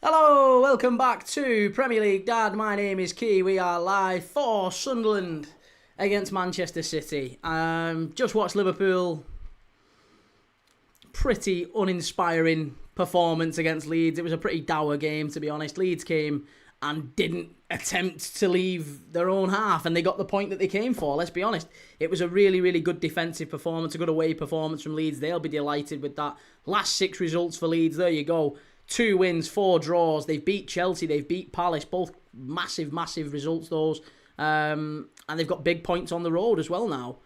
Hello, welcome back to Premier League Dad. My name is Key. We are live for Sunderland against Manchester City. Just watched Liverpool. Pretty uninspiring performance against Leeds. It was a pretty dour game, to be honest. Leeds came and didn't attempt to leave their own half, and they got the point that they came for, let's be honest. It was a really, really good defensive performance, a good away performance from Leeds. They'll be delighted with that. Last 6 results for Leeds, there you go. 2 wins, 4 draws. They've beat Chelsea, they've beat Palace, both massive, massive results, those. And they've got big points on the road as well now.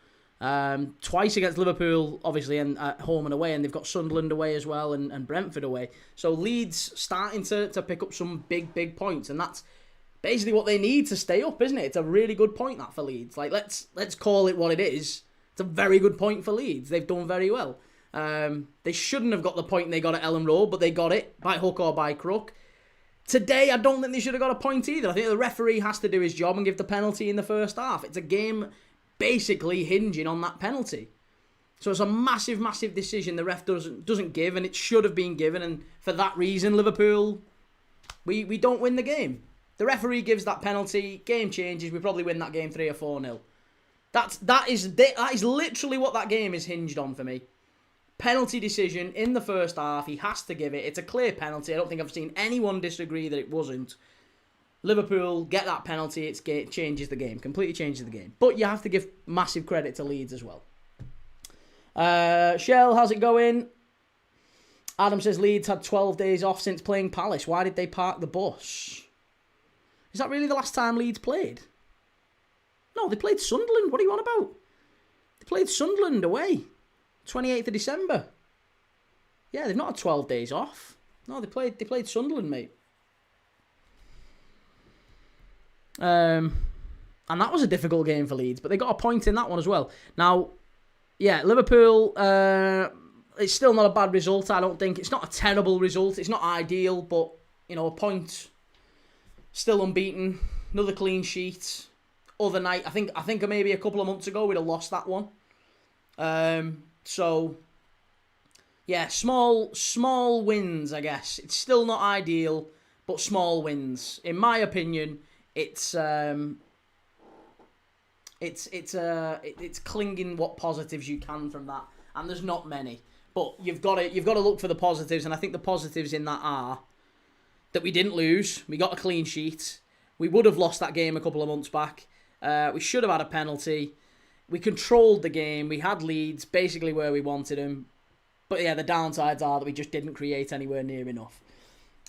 Twice against Liverpool, obviously, and at home and away, and they've got Sunderland away as well, and Brentford away. So Leeds starting to pick up some big points, and that's basically what they need to stay up, isn't it? It's a really good point, that, for Leeds. Like, let's call it what it is. It's a very good point for Leeds. They've done very well. They shouldn't have got the point they got at Ellen Road, but they got it by hook or by crook. Today, I don't think they should have got a point either. I think the referee has to do his job and give the penalty in the first half. It's a game basically hinging on that penalty. So it's a massive, massive decision the ref doesn't give, and it should have been given, and for that reason, Liverpool, we don't win the game. The referee gives that penalty, game changes, we probably win that game 3 or 4-0. That is literally what that game is hinged on for me. Penalty decision in the first half. He has to give it. It's a clear penalty. I don't think I've seen anyone disagree that it wasn't. Liverpool get that penalty. It changes the game. Completely changes the game. But you have to give massive credit to Leeds as well. Shell, how's it going? Adam says Leeds had 12 days off since playing Palace. Why did they park the bus? Is that really the last time Leeds played? No, they played Sunderland. What are you on about? They played Sunderland away. 28th of December. Yeah, they've not had 12 days off. No, they played Sunderland, mate. And that was a difficult game for Leeds, but they got a point in that one as well. Now, yeah, Liverpool, it's still not a bad result, I don't think. It's not a terrible result. It's not ideal, but, you know, a point. Still unbeaten. Another clean sheet. Other night, I think maybe a couple of months ago, we'd have lost that one. So, yeah, small wins, I guess. It's still not ideal, but small wins. In my opinion, it's clinging what positives you can from that, and there's not many. But you've got to look for the positives, and I think the positives in that are that we didn't lose, we got a clean sheet, we would have lost that game a couple of months back, we should have had a penalty. We controlled the game. We had Leeds basically where we wanted them. But yeah, the downsides are that we just didn't create anywhere near enough.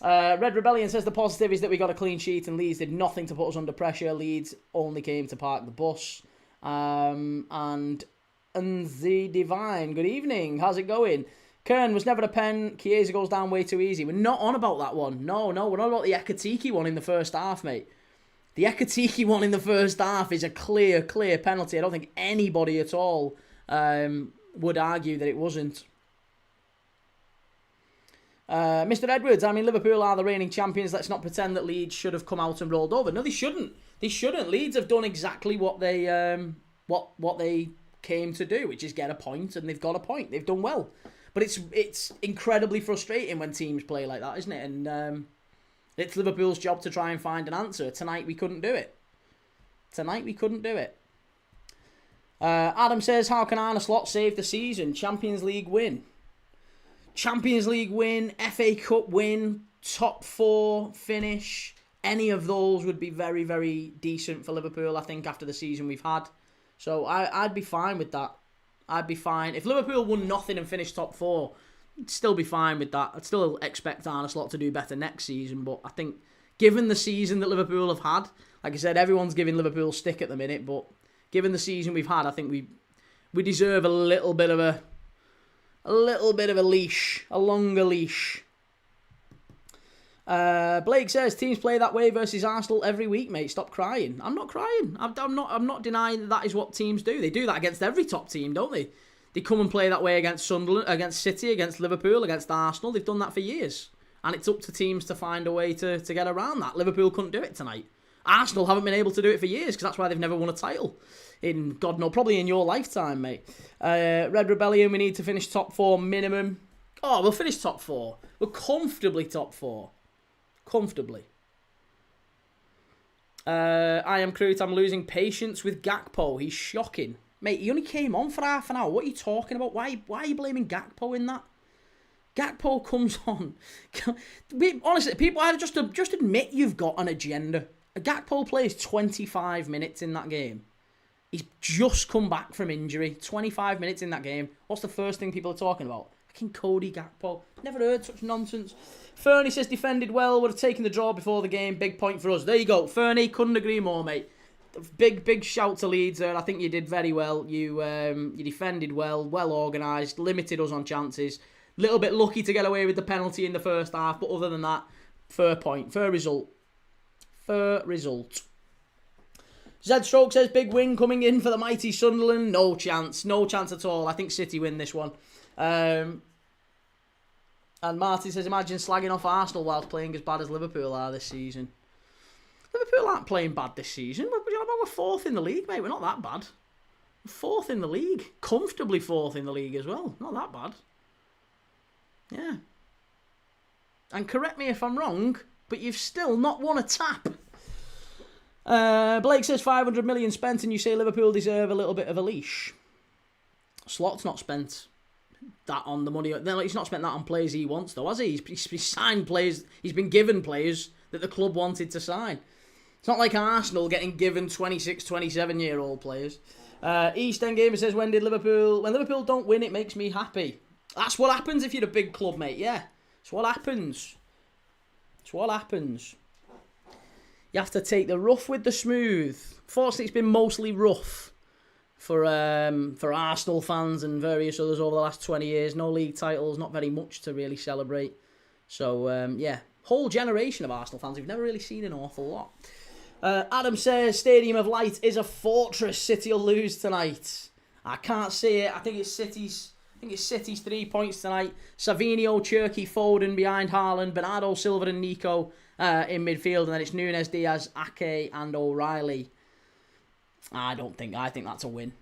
Red Rebellion says the positive is that we got a clean sheet and Leeds did nothing to put us under pressure. Leeds only came to park the bus. And the Divine, good evening. How's it going? Kern was never a pen. Chiesa goes down way too easy. We're not on about that one. No, we're not about the Ekatike one in the first half, mate. The Ekatike one in the first half is a clear penalty. I don't think anybody at all would argue that it wasn't. Mr. Edwards, I mean, Liverpool are the reigning champions. Let's not pretend that Leeds should have come out and rolled over. No, they shouldn't. They shouldn't. Leeds have done exactly what they what they came to do, which is get a point, and they've got a point. They've done well. But it's incredibly frustrating when teams play like that, isn't it? And it's Liverpool's job to try and find an answer. Tonight, we couldn't do it. Adam says, how can Arne Slot save the season? Champions League win, FA Cup win, top 4 finish. Any of those would be very, very decent for Liverpool, I think, after the season we've had. So I'd be fine with that. I'd be fine. If Liverpool won nothing and finished top 4... I'd still be fine with that. I'd still expect Arne Slot to do better next season, but I think given the season that Liverpool have had, like I said, everyone's giving Liverpool stick at the minute, but given the season we've had, I think we deserve a little bit of a leash, a longer leash. Blake says teams play that way versus Arsenal every week, mate. Stop crying. I'm not crying. I'm not denying that is what teams do. They do that against every top team, don't they? They come and play that way against Sunderland, against City, against Liverpool, against Arsenal. They've done that for years. And it's up to teams to find a way to get around that. Liverpool couldn't do it tonight. Arsenal haven't been able to do it for years because that's why they've never won a title. In, God no, probably in your lifetime, mate. Red Rebellion, we need to finish top 4 minimum. Oh, we'll finish top 4. We're comfortably top 4. Comfortably. I am Crute. I'm losing patience with Gakpo. He's shocking. Mate, he only came on for half an hour. What are you talking about? Why are you blaming Gakpo in that? Gakpo comes on. Honestly, people, just admit you've got an agenda. Gakpo plays 25 minutes in that game. He's just come back from injury. 25 minutes in that game. What's the first thing people are talking about? Fucking Cody Gakpo. Never heard such nonsense. Fernie says defended well. Would have taken the draw before the game. Big point for us. There you go. Fernie, couldn't agree more, mate. Big shout to Leeds there. I think you did very well. You defended well organised, limited us on chances. Little bit lucky to get away with the penalty in the first half, but other than that, fair point, fair result. Zed Stroke says big win coming in for the mighty Sunderland. No chance at all. I think City win this one. And Marty says imagine slagging off Arsenal whilst playing as bad as Liverpool are this season. Liverpool aren't playing bad this season. We're fourth in the league, mate. We're not that bad. We're fourth in the league. Comfortably fourth in the league as well. Not that bad. Yeah. And correct me if I'm wrong, but you've still not won a tap. Blake says 500 million spent and you say Liverpool deserve a little bit of a leash. Slot's not spent that on the money. No, he's not spent that on players he wants though, has he? He's signed players. He's been given players that the club wanted to sign. It's not like Arsenal getting given 26, 27-year-old players. East End Gamer says, when Liverpool don't win, it makes me happy. That's what happens if you're a big club, mate. Yeah, it's what happens. You have to take the rough with the smooth. Fortunately, it's been mostly rough for Arsenal fans and various others over the last 20 years. No league titles, not very much to really celebrate. So, yeah, whole generation of Arsenal fans who've never really seen an awful lot. Adam says, Stadium of Light is a fortress. City will lose tonight. I can't see it. I think it's City's 3 points tonight. Savinho, Cherky, Foden behind Haaland, Bernardo Silva and Nico in midfield, and then it's Nunes, Diaz, Ake and O'Reilly. I think that's a win.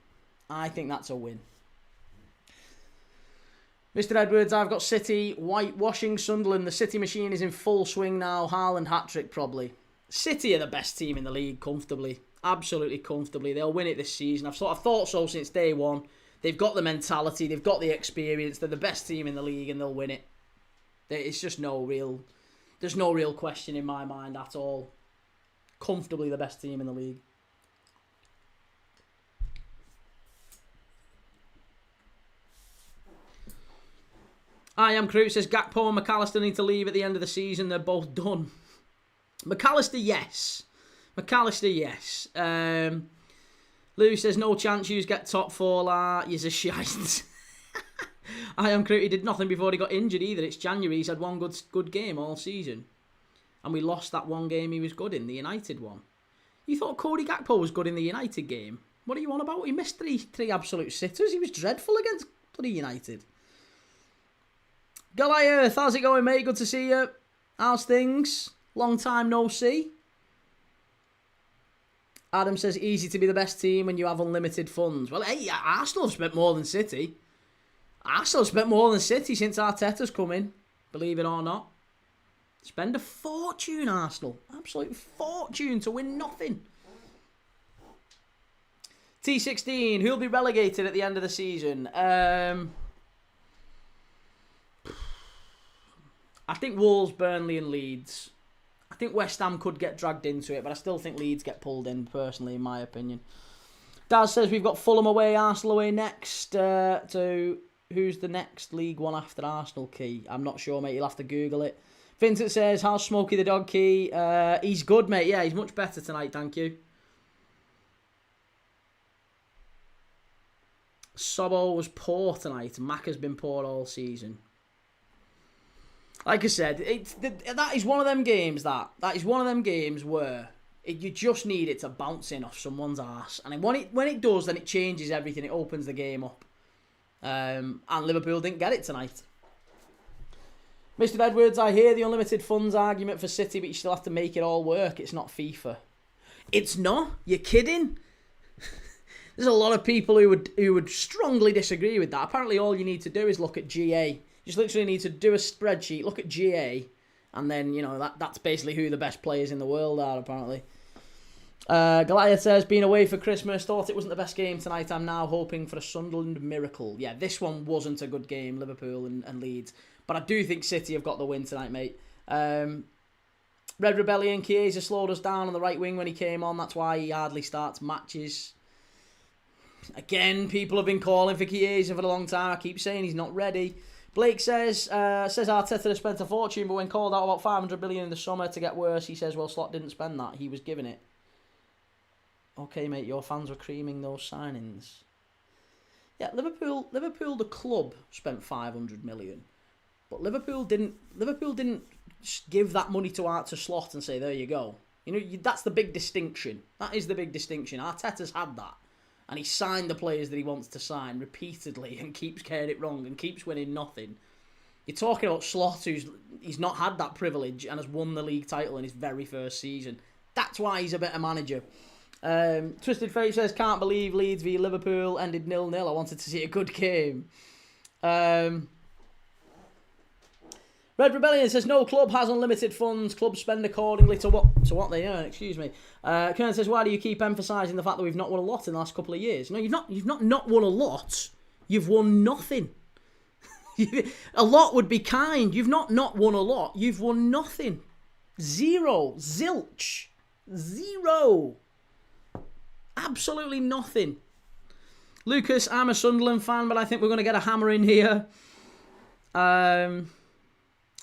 Mr. Edwards, I've got City whitewashing Sunderland. The City machine is in full swing now. Haaland hat-trick probably. City are the best team in the league, comfortably. Absolutely comfortably. They'll win it this season. I've thought so since day one. They've got the mentality. They've got the experience. They're the best team in the league and they'll win it. It's just there's no real question in my mind at all. Comfortably the best team in the league. I am Crute says Gakpo and McAllister need to leave at the end of the season. They're both done. McAllister, yes. Lou says no chance you get top four. You're a shite. I am Crute. He did nothing before he got injured either. It's January. He's had one good game all season. And we lost that one game he was good in, the United one. You thought Cody Gakpo was good in the United game? What are you on about? He missed three absolute sitters. He was dreadful against bloody United. Goliath, how's it going, mate? Good to see you. How's things? Long time no see. Adam says, easy to be the best team when you have unlimited funds. Well, hey, Arsenal have spent more than City. Arsenal have spent more than City since Arteta's come in. Believe it or not. Spend a fortune, Arsenal. Absolute fortune to win nothing. T16, who'll be relegated at the end of the season? I think Wolves, Burnley and Leeds. I think West Ham could get dragged into it, but I still think Leeds get pulled in, personally, in my opinion. Daz says we've got Fulham away, Arsenal away next. To who's the next League One after Arsenal, Key? I'm not sure, mate. You'll have to Google it. Vincent says, how's Smokey the dog, Key? He's good, mate. Yeah, he's much better tonight, thank you. Sobbo was poor tonight. Mac has been poor all season. Like I said, that is one of them games that is one of them games where you just need it to bounce in off someone's arse, and when it does, then it changes everything. It opens the game up, and Liverpool didn't get it tonight. Mr. Edwards, I hear the unlimited funds argument for City, but you still have to make it all work. It's not FIFA. It's not. You're kidding. There's a lot of people who would strongly disagree with that. Apparently, all you need to do is look at GA. You just literally need to do a spreadsheet, look at GA, And then, that's basically who the best players in the world are, apparently. Goliath says, been away for Christmas, thought it wasn't the best game tonight. I'm now hoping for a Sunderland miracle. Yeah, this one wasn't a good game, Liverpool and Leeds. But I do think City have got the win tonight, mate. Red Rebellion, Chiesa slowed us down on the right wing when he came on. That's why he hardly starts matches. Again, people have been calling for Chiesa for a long time. I keep saying he's not ready. Blake says Arteta has spent a fortune, but when called out about 500 million in the summer to get worse, he says, well, Slot didn't spend that. He was given it. Okay, mate, your fans were creaming those signings. Yeah, Liverpool, the club, spent 500 million, but Liverpool didn't give that money to Slot and say, there you go. That's the big distinction. That is the big distinction. Arteta's had that, and he signed the players that he wants to sign repeatedly and keeps getting it wrong and keeps winning nothing. You're talking about Slot, he's not had that privilege and has won the league title in his very first season. That's why he's a better manager. Twisted Fate says, can't believe Leeds v Liverpool ended 0-0. I wanted to see a good game. Red Rebellion says, no club has unlimited funds. Clubs spend accordingly to what they earn. Excuse me. Kern says, why do you keep emphasising the fact that we've not won a lot in the last couple of years? No, you've not won a lot. You've won nothing. A lot would be kind. You've not won a lot. You've won nothing. Zero. Zilch. Zero. Absolutely nothing. Lucas, I'm a Sunderland fan, but I think we're going to get a hammer in here. And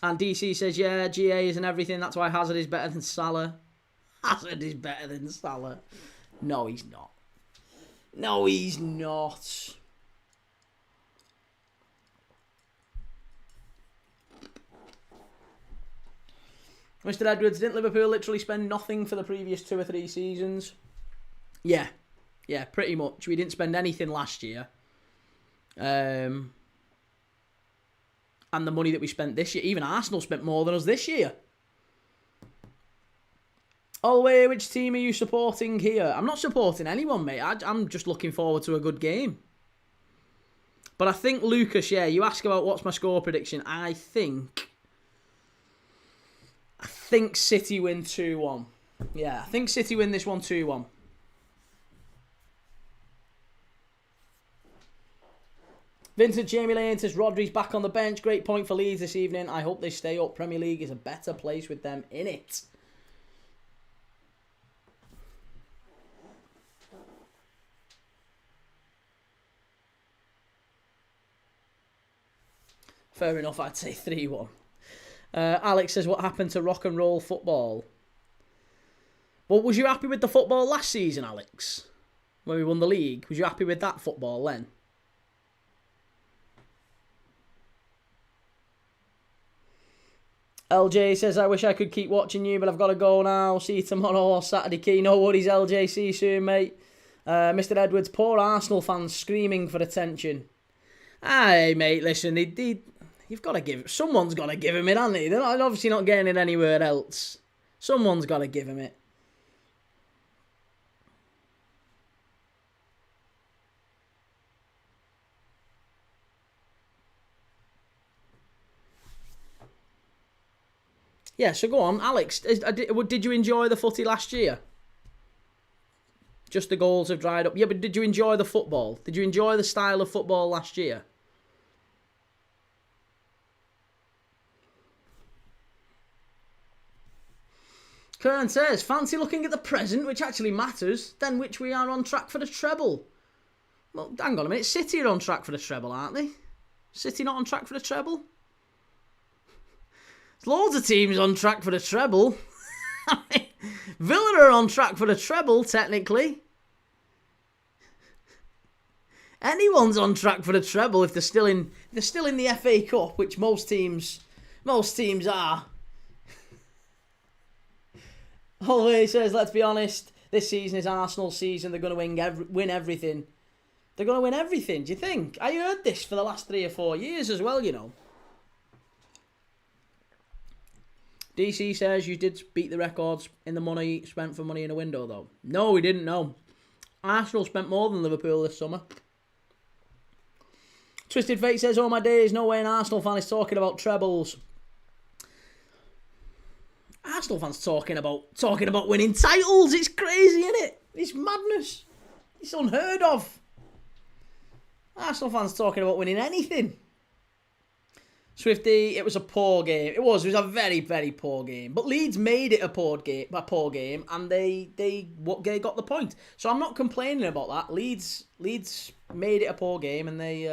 DC says, yeah, GA isn't everything. That's why Hazard is better than Salah. Hazard is better than Salah. No, he's not. No, he's not. Mr. Edwards, didn't Liverpool literally spend nothing for the previous 2 or 3 seasons? Yeah, pretty much. We didn't spend anything last year. And the money that we spent this year, even Arsenal spent more than us this year. Olway, which team are you supporting here? I'm not supporting anyone, mate. I'm just looking forward to a good game. But I think, Lucas, yeah, you ask about what's my score prediction. I think City win 2-1. Yeah, I think City win this one 2-1. Vincent Jamie Lane says, Rodri's back on the bench. Great point for Leeds this evening. I hope they stay up. Premier League is a better place with them in it. Fair enough, I'd say 3-1. Alex says, what happened to rock and roll football? Well, was you happy with the football last season, Alex? When we won the league? Was you happy with that football then? LJ says, I wish I could keep watching you, but I've got to go now. See you tomorrow or Saturday key. No worries, LJ. See you soon, mate. Mr. Edwards, poor Arsenal fans screaming for attention. Aye, mate, listen, you've got to give... Someone's got to give him it, haven't they? They're obviously not getting it anywhere else. Someone's got to give him it. Yeah, so go on. Alex, did you enjoy the footy last year? Just the goals have dried up. Yeah, but did you enjoy the football? Did you enjoy the style of football last year? Kern says, fancy looking at the present, which actually matters, then which we are on track for the treble. Well, hang on a minute. City are on track for the treble, aren't they? City not on track for the treble? Loads of teams on track for the treble. Villa are on track for the treble, technically. Anyone's on track for the treble if they're still in the FA Cup, which most teams are. Holloway says, let's be honest, this season is Arsenal's season. They're going to win everything. They're going to win everything, do you think? I heard this for the last 3 or 4 years as well, you know. DC says you did beat the records in the money spent for money in a window, though. No, we didn't, no. Arsenal spent more than Liverpool this summer. Twisted Fate says, oh my days, no way an Arsenal fan is talking about trebles. Arsenal fans talking about winning titles. It's crazy, isn't it? It's madness. It's unheard of. Arsenal fans talking about winning anything. Swifty, it was a poor game. It was a very, very poor game. But Leeds made it a poor game, and they got the point. So I'm not complaining about that. Leeds made it a poor game, and they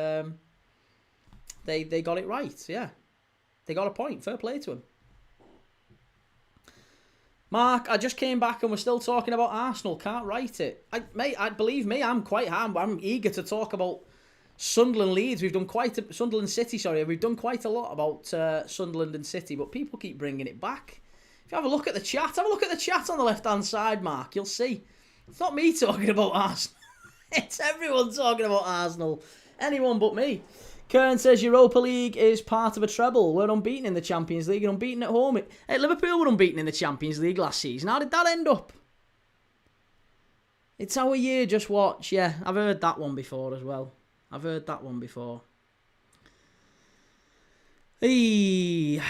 got it right. Yeah, they got a point. Fair play to them. Mark, I just came back and we're still talking about Arsenal. Can't write it. Believe me, I'm eager to talk about Sunderland Leeds. Sunderland City, sorry. We've done quite a lot about Sunderland and City, but people keep bringing it back. If you have a look at the chat, on the left-hand side, Mark, you'll see. It's not me talking about Arsenal. It's everyone talking about Arsenal. Anyone but me. Kern says Europa League is part of a treble. We're unbeaten in the Champions League and unbeaten at home. Hey, Liverpool were unbeaten in the Champions League last season. How did that end up? It's our year, just watch. Yeah, I've heard that one before as well. Hey.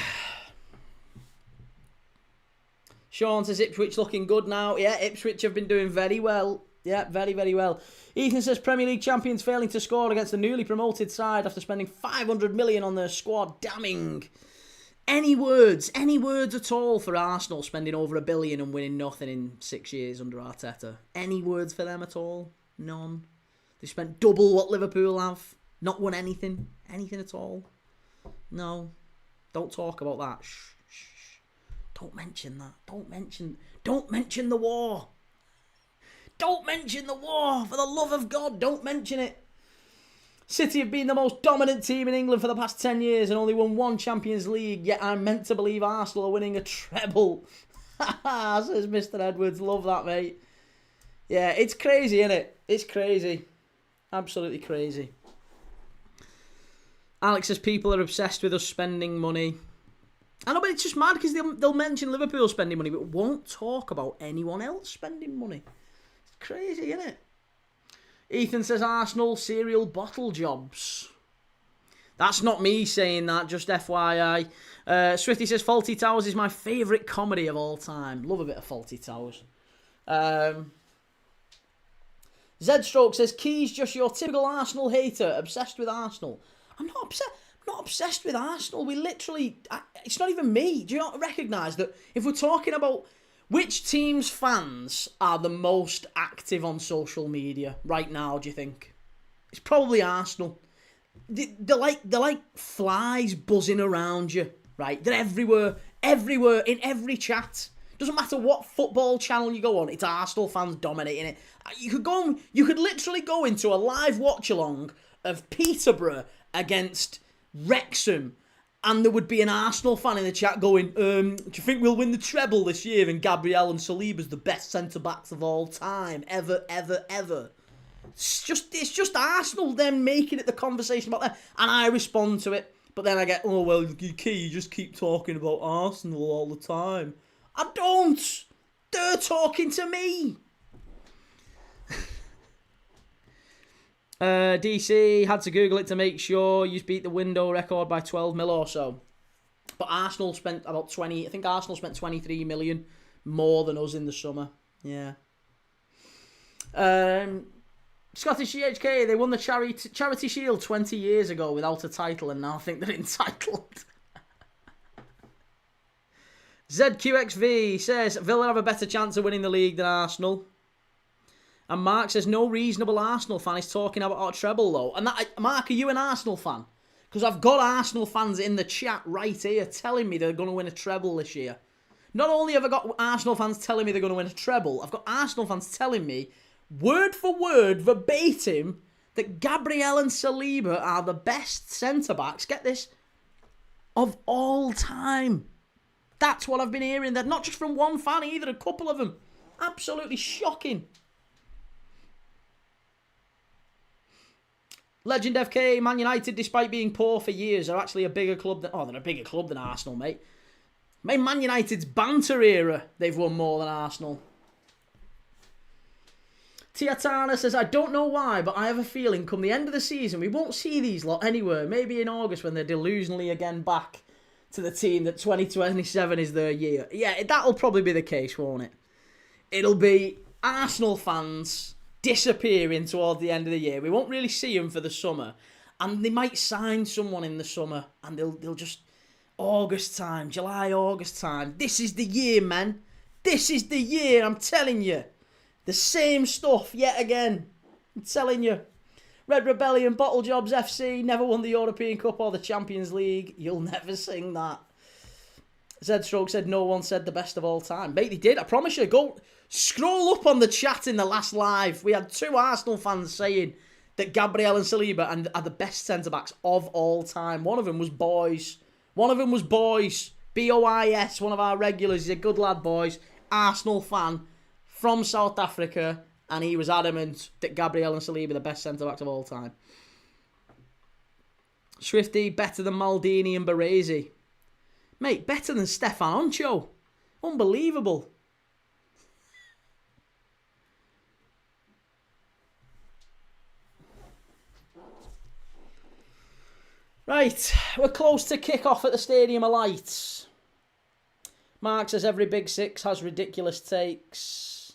Sean says Ipswich looking good now. Yeah, Ipswich have been doing very well. Yeah, very, very well. Ethan says Premier League champions failing to score against the newly promoted side after spending 500 million on their squad. Damning. Any words at all for Arsenal spending over $1 billion and winning nothing in 6 years under Arteta? Any words for them at all? None. They spent double what Liverpool have. Not won anything. Anything at all. No. Don't talk about that. Shh. Don't mention that. Don't mention the war. Don't mention the war. For the love of God, don't mention it. City have been the most dominant team in England for the past 10 years and only won one Champions League, yet I'm meant to believe Arsenal are winning a treble. Says Mr. Edwards. Love that, mate. Yeah, it's crazy, isn't it? It's crazy. Absolutely crazy. Alex says people are obsessed with us spending money. I know, but it's just mad because they'll mention Liverpool spending money, but won't talk about anyone else spending money. It's crazy, isn't it? Ethan says Arsenal cereal bottle jobs. That's not me saying that, just FYI. Swifty says Fawlty Towers is my favourite comedy of all time. Love a bit of Fawlty Towers. Z-Stroke says Key's just your typical Arsenal hater, obsessed with Arsenal. I'm not obsessed with Arsenal. We literally... it's not even me. Do you not recognise that if we're talking about which team's fans are the most active on social media right now, do you think? It's probably Arsenal. They're like flies buzzing around you, right? They're everywhere, in every chat. Doesn't matter what football channel you go on, it's Arsenal fans dominating it. You could literally go into a live watch-along of Peterborough against Wrexham, and there would be an Arsenal fan in the chat going, do you think we'll win the treble this year? And Gabriel and Saliba's the best centre-backs of all time, ever. It's just Arsenal then making it the conversation about them, and I respond to it. But then I get, oh, well, you just keep talking about Arsenal all the time. I don't. They're talking to me. DC had to Google it to make sure you beat the window record by 12 mil or so. But Arsenal spent about 20, I think Arsenal spent 23 million more than us in the summer. Yeah. Scottish GHK, they won the Charity Shield 20 years ago without a title and now think they're entitled. ZQXV says Villa have a better chance of winning the league than Arsenal. And Mark says no reasonable Arsenal fan is talking about our treble though. And that, Mark, are you an Arsenal fan? Because I've got Arsenal fans in the chat right here telling me they're going to win a treble this year. Not only have I got Arsenal fans telling me they're going to win a treble, I've got Arsenal fans telling me, word for word, verbatim, that Gabriel and Saliba are the best centre-backs, get this, of all time. That's what I've been hearing. They're not just from one fan either, a couple of them. Absolutely shocking. Legend FK, Man United, despite being poor for years, are actually a bigger club than... Oh, they're a bigger club than Arsenal, mate. Man United's banter era, they've won more than Arsenal. Tiatana says, I don't know why, but I have a feeling come the end of the season, we won't see these lot anywhere. Maybe in August when they're delusionally again back to the team that 2027 is their year. Yeah, that'll probably be the case, won't it? It'll be Arsenal fans disappearing toward the end of the year. We won't really see them for the summer. And they might sign someone in the summer and they'll just... August time, July, August time. This is the year, man. This is the year, I'm telling you. The same stuff yet again. I'm telling you. Red Rebellion, Bottle Jobs FC, never won the European Cup or the Champions League. You'll never sing that. Zed Stroke said no one said the best of all time. Mate, they did, I promise you. Go scroll up on the chat in the last live. We had 2 Arsenal fans saying that Gabriel and Saliba are the best centre-backs of all time. One of them was Boys. B-O-I-S, one of our regulars. He's a good lad, boys. Arsenal fan from South Africa. And he was adamant that Gabriel and Saliba are the best centre-backs of all time. Swifty, better than Maldini and Baresi. Mate, better than Stefan Oncho. Unbelievable. Right, we're close to kick-off at the Stadium of Lights. Mark says every Big Six has ridiculous takes.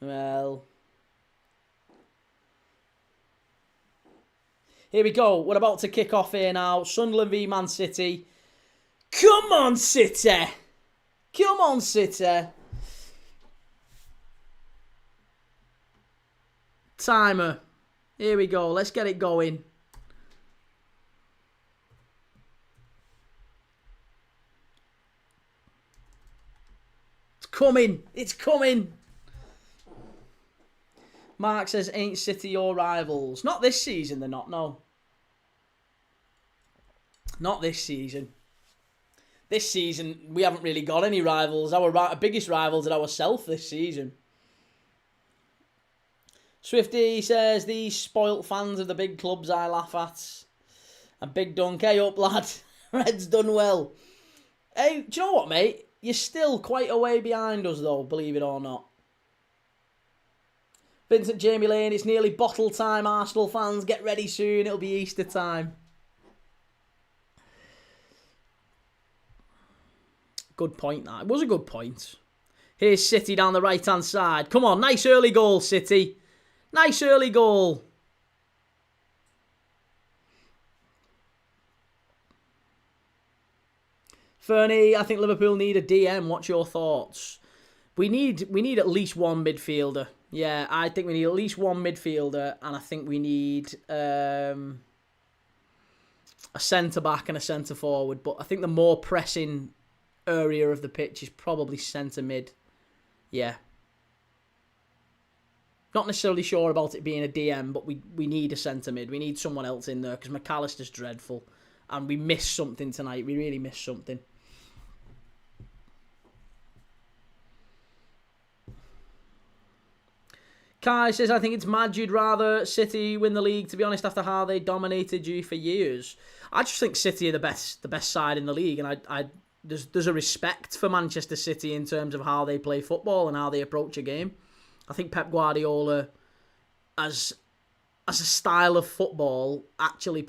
Well, here we go. We're about to kick off here now. Sunderland v Man City. Come on, City. Come on, City. Timer. Here we go. Let's get it going. Coming. It's coming. Mark says, ain't City your rivals? Not this season, they're not, no. Not this season. This season, we haven't really got any rivals. Our biggest rivals are ourselves this season. Swifty says, these spoilt fans of the big clubs I laugh at. And Big Dunk, hey up, lad. Red's done well. Hey, do you know what, mate? You're still quite a way behind us, though, believe it or not. Vincent Jamie Lane, it's nearly bottle time, Arsenal fans. Get ready soon, it'll be Easter time. Good point, that. It was a good point. Here's City down the right-hand side. Come on, nice early goal, City. Nice early goal. Fernie, I think Liverpool need a DM. What's your thoughts? We need at least one midfielder. Yeah, I think we need at least one midfielder, and I think we need a centre-back and a centre-forward. But I think the more pressing area of the pitch is probably centre-mid. Yeah. Not necessarily sure about it being a DM, but we need a centre-mid. We need someone else in there, because McAllister's dreadful. And we missed something tonight. We really missed something. Kai says, I think it's mad you'd rather City win the league, to be honest, after how they dominated you for years. I just think City are the best side in the league, and there's a respect for Manchester City in terms of how they play football and how they approach a game. I think Pep Guardiola, as a style of football, actually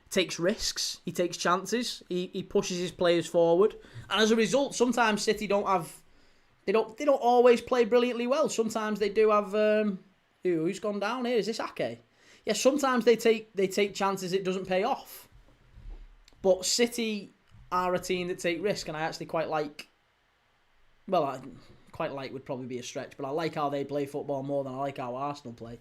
takes risks, he takes chances, he pushes his players forward, and as a result, sometimes City don't always play brilliantly well. Sometimes they do have who's gone down here? Is this Ake? Yeah, sometimes they take chances, it doesn't pay off. But City are a team that take risk, and I actually quite like. Well, quite like would probably be a stretch, but I like how they play football more than I like how Arsenal play.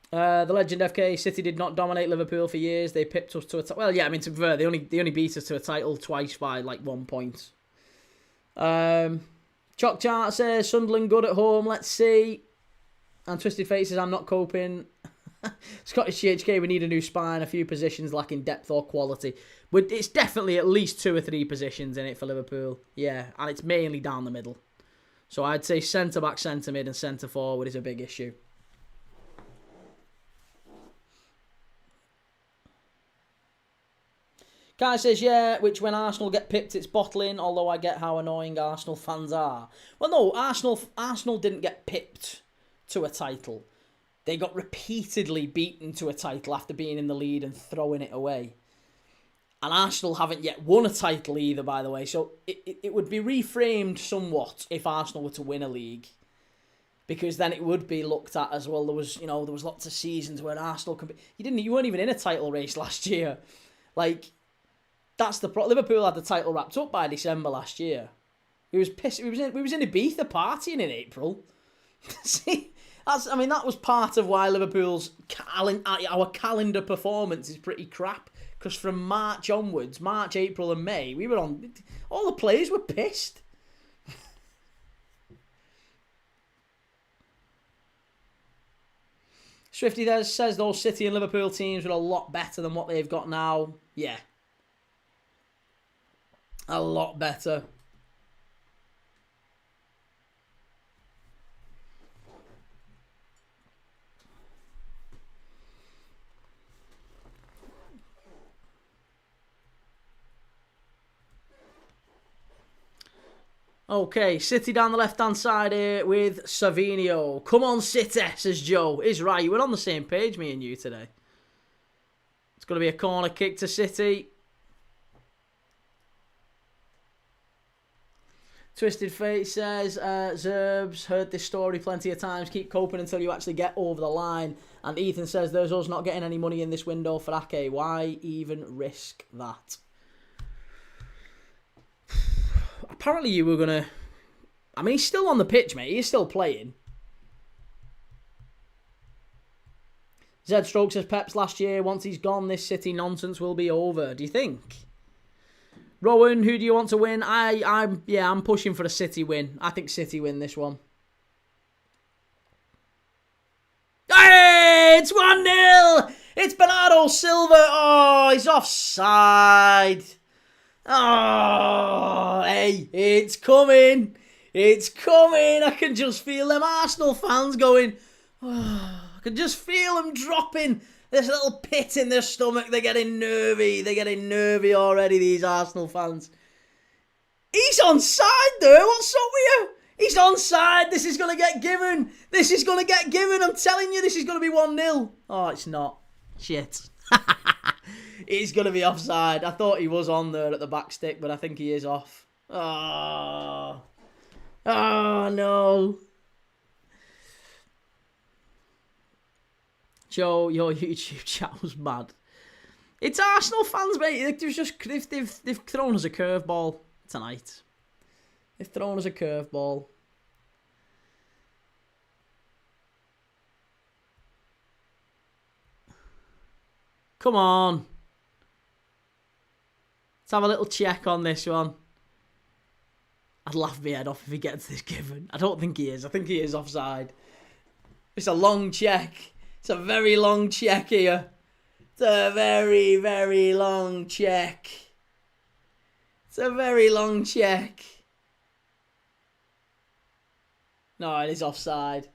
The legend FK, City did not dominate Liverpool for years. They pipped us to a well, yeah. I mean, to be fair, they only beat us to a title twice by like 1 point. Chalk Chart says Sunderland good at home. Let's see. And Twisted Face says I'm not coping. Scottish GHK, we need a new spine. A few positions lacking depth or quality. But it's definitely at least 2 or 3 positions in it for Liverpool. Yeah, and it's mainly down the middle. So I'd say centre back, centre mid, and centre forward is a big issue. Guy says, yeah, which when Arsenal get pipped, it's bottling, although I get how annoying Arsenal fans are. Well, no, Arsenal didn't get pipped to a title. They got repeatedly beaten to a title after being in the lead and throwing it away. And Arsenal haven't yet won a title either, by the way. So it would be reframed somewhat if Arsenal were to win a league. Because then it would be looked at as, well, there was lots of seasons where Arsenal could be... You weren't even in a title race last year. Like, that's the problem. Liverpool had the title wrapped up by December last year. We was pissed. We was in Ibiza partying in April. See, that was part of why Liverpool's our calendar performance is pretty crap. Because from March onwards, March, April, and May, we were on. All the players were pissed. Swifty says those City and Liverpool teams were a lot better than what they've got now. Yeah. A lot better. Okay, City down the left-hand side here with Savinio. Come on, City, says Joe. He's right, we're on the same page, me and you, today. It's going to be a corner kick to City. Twisted Fate says, Zerbs, heard this story plenty of times. Keep coping until you actually get over the line. And Ethan says, there's us not getting any money in this window for Ake. Why even risk that? Apparently you were going to... I mean, he's still on the pitch, mate. He's still playing. Zed Stroke says, Pep's last year. Once he's gone, this City nonsense will be over. Do you think? Rowan, who do you want to win? I'm pushing for a City win. I think City win this one. Hey, it's 1-0. It's Bernardo Silva. Oh, he's offside. Oh, hey, it's coming. It's coming. I can just feel them Arsenal fans going, oh, I can just feel them dropping this little pit in their stomach. They're getting nervy. They're getting nervy already, these Arsenal fans. He's onside there. What's up with you? He's onside. This is going to get given. This is going to get given. I'm telling you, this is going to be 1-0. Oh, it's not. Shit. He's going to be offside. I thought he was on there at the back stick, but I think he is off. Oh, no. Joe, your YouTube chat was mad. It's Arsenal fans, mate. They've thrown us a curveball tonight. They've thrown us a curveball. Come on. Let's have a little check on this one. I'd laugh my head off if he gets this given. I don't think he is. I think he is offside. It's a long check. It's a very long check here. It's a very, very long check. It's a very long check. No, it is offside.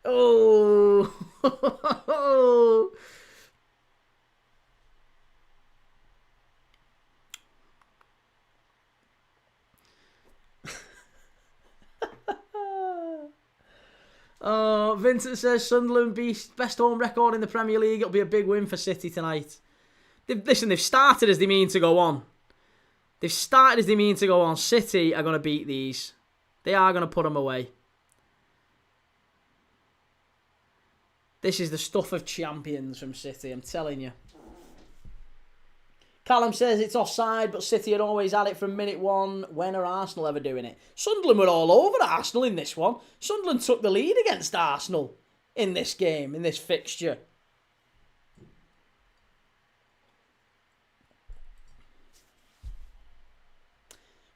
Oh. Oh, Vincent says Sunderland best home record in the Premier League. It'll be a big win for City tonight. They've started as they mean to go on. They've started as they mean to go on. City are going to beat these. They are going to put them away. This is the stuff of champions from City, I'm telling you. Callum says it's offside, but City had always had it from minute one. When are Arsenal ever doing it? Sunderland were all over Arsenal in this one. Sunderland took the lead against Arsenal in this game, in this fixture.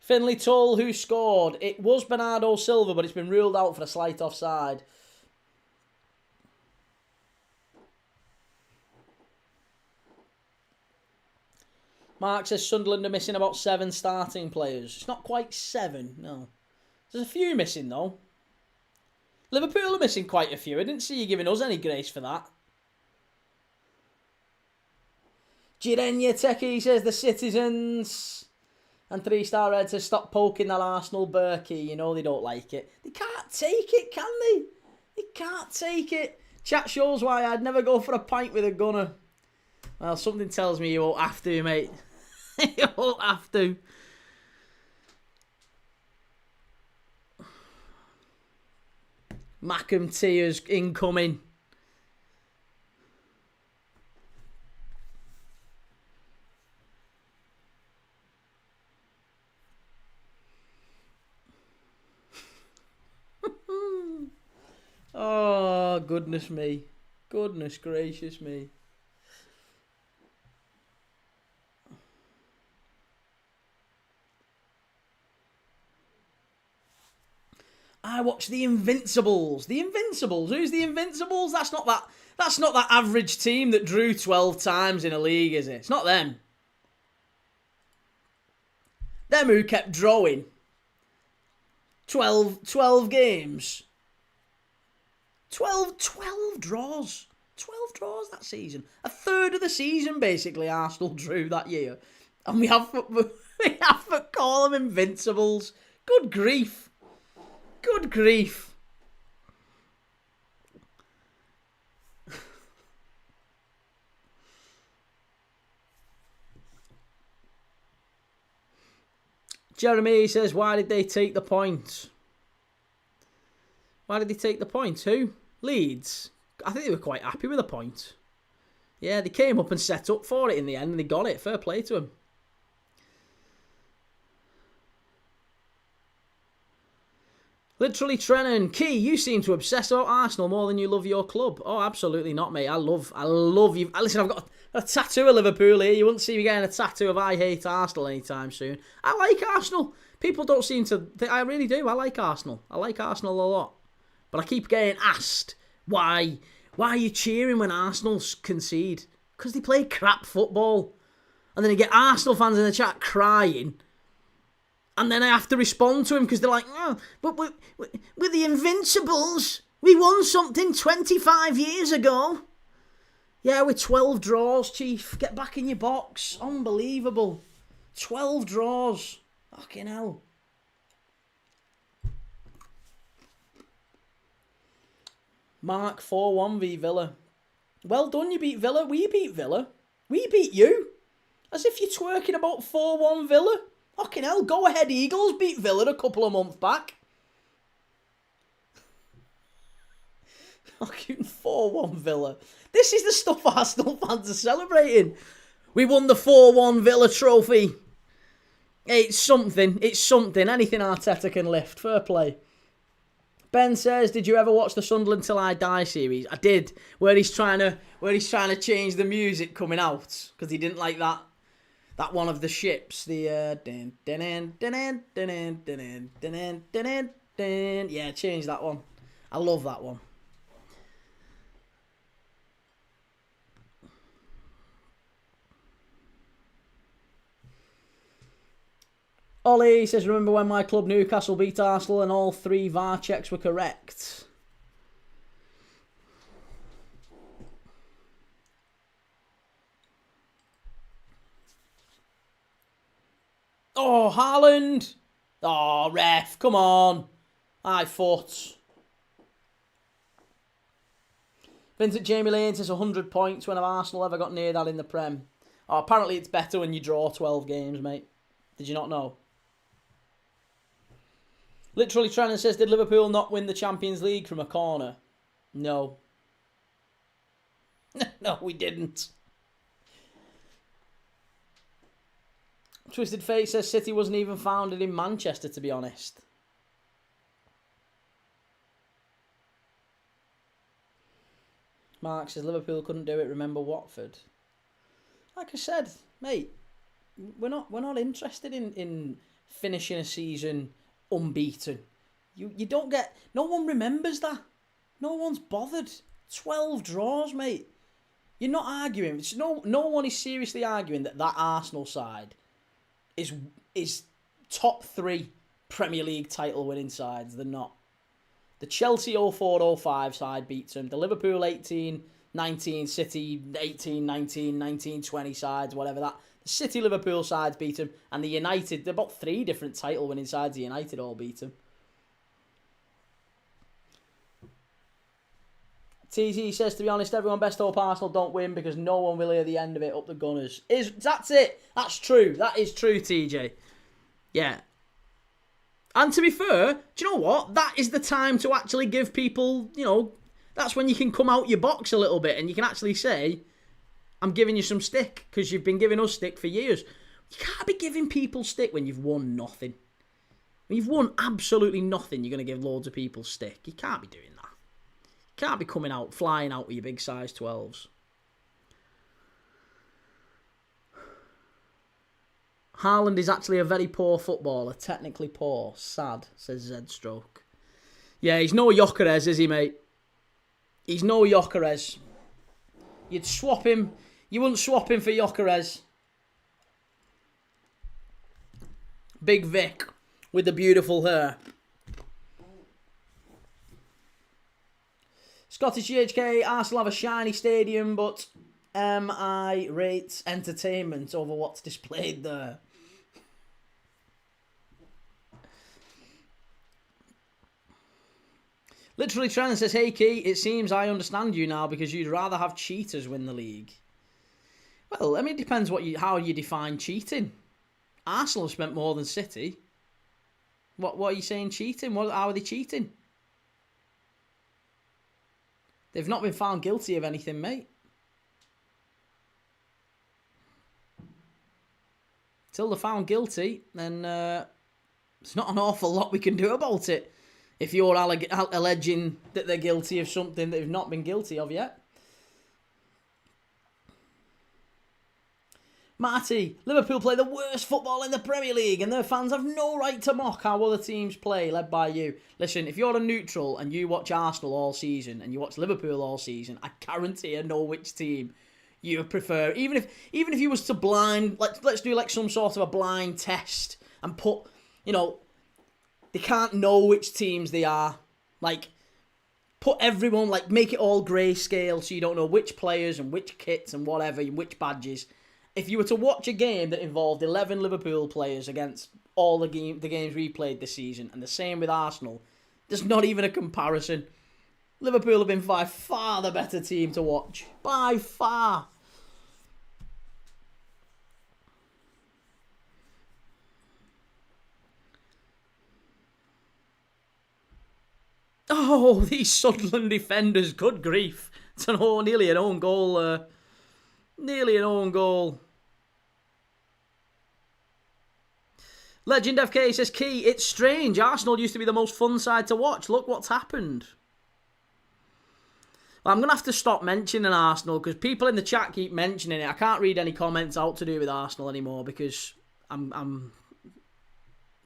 Finley Tull, who scored? It was Bernardo Silva, but it's been ruled out for a slight offside. Mark says Sunderland are missing about 7 starting players. It's not quite 7, no. There's a few missing, though. Liverpool are missing quite a few. I didn't see you giving us any grace for that. Jirenya Teki says the citizens. And 3-Star Red says stop poking that Arsenal Berkey. You know they don't like it. They can't take it, can they? They can't take it. Chat shows why I'd never go for a pint with a gunner. Well, something tells me you won't have to, mate. You won't have to. Mackham tears incoming. Oh, goodness me. Goodness gracious me. I watch the Invincibles. The Invincibles. Who's the Invincibles? That's not that average team that drew 12 times in a league, is it? It's not them. Them who kept drawing 12 games. 12 draws. 12 draws that season. A third of the season, basically, Arsenal drew that year. And we have to call them Invincibles. Good grief. Good grief. Jeremy says, why did they take the point? Why did they take the point? Who? Leeds. I think they were quite happy with the point. Yeah, they came up and set up for it in the end and they got it. Fair play to them. Literally, Trennan. Key, you seem to obsess about Arsenal more than you love your club. Oh, absolutely not, mate. I love you. Listen, I've got a tattoo of Liverpool here. You wouldn't see me getting a tattoo of I hate Arsenal anytime soon. I like Arsenal. People don't seem to think I really do. I like Arsenal. I like Arsenal a lot. But I keep getting asked, why are you cheering when Arsenal concede? Because they play crap football. And then you get Arsenal fans in the chat crying. And then I have to respond to him because they're like, oh, but with the Invincibles, we won something 25 years ago. Yeah, with 12 draws, Chief. Get back in your box. Unbelievable. 12 draws. Fucking hell. Mark 4-1 v Villa. Well done, you beat Villa. We beat Villa. We beat you. As if you're twerking about 4-1 Villa. Fucking hell, go ahead Eagles beat Villa a couple of months back. Fucking 4-1 Villa. This is the stuff Arsenal fans are celebrating. We won the 4-1 Villa trophy. It's something. It's something. Anything Arteta can lift. Fair play. Ben says, did you ever watch the Sunderland Till I Die series? I did. Where he's trying to change the music coming out. Because he didn't like that one of the ships. The yeah, change that one. I love that one. Ollie says, remember when my club Newcastle beat Arsenal and all 3 VAR checks were correct? Oh, Haaland! Oh, ref, come on. High foot. Vincent Jamie Lane says 100 points when have Arsenal ever got near that in the Prem. Oh, apparently it's better when you draw 12 games, mate. Did you not know? Literally, Trennan says, did Liverpool not win the Champions League from a corner? No. No, we didn't. Twisted Fate says City wasn't even founded in Manchester, to be honest. Mark says Liverpool couldn't do it. Remember Watford? Like I said, mate, we're not interested in finishing a season unbeaten. You don't get. No one remembers that. No one's bothered. 12 draws, mate. You're not arguing. No one is seriously arguing that Arsenal side is top 3 Premier League title winning sides. They're not. The Chelsea 04-05 side beats them. The Liverpool 18-19, City 18-19, 19-20 sides, whatever that. The City Liverpool sides beat them. And the United, they're about 3 different title winning sides. The United all beat them. TZ says, to be honest, everyone best hope Arsenal don't win because no one will hear the end of it. Up the Gunners. That's it. That's true. That is true, TJ. Yeah. And to be fair, do you know what? That is the time to actually give people, that's when you can come out your box a little bit and you can actually say, I'm giving you some stick because you've been giving us stick for years. You can't be giving people stick when you've won nothing. When you've won absolutely nothing, you're going to give loads of people stick. You can't be doing that. You can't be flying out with your big size 12s. Haaland is actually a very poor footballer. Technically poor. Sad, says Z-Stroke. Yeah, he's no Gyökeres, is he, mate? He's no Gyökeres. You'd swap him. You wouldn't swap him for Gyökeres. Big Vic with the beautiful hair. Scottish GHK, Arsenal have a shiny stadium, but MI rates entertainment over what's displayed there. Literally Trent says, hey Key, it seems I understand you now because you'd rather have cheaters win the league. Well, I mean, it depends how you define cheating. Arsenal have spent more than City. What are you saying cheating? How are they cheating? They've not been found guilty of anything, mate. Till they're found guilty, then there's not an awful lot we can do about it. If you're alleging that they're guilty of something that they've not been guilty of yet. Marty, Liverpool play the worst football in the Premier League and their fans have no right to mock how other teams play, led by you. Listen, if you're a neutral and you watch Arsenal all season and you watch Liverpool all season, I guarantee I know which team you prefer. Even if you was to blind, let's do like some sort of a blind test and put, they can't know which teams they are. Like, put everyone, make it all grayscale so you don't know which players and which kits and whatever, and which badges. If you were to watch a game that involved 11 Liverpool players against all the games we played this season, and the same with Arsenal, there's not even a comparison. Liverpool have been by far the better team to watch. By far. Oh, these Sunderland defenders, good grief. It's nearly an own goal. Nearly an own goal. Legend FK says, Key, it's strange. Arsenal used to be the most fun side to watch. Look what's happened. Well, I'm going to have to stop mentioning Arsenal because people in the chat keep mentioning it. I can't read any comments out to do with Arsenal anymore because I'm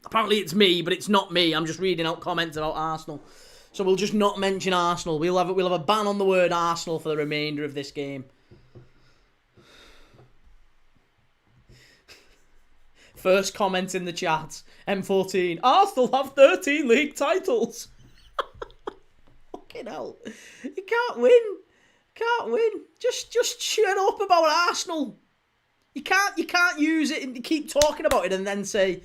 apparently it's me, but it's not me. I'm just reading out comments about Arsenal. So we'll just not mention Arsenal. We'll have a ban on the word Arsenal for the remainder of this game. First comment in the chat. M14. Arsenal have 13 league titles. Fucking hell. You can't win. Can't win. Just shut up about Arsenal. You can't use it and keep talking about it and then say,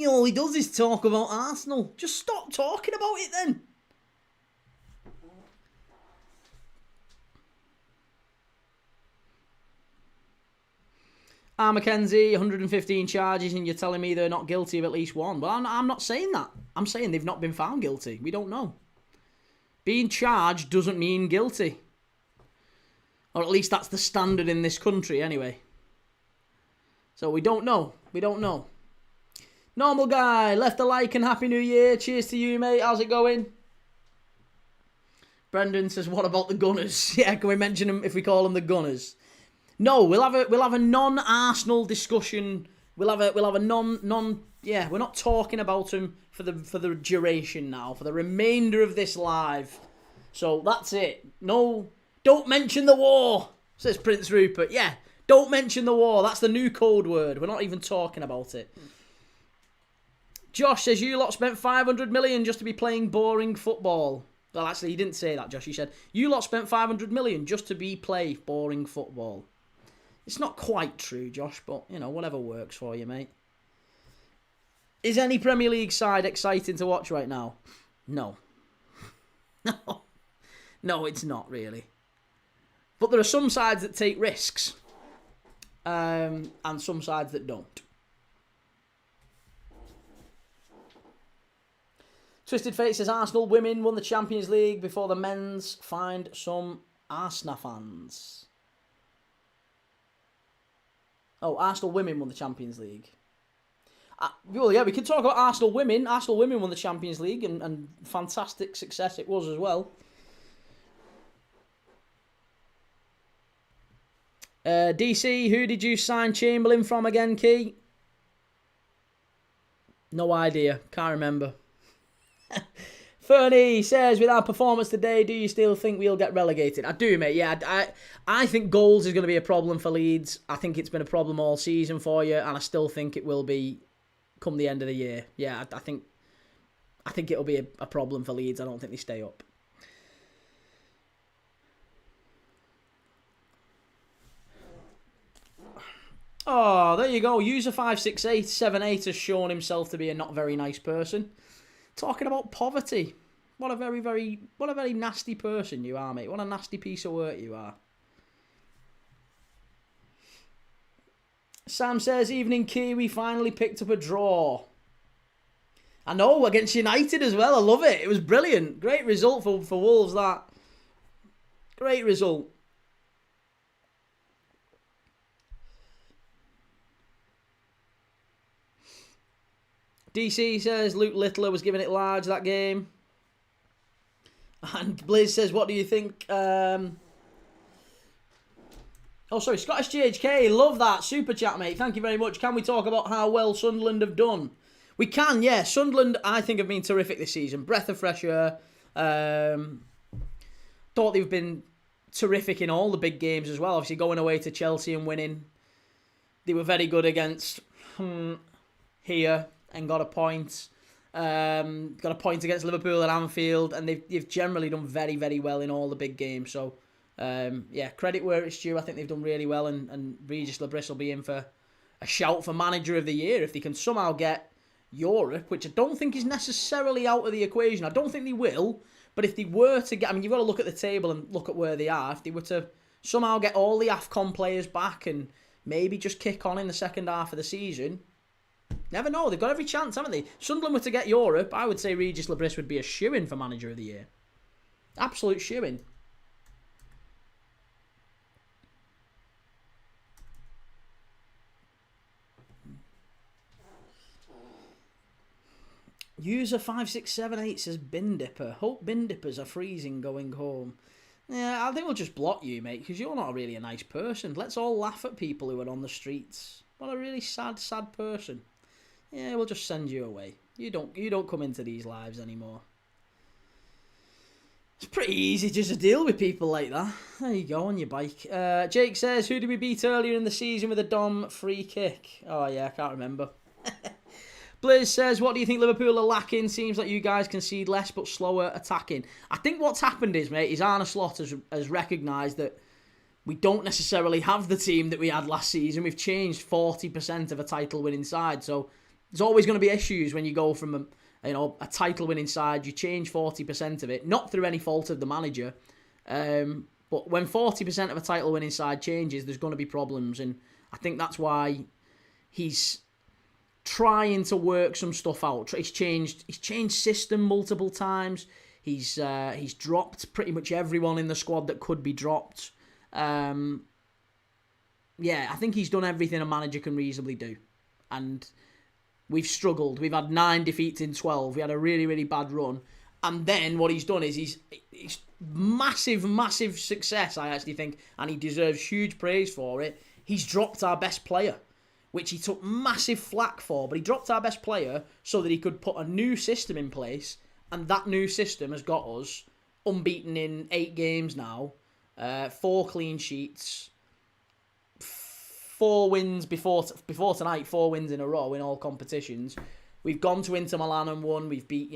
all he does is talk about Arsenal. Just stop talking about it then. Mackenzie, 115 charges and you're telling me they're not guilty of at least one. Well, I'm not saying that. I'm saying they've not been found guilty. We don't know. Being charged doesn't mean guilty. Or at least that's the standard in this country anyway. So we don't know. We don't know. Normal guy, left a like and Happy New Year. Cheers to you, mate. How's it going? Brendan says, what about the Gunners? Yeah, can we mention them if we call them the Gunners? No, we'll have a non-Arsenal discussion. We'll have a non. Yeah, we're not talking about them for the duration now, for the remainder of this live. So that's it. No, don't mention the war, says Prince Rupert. Yeah, don't mention the war. That's the new code word. We're not even talking about it. Josh says you lot spent 500 million just to be playing boring football. Well, actually, he didn't say that, Josh. He said you lot spent 500 million just to play boring football. It's not quite true, Josh, but, whatever works for you, mate. Is any Premier League side exciting to watch right now? No. No. No, it's not really. But there are some sides that take risks. And some sides that don't. Twisted Fate says Arsenal women won the Champions League before the men's. Find some Arsenal fans. Oh, Arsenal women won the Champions League. Well, yeah, we can talk about Arsenal women. Arsenal women won the Champions League, and fantastic success it was as well. DC, who did you sign Chamberlain from again, Key? No idea. Can't remember. Fernie says, with our performance today, do you still think we'll get relegated? I do, mate. Yeah, I think goals is going to be a problem for Leeds. I think it's been a problem all season for you, and I still think it will be come the end of the year. Yeah, I think it'll be a problem for Leeds. I don't think they stay up. Oh, there you go. User 56878 has shown himself to be a not very nice person. Talking about poverty. What a very nasty person you are, mate. What a nasty piece of work you are. Sam says, evening Kiwi, finally picked up a draw. I know, against United as well. I love it. It was brilliant. Great result for Wolves, that. Great result. DC says Luke Littler was giving it large that game. And Blizz says, what do you think? Oh, sorry, Scottish GHK. Love that. Super chat, mate. Thank you very much. Can we talk about how well Sunderland have done? We can, yeah. Sunderland, I think, have been terrific this season. Breath of fresh air. Thought they've been terrific in all the big games as well. Obviously, going away to Chelsea and winning. They were very good against here. And got a point. Got a point against Liverpool at Anfield, and they've generally done very, very well in all the big games. So, yeah, credit where it's due. I think they've done really well, and Régis Le Bris will be in for a shout for Manager of the Year if they can somehow get Europe, which I don't think is necessarily out of the equation. I don't think they will, but if they were to get, I mean, you've got to look at the table and look at where they are. If they were to somehow get all the AFCON players back and maybe just kick on in the second half of the season. Never know. They've got every chance, haven't they? Sunderland were to get Europe, I would say Régis Le Bris would be a shoo-in for Manager of the Year. Absolute shoo-in. User 5678 says Bin Dipper. Hope Bin Dippers are freezing going home. Yeah, I think we'll just block you, mate, because you're not really a nice person. Let's all laugh at people who are on the streets. What a really sad, sad person. Yeah, we'll just send you away. You don't come into these lives anymore. It's pretty easy just to deal with people like that. There you go, on your bike. Jake says, who did we beat earlier in the season with a Dom free kick? Oh, yeah, I can't remember. Blizz says, what do you think Liverpool are lacking? Seems like you guys concede less but slower attacking. I think what's happened is, mate, is Arne Slot has recognised that we don't necessarily have the team that we had last season. We've changed 40% of a title-winning side, so there's always going to be issues when you go from a title-winning side. You change 40% of it, not through any fault of the manager, but when 40% of a title-winning side changes, there's going to be problems, and I think that's why he's trying to work some stuff out. He's changed system multiple times. He's dropped pretty much everyone in the squad that could be dropped. Yeah, I think he's done everything a manager can reasonably do, and we've struggled. We've had 9 defeats in 12. We had a really, really bad run. And then what he's done is he's massive success, I actually think, and he deserves huge praise for it. He's dropped our best player, which he took massive flack for, but he dropped our best player so that he could put a new system in place, and that new system has got us unbeaten in 8 games now, 4 clean sheets, 4 wins before tonight, 4 wins in a row in all competitions. We've gone to Inter Milan and won. We've beat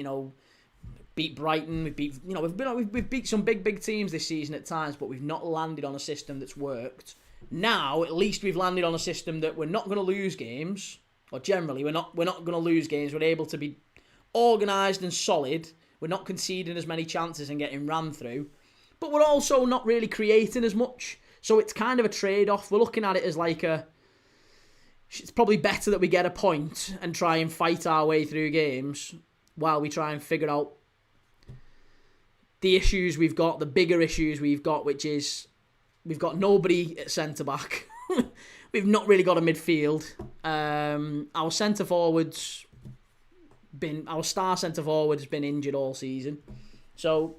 Brighton. We've beat some big teams this season at times, but we've not landed on a system that's worked. Now, at least we've landed on a system that we're not going to lose games, or generally we're not going to lose games. We're able to be organised and solid. We're not conceding as many chances and getting ran through. but we're also not really creating as much. So it's kind of a trade-off. We're looking at it as like it's probably better that we get a point and try and fight our way through games while we try and figure out the issues we've got, the bigger issues we've got, which is we've got nobody at centre-back. We've not really got a midfield. Our centre-forwards our star centre-forward has been injured all season. So,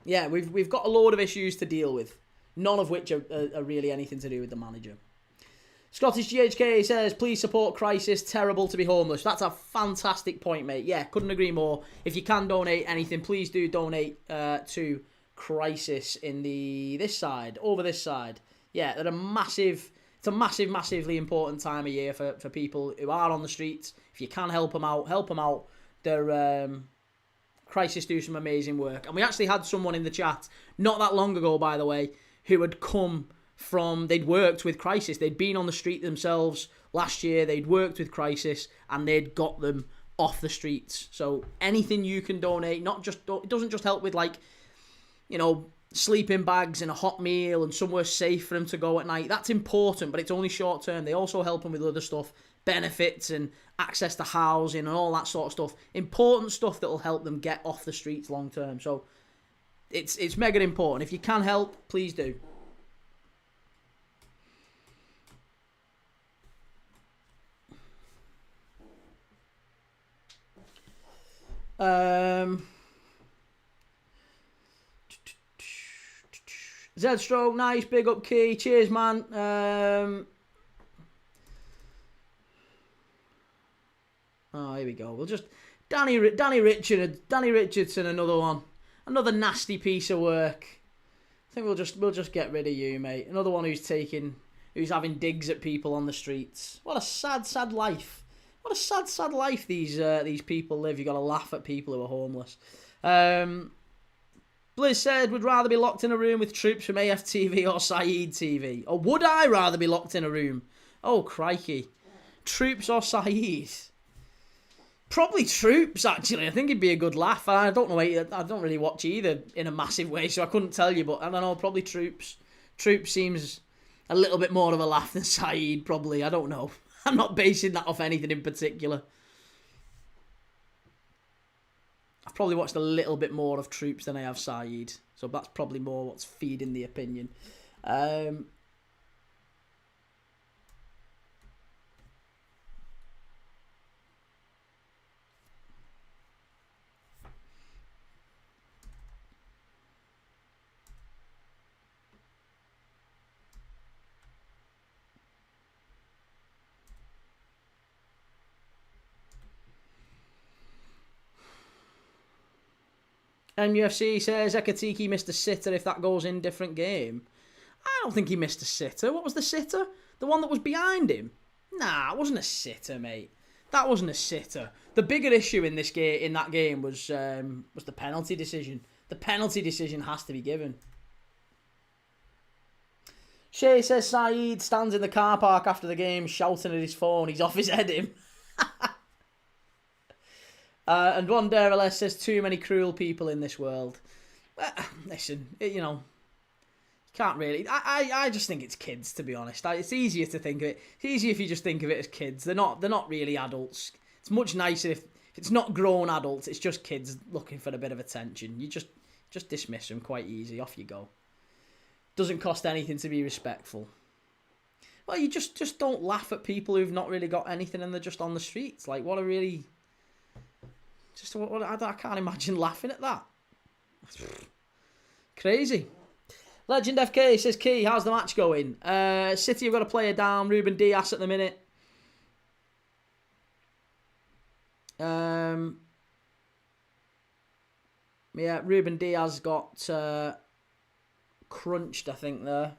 yeah, we've got a load of issues to deal with, none of which are really anything to do with the manager. Scottish GHK says, please support Crisis, terrible to be homeless. That's a fantastic point, mate. Yeah, couldn't agree more. If you can donate anything, please do donate to Crisis in over this side. Yeah, they're it's a massively important time of year for people who are on the streets. If you can help them out. They're, Crisis do some amazing work. And we actually had someone in the chat, not that long ago, by the way, who had come they'd worked with Crisis. They'd been on the street themselves last year. They'd worked with Crisis and they'd got them off the streets. So anything you can donate, it doesn't just help with sleeping bags and a hot meal and somewhere safe for them to go at night. That's important, but it's only short term. They also help them with other stuff, benefits and access to housing and all that sort of stuff. Important stuff that will help them get off the streets long term. So it's mega important. If you can help, please do. Z-Stroke, nice, big up Key, cheers man. Here we go. We'll just Danny Richardson, another nasty piece of work. I think we'll just get rid of you, mate. Another one who's having digs at people on the streets. What a sad life. What a sad life these people live. You got to laugh at people who are homeless. Blizz said, would rather be locked in a room with troops from AFTV or Saeed TV. Or would I rather be locked in a room? Oh, crikey. Troops or Saeed? Probably Troops, actually. I think it'd be a good laugh. I don't know. I don't really watch either in a massive way, so I couldn't tell you. But I don't know, probably Troops. Troops seems a little bit more of a laugh than Saeed, probably. I don't know. I'm not basing that off anything in particular. I've probably watched a little bit more of Troops than I have Saeed. So that's probably more what's feeding the opinion. MUFC says Ekatiki missed a sitter if that goes in different game. I don't think he missed a sitter. What was the sitter? The one that was behind him? Nah, it wasn't a sitter, mate. That wasn't a sitter. The bigger issue in that game was the penalty decision. The penalty decision has to be given. Shay says Saeed stands in the car park after the game shouting at his phone. He's off his head him. And one Dereless says too many cruel people in this world. Listen, you can't really. I just think it's kids, to be honest. It's easier to think of it. It's easier if you just think of it as kids. They're not really adults. It's much nicer if it's not grown adults. It's just kids looking for a bit of attention. You just dismiss them quite easy. Off you go. Doesn't cost anything to be respectful. Well, you just don't laugh at people who've not really got anything and they're just on the streets. Like, what a really. I can't imagine laughing at that. Crazy. Legend FK says, Key, how's the match going? City have got a player down, Ruben Dias at the minute. Yeah, Ruben Dias got crunched, I think, there.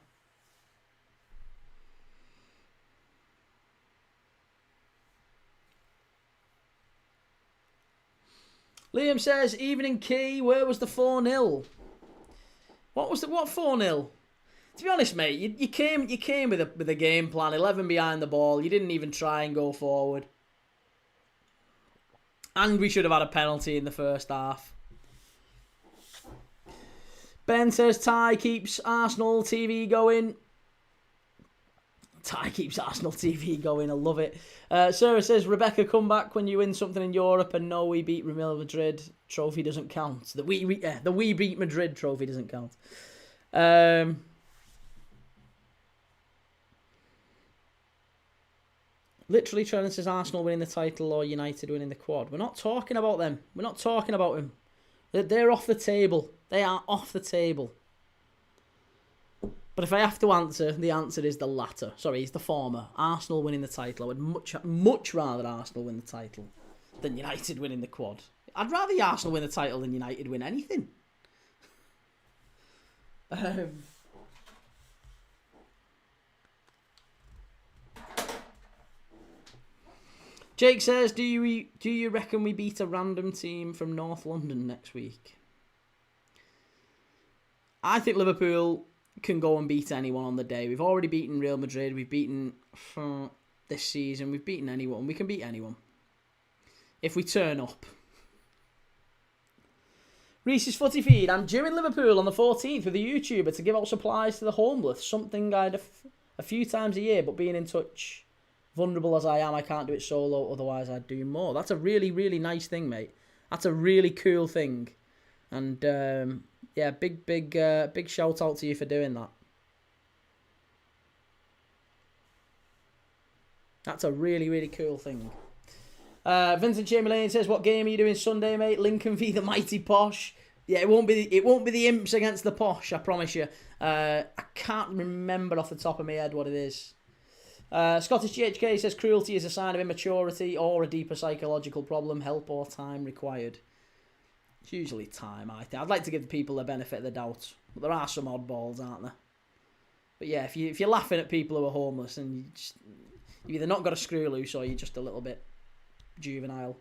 Liam says, evening Key, where was the 4-0? What 4-0? To be honest, mate, you came with a game plan, 11 behind the ball. You didn't even try and go forward. And we should have had a penalty in the first half. Ben says Ty keeps Arsenal TV going. Ty keeps Arsenal TV going. I love it. Sarah says, Rebecca, come back when you win something in Europe and no, we beat Real Madrid. Trophy doesn't count. The we beat Madrid trophy doesn't count. Literally, Trent says Arsenal winning the title or United winning the quad. We're not talking about them. We're not talking about them. They're off the table. They are off the table. But if I have to answer, the answer is the latter. Sorry, it's the former. Arsenal winning the title. I would much rather Arsenal win the title than United winning the quad. I'd rather Arsenal win the title than United win anything. Jake says, do you reckon we beat a random team from North London next week? I think Liverpool can go and beat anyone on the day. We've already beaten Real Madrid. We've beaten this season. We've beaten anyone. We can beat anyone if we turn up. Reese's Footy Feed. I'm due in Liverpool on the 14th with a YouTuber to give out supplies to the homeless. Something I'd a few times a year, but being in touch, vulnerable as I am, I can't do it solo. Otherwise, I'd do more. That's a really, really nice thing, mate. That's a really cool thing. And yeah, big shout out to you for doing that. That's a really, really cool thing. Vincent Chamberlain says, "What game are you doing Sunday, mate? Lincoln v the mighty Posh." Yeah, it won't be the Imps against the Posh, I promise you. I can't remember off the top of my head what it is. Scottish GHK says, "Cruelty is a sign of immaturity or a deeper psychological problem. Help or time required." It's usually time, I think. I'd like to give the people the benefit of the doubt, but there are some oddballs, aren't there? But yeah, if you're laughing at people who are homeless, and you've either not got a screw loose or you're just a little bit juvenile.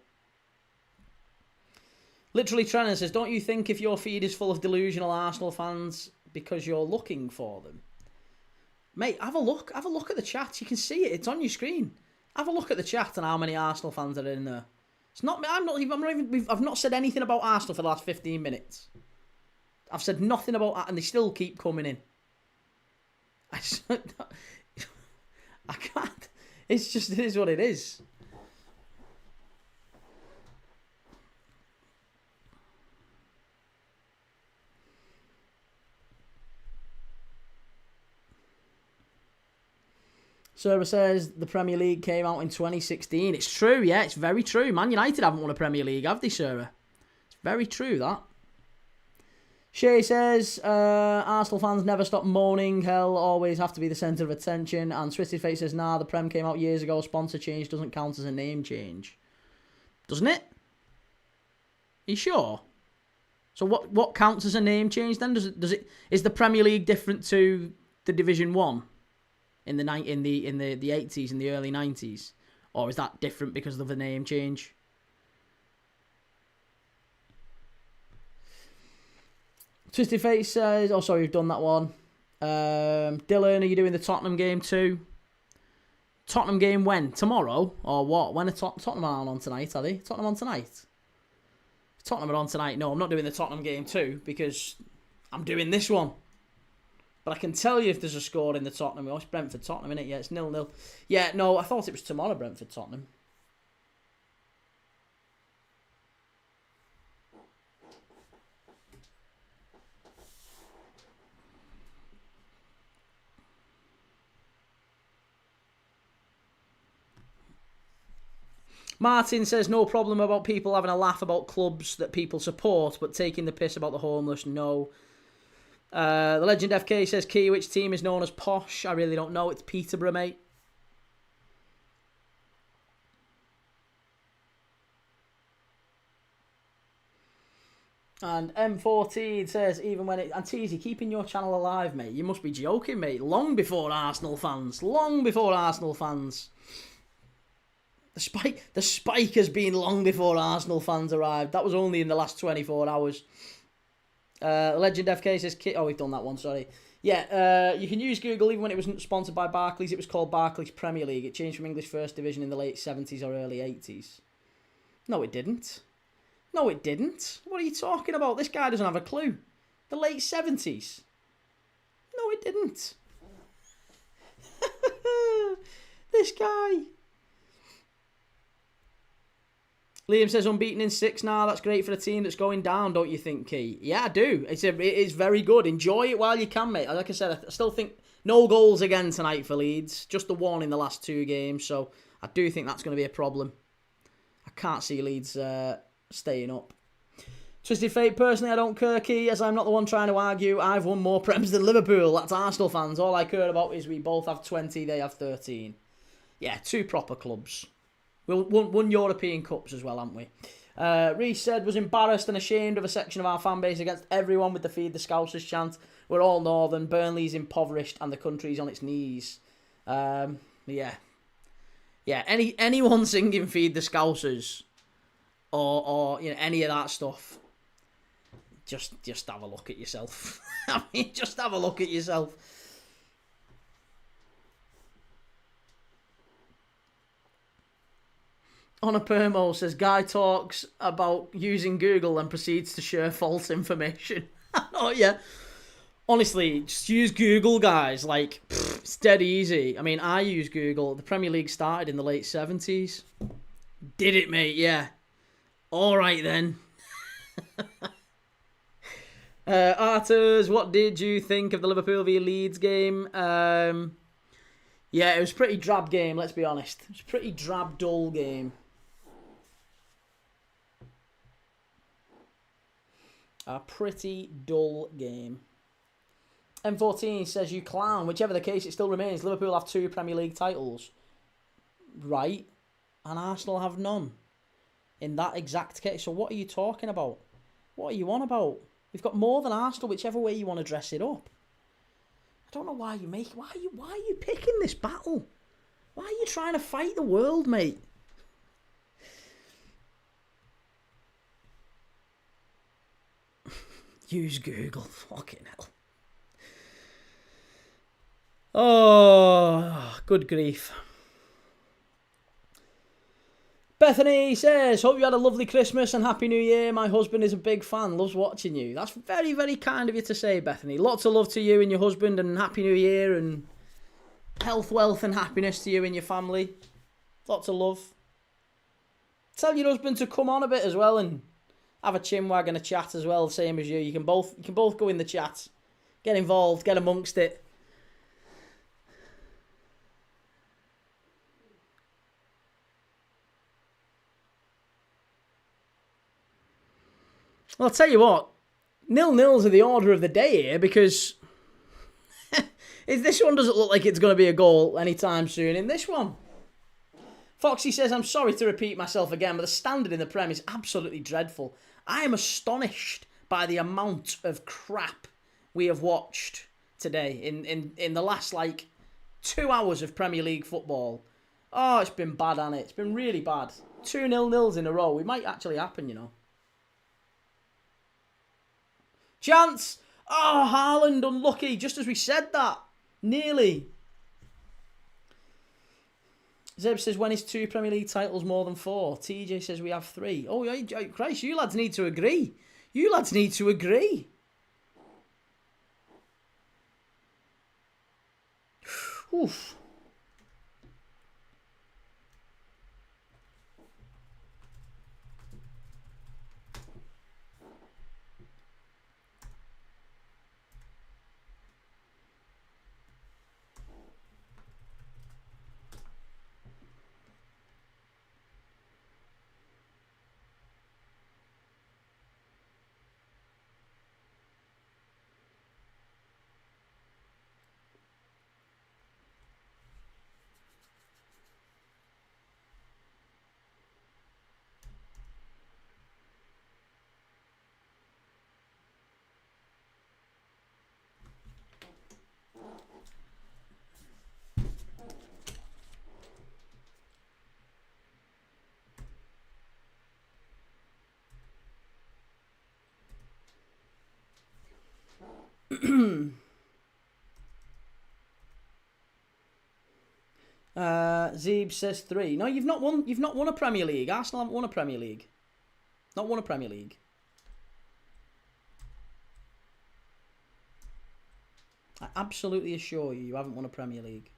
Literally, Trenner says, "Don't you think if your feed is full of delusional Arsenal fans because you're looking for them?" Mate, have a look. Have a look at the chat. You can see it. It's on your screen. Have a look at the chat and how many Arsenal fans are in there. It's not. I've not said anything about Arsenal for the last 15 minutes. I've said nothing about that, and they still keep coming in. I can't. It's just, it is what it is. Server says the Premier League came out in 2016. It's true, yeah, it's very true. Man United haven't won a Premier League, have they, Server? It's very true, that. Shay says, Arsenal fans never stop moaning. Hell, always have to be the centre of attention. And Twisted Face says, nah, the Prem came out years ago. Sponsor change doesn't count as a name change. Doesn't it? Are you sure? So what counts as a name change then? Is the Premier League different to the Division 1? In the 80s and the early 90s, or is that different because of the name change? Twisted Face says, "Oh, sorry, we've done that one." Dylan, are you doing the Tottenham game too? Tottenham game when? Tomorrow or what? When are Tottenham on tonight? Are they Tottenham on tonight? Tottenham are on tonight. No, I'm not doing the Tottenham game too because I'm doing this one. But I can tell you if there's a score in the Tottenham. Oh, it's Brentford-Tottenham, isn't it? Yeah, it's 0-0. Yeah, no, I thought it was tomorrow, Brentford-Tottenham. Martin says, no problem about people having a laugh about clubs that people support, but taking the piss about the homeless, no. The Legend FK says, Key, which team is known as Posh? I really don't know. It's Peterborough, mate. And M14 says, even when it... And Teasy, keeping your channel alive, mate. You must be joking, mate. Long before Arsenal fans. Long before Arsenal fans. The spike has been long before Arsenal fans arrived. That was only in the last 24 hours. Legend FK says, oh, we've done that one, sorry. Yeah, you can use Google even when it wasn't sponsored by Barclays. It was called Barclays Premier League. It changed from English First Division in the late 70s or early 80s. No, it didn't. No, it didn't. What are you talking about? This guy doesn't have a clue. The late 70s. No, it didn't. This guy. Liam says unbeaten in 6 now. That's great for a team that's going down, don't you think, Key? Yeah, I do. It is very good. Enjoy it while you can, mate. Like I said, I still think no goals again tonight for Leeds. Just the one in the last 2 games. So I do think that's going to be a problem. I can't see Leeds staying up. Twisted Fate, personally, I don't care, Key, as I'm not the one trying to argue. I've won more Prems than Liverpool. That's Arsenal fans. All I care about is we both have 20, they have 13. Yeah, 2 proper clubs. We'll won European Cups as well, haven't we? Reece said, was embarrassed and ashamed of a section of our fan base against everyone with the Feed the Scousers chant. We're all Northern, Burnley's impoverished and the country's on its knees. Yeah. Yeah, anyone singing Feed the Scousers or you know, any of that stuff, just have a look at yourself. I mean, just have a look at yourself. On a Permo says, guy talks about using Google and proceeds to share false information. Oh, yeah. Honestly, just use Google, guys. Like, it's dead easy. I mean, I use Google. The Premier League started in the late 70s. Did it, mate? Yeah. All right, then. Arturs, what did you think of the Liverpool v Leeds game? Yeah, it was a pretty drab game, let's be honest. It was a pretty drab, dull game. A pretty dull game. M14 says, you clown. Whichever the case, it still remains. Liverpool have 2 Premier League titles. Right. And Arsenal have none. In that exact case. So what are you talking about? What are you on about? We've got more than Arsenal, whichever way you want to dress it up. I don't know why you make... Why are you picking this battle? Why are you trying to fight the world, mate? Use Google. Fucking hell. Oh, good grief. Bethany says, hope you had a lovely Christmas and Happy New Year. My husband is a big fan, loves watching you. That's very, very kind of you to say, Bethany. Lots of love to you and your husband and Happy New Year and health, wealth and happiness to you and your family. Lots of love. Tell your husband to come on a bit as well and have a chinwag and a chat as well, same as you. You can both go in the chat. Get involved, get amongst it. Well, I'll tell you what, 0-0s are the order of the day here because this one doesn't look like it's going to be a goal anytime soon in this one. Foxy says, I'm sorry to repeat myself again, but the standard in the Prem is absolutely dreadful. I am astonished by the amount of crap we have watched today in the last, 2 hours of Premier League football. Oh, it's been bad, hasn't it? It's been really bad. 2 0-0s in a row. It might actually happen, you know. Chance! Oh, Haaland, unlucky. Just as we said that. Nearly. Zeb says, when is 2 Premier League titles more than 4? TJ says we have 3. Oh, Christ, you lads need to agree. You lads need to agree. Oof. Zeeb says 3. No, you've not won a Premier League. Arsenal haven't won a Premier League. Not won a Premier League. I absolutely assure you, you haven't won a Premier League.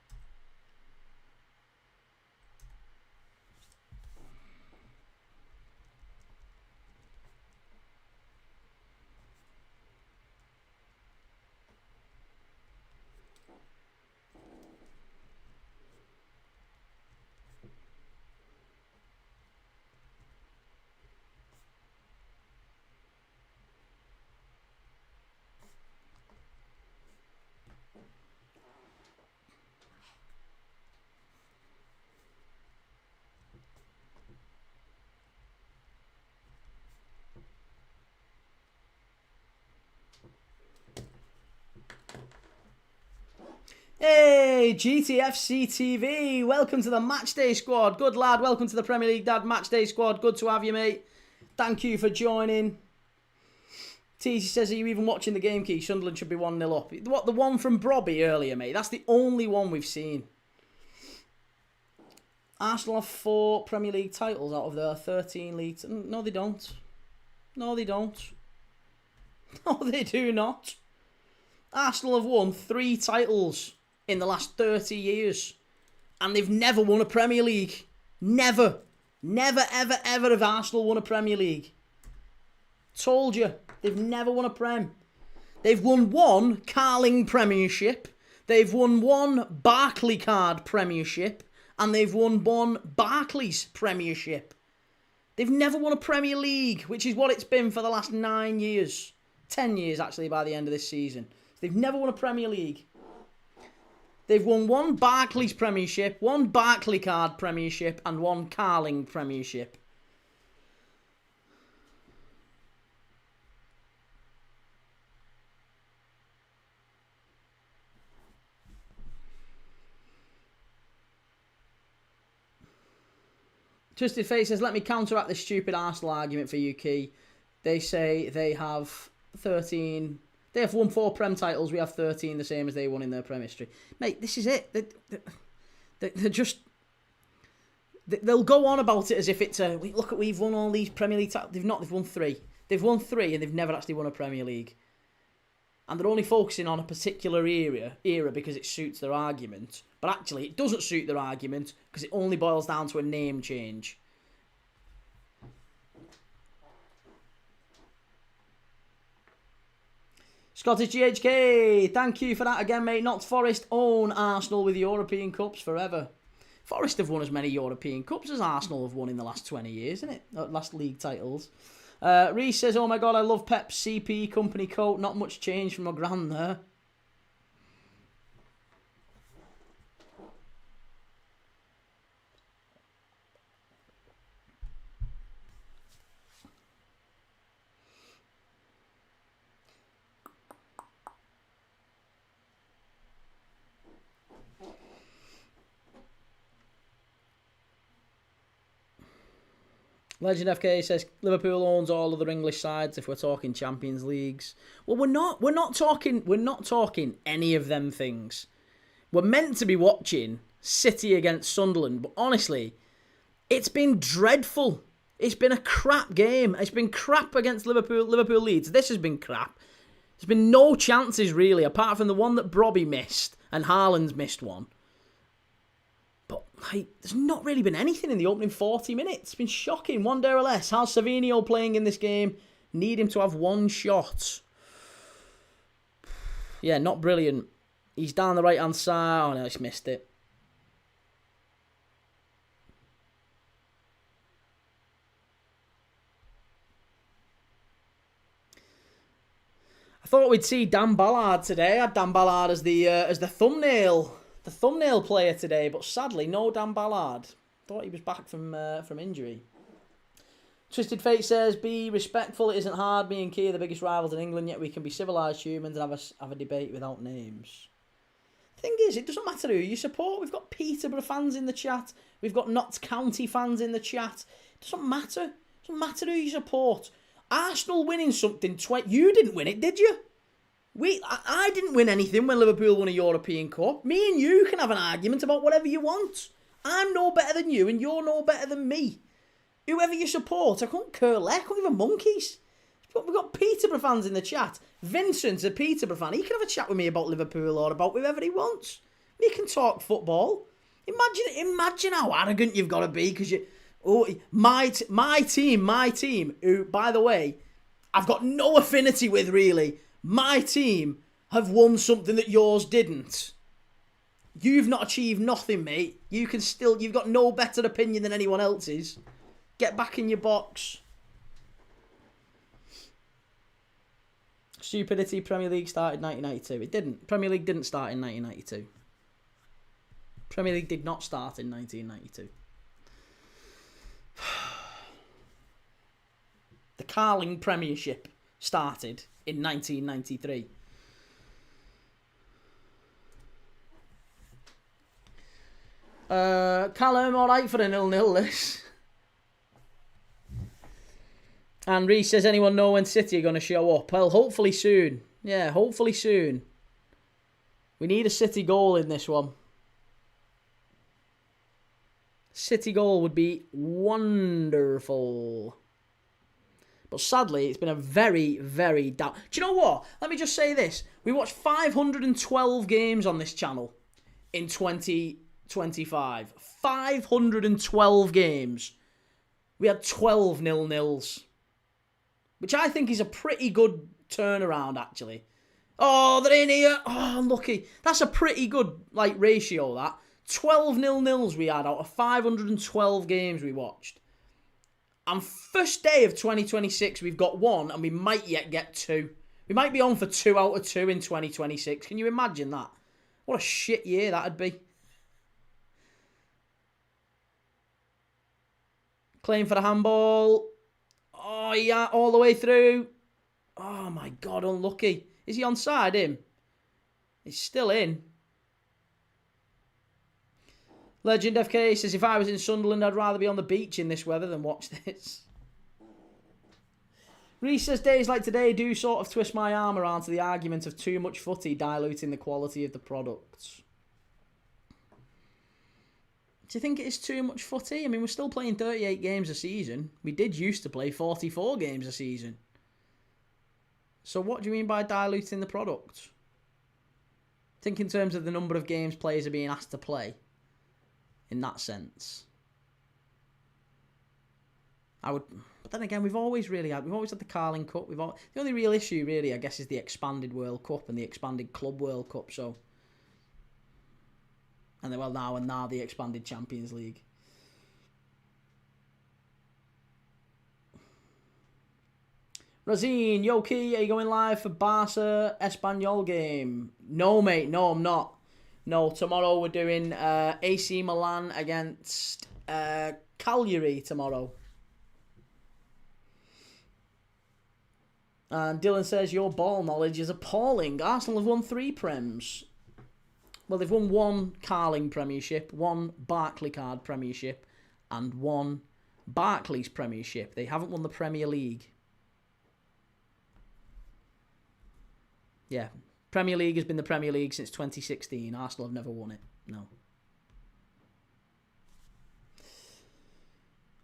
Hey, GTFC TV, welcome to the Matchday Squad. Good lad, welcome to the Premier League Dad Matchday Squad. Good to have you, mate. Thank you for joining. Teasy says, are you even watching the game, Key? Sunderland should be 1-0 up. What, the one from Brobby earlier, mate? That's the only one we've seen. Arsenal have 4 Premier League titles out of their 13 leagues. No, they don't. No, they don't. No, they do not. Arsenal have won 3 titles in the last 30 years. And they've never won a Premier League. Never. Never, ever, ever have Arsenal won a Premier League. Told you. They've never won a Prem. They've won 1 Carling Premiership. They've won 1 Barclaycard Premiership. And they've won 1 Barclays Premiership. They've never won a Premier League, which is what it's been for the last 9 years. 10 years, actually, by the end of this season. They've never won a Premier League. They've won 1 Barclays Premiership, 1 Barclaycard Premiership, and 1 Carling Premiership. Twisted Face says, let me counteract this stupid Arsenal argument for you, Key. They say they have 13... They have won 4 Prem titles. We have 13, the same as they won in their Prem history. Mate, this is it. They're just... They'll go on about it as if it's a... Look, we've won all these Premier League titles. They've not. They've won 3. They've won 3 and they've never actually won a Premier League. And they're only focusing on a particular era because it suits their argument. But actually, it doesn't suit their argument because it only boils down to a name change. Scottish GHK, thank you for that again, mate. Not Forest own Arsenal with European Cups forever. Forest have won as many European Cups as Arsenal have won in the last 20 years, isn't it? Last league titles. Reese says, oh my god, I love Pep's CP company coat. Not much change from my grand there. Legend FK says Liverpool owns all other English sides if we're talking Champions Leagues. Well, we're not talking any of them things. We're meant to be watching City against Sunderland, but honestly, it's been dreadful. It's been a crap game. It's been crap against Liverpool Leeds. This has been crap. There's been no chances really, apart from the one that Brobby missed and Haaland's missed one. But there's not really been anything in the opening 40 minutes. It's been shocking. 1 day or less. How's Savinio playing in this game? Need him to have 1 shot. Yeah, not brilliant. He's down the right-hand side. Oh, no, he's missed it. I thought we'd see Dan Ballard today. I had Dan Ballard as the thumbnail player today, but sadly, no Dan Ballard. Thought he was back from injury. Twisted Fate says, be respectful, it isn't hard. Me and Key are the biggest rivals in England, yet we can be civilised humans and have a debate without names. The thing is, it doesn't matter who you support. We've got Peterborough fans in the chat. We've got Notts County fans in the chat. It doesn't matter. It doesn't matter who you support. Arsenal winning something, you didn't win it, did you? I didn't win anything when Liverpool won a European Cup. Me and you can have an argument about whatever you want. I'm no better than you and you're no better than me. Whoever you support, I couldn't care less. I couldn't give a monkeys. We've got Peterborough fans in the chat. Vincent's a Peterborough fan. He can have a chat with me about Liverpool or about whoever he wants. He can talk football. Imagine how arrogant you've got to be because you... Oh, my team, who, by the way, I've got no affinity with, really. My team have won something that yours didn't. You've not achieved nothing, mate. You've got no better opinion than anyone else's. Get back in your box. Stupidity, Premier League started 1992. It didn't. Premier League didn't start in 1992. Premier League did not start in 1992. The Carling Premiership started in 1993. Callum, alright for a 0-0 this. And Reese says, anyone know when City are going to show up? Well, hopefully soon. Yeah, hopefully soon. We need a City goal in this one. City goal would be wonderful. But sadly, it's been a very, very down. Do you know what? Let me just say this. We watched 512 games on this channel in 2025. 512 games. We had 12 0-0s. Which I think is a pretty good turnaround, actually. Oh, they're in here. Oh, unlucky. That's a pretty good ratio, that. 12 0-0s we had out of 512 games we watched. And first day of 2026, we've got one, and we might yet get two. We might be on for 2 out of 2 in 2026. Can you imagine that? What a shit year that'd be. Claim for the handball. Oh, yeah, all the way through. Oh, my God, unlucky. Is he onside, him? He's still in. Legend FK says, if I was in Sunderland, I'd rather be on the beach in this weather than watch this. Reese says, days like today do sort of twist my arm around to the argument of too much footy diluting the quality of the products. Do you think it is too much footy? I mean, we're still playing 38 games a season. We did used to play 44 games a season. So what do you mean by diluting the product? Think in terms of the number of games players are being asked to play. In that sense. But then again, we've always had the Carling Cup. The only real issue, really, I guess, is the expanded World Cup and the expanded Club World Cup. So, and then now the expanded Champions League. Razine, Yoki, are you going live for Barca Espanyol game? No, mate. No, I'm not. No, tomorrow we're doing AC Milan against Cagliari tomorrow. And Dylan says, your ball knowledge is appalling. Arsenal have won 3 Prems. Well, they've won 1 Carling Premiership, 1 Barclaycard Premiership, and 1 Barclays Premiership. They haven't won the Premier League. Yeah. Premier League has been the Premier League since 2016. Arsenal have never won it. No.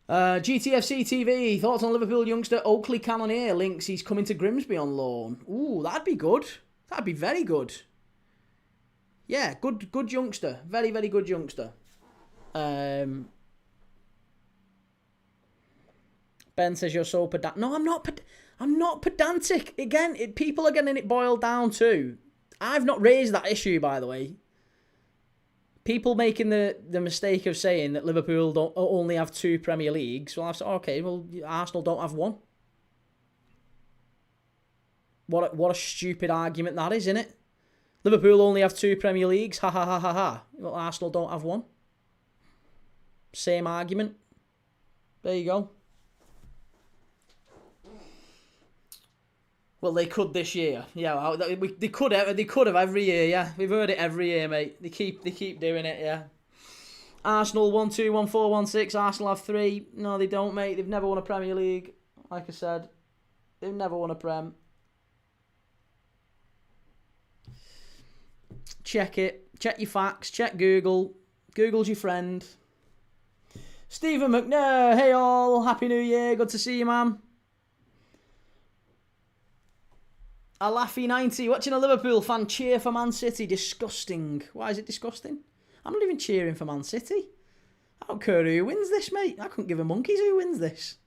GTFC TV. Thoughts on Liverpool youngster Oakley Cannonier links he's coming to Grimsby on loan. Ooh, that'd be good. That'd be very good. Yeah, good youngster. Very, very good youngster. Ben says you're so pedantic. No, I'm not. I'm not pedantic. Again, people are getting it boiled down to. I've not raised that issue, by the way. People making the mistake of saying that Liverpool don't only have 2 Premier Leagues. Well, I've said, okay, well, Arsenal don't have 1. What a stupid argument that is, isn't it? Liverpool only have 2 Premier Leagues. Ha ha ha ha ha. Well, Arsenal don't have 1. Same argument. There you go. Well, they could this year. Yeah, they could have every year. Yeah, we've heard it every year, mate. They keep doing it. Yeah. Arsenal 1-2, 1-4, 1-6. Arsenal have 3. No, they don't, mate. They've never won a Premier League. Like I said, they've never won a Prem. Check it. Check your facts. Check Google. Google's your friend. Stephen McNair. Hey all. Happy New Year. Good to see you, man. Alafi90, watching a Liverpool fan cheer for Man City. Disgusting. Why is it disgusting? I'm not even cheering for Man City. I don't care who wins this, mate. I couldn't give a monkeys who wins this.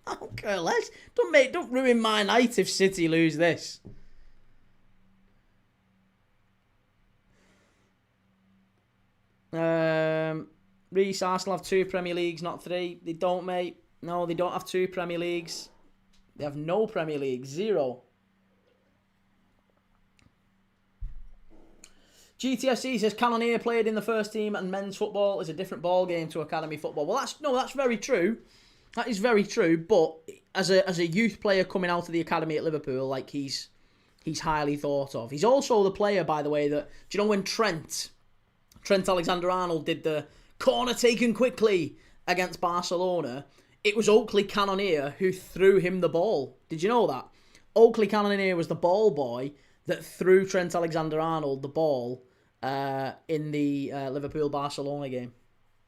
I don't care less. Don't ruin my night if City lose this. Rhys, Arsenal have 2 Premier Leagues, not 3. They don't, mate. No, they don't have 2 Premier Leagues. They have no Premier League. 0. GTFC says Cannoneer played in the first team and men's football is a different ball game to academy football. Well, that's very true. That is very true. But as a youth player coming out of the academy at Liverpool, like he's highly thought of. He's also the player, by the way, that do you know when Trent Alexander-Arnold did the corner taken quickly against Barcelona? It was Oakley Cannoneer who threw him the ball. Did you know that? Oakley Cannoneer was the ball boy that threw Trent Alexander-Arnold the ball in the Liverpool-Barcelona game.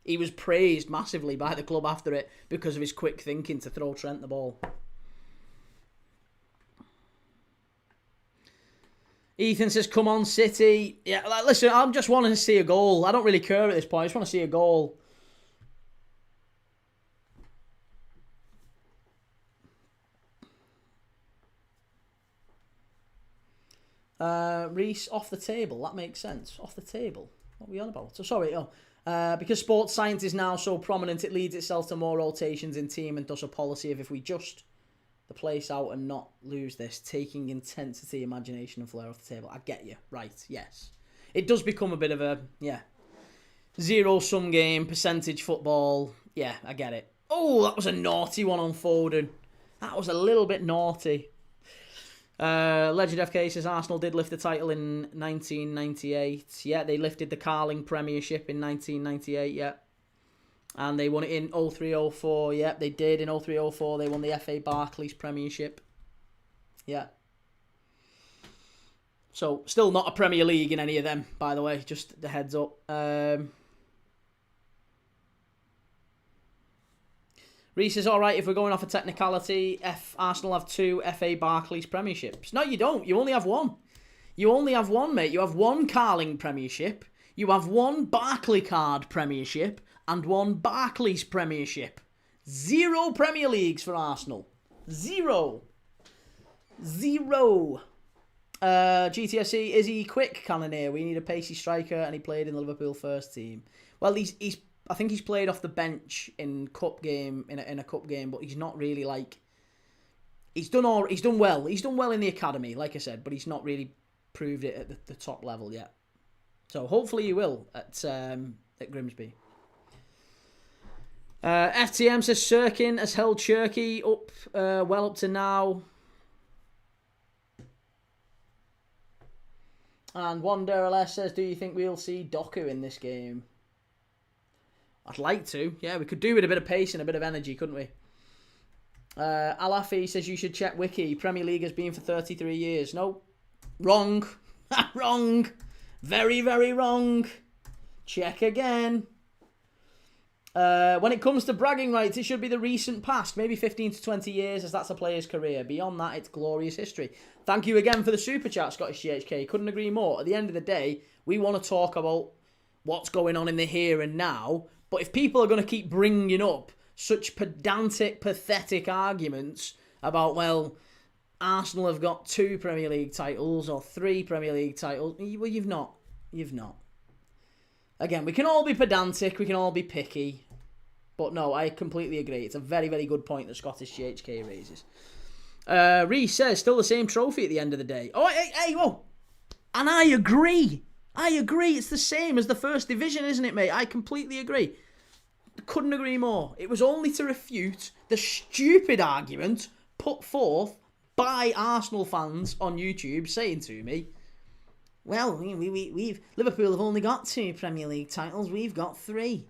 He was praised massively by the club after it because of his quick thinking to throw Trent the ball. Ethan says, come on, City. Yeah, listen, I'm just wanting to see a goal. I don't really care at this point. I just want to see a goal. Rhys, off the table. That makes sense. Off the table. What are we on about? So sorry. Because sports science is now so prominent, it leads itself to more rotations in team and thus a policy of if we just the place out and not lose this, taking intensity, imagination and flair off the table. I get you. Right, yes. It does become a bit of a, zero-sum game, percentage football. Yeah, I get it. Oh, that was a naughty one on Foden. That was a little bit naughty. Legend FK says Arsenal did lift the title in 1998. Yeah, they lifted the Carling Premiership in 1998, yeah. And they won it in 03-04. Yeah, they did. In 03-04, they won the FA Barclays Premiership. Yeah. So, still not a Premier League in any of them, by the way. Just the heads up. Rhys is alright if we're going off a technicality. Arsenal have 2 FA Barclays Premierships. No, you don't. You only have 1. You only have 1, mate. You have 1 Carling Premiership. You have 1 Barclaycard Premiership. And 1 Barclays Premiership. 0 Premier Leagues for Arsenal. 0. GTSC, is he quick, Cannoneer? We need a pacey striker, and he played in the Liverpool first team. Well, I think he's played off the bench in cup game in a cup game, but he's not really like he's done well. He's done well in the academy, like I said, but he's not really proved it at the top level yet. So hopefully he will at Grimsby. FTM says Sirkin has held Cherky up well up to now. And Wanderer says, do you think we'll see Doku in this game? I'd like to. Yeah, we could do with a bit of pace and a bit of energy, couldn't we? Alafi says you should check Wiki. Premier League has been for 33 years. No. Wrong. Wrong. Very, very wrong. Check again. When it comes to bragging rights, it should be the recent past, maybe 15 to 20 years, as that's a player's career. Beyond that, it's glorious history. Thank you again for the super chat, Scottish GHK. Couldn't agree more. At the end of the day, we want to talk about what's going on in the here and now. But if people are going to keep bringing up such pedantic, pathetic arguments about, well, Arsenal have got 2 Premier League titles or 3 Premier League titles, well, you've not. You've not. Again, we can all be pedantic, we can all be picky. But no, I completely agree. It's a very, very good point that Scottish GHK raises. Rhys says, still the same trophy at the end of the day. Oh, hey, whoa. And I agree. It's the same as the first division, isn't it, mate? I completely agree. Couldn't agree more. It was only to refute the stupid argument put forth by Arsenal fans on YouTube saying to me, well, we've Liverpool have only got 2 Premier League titles. We've got 3.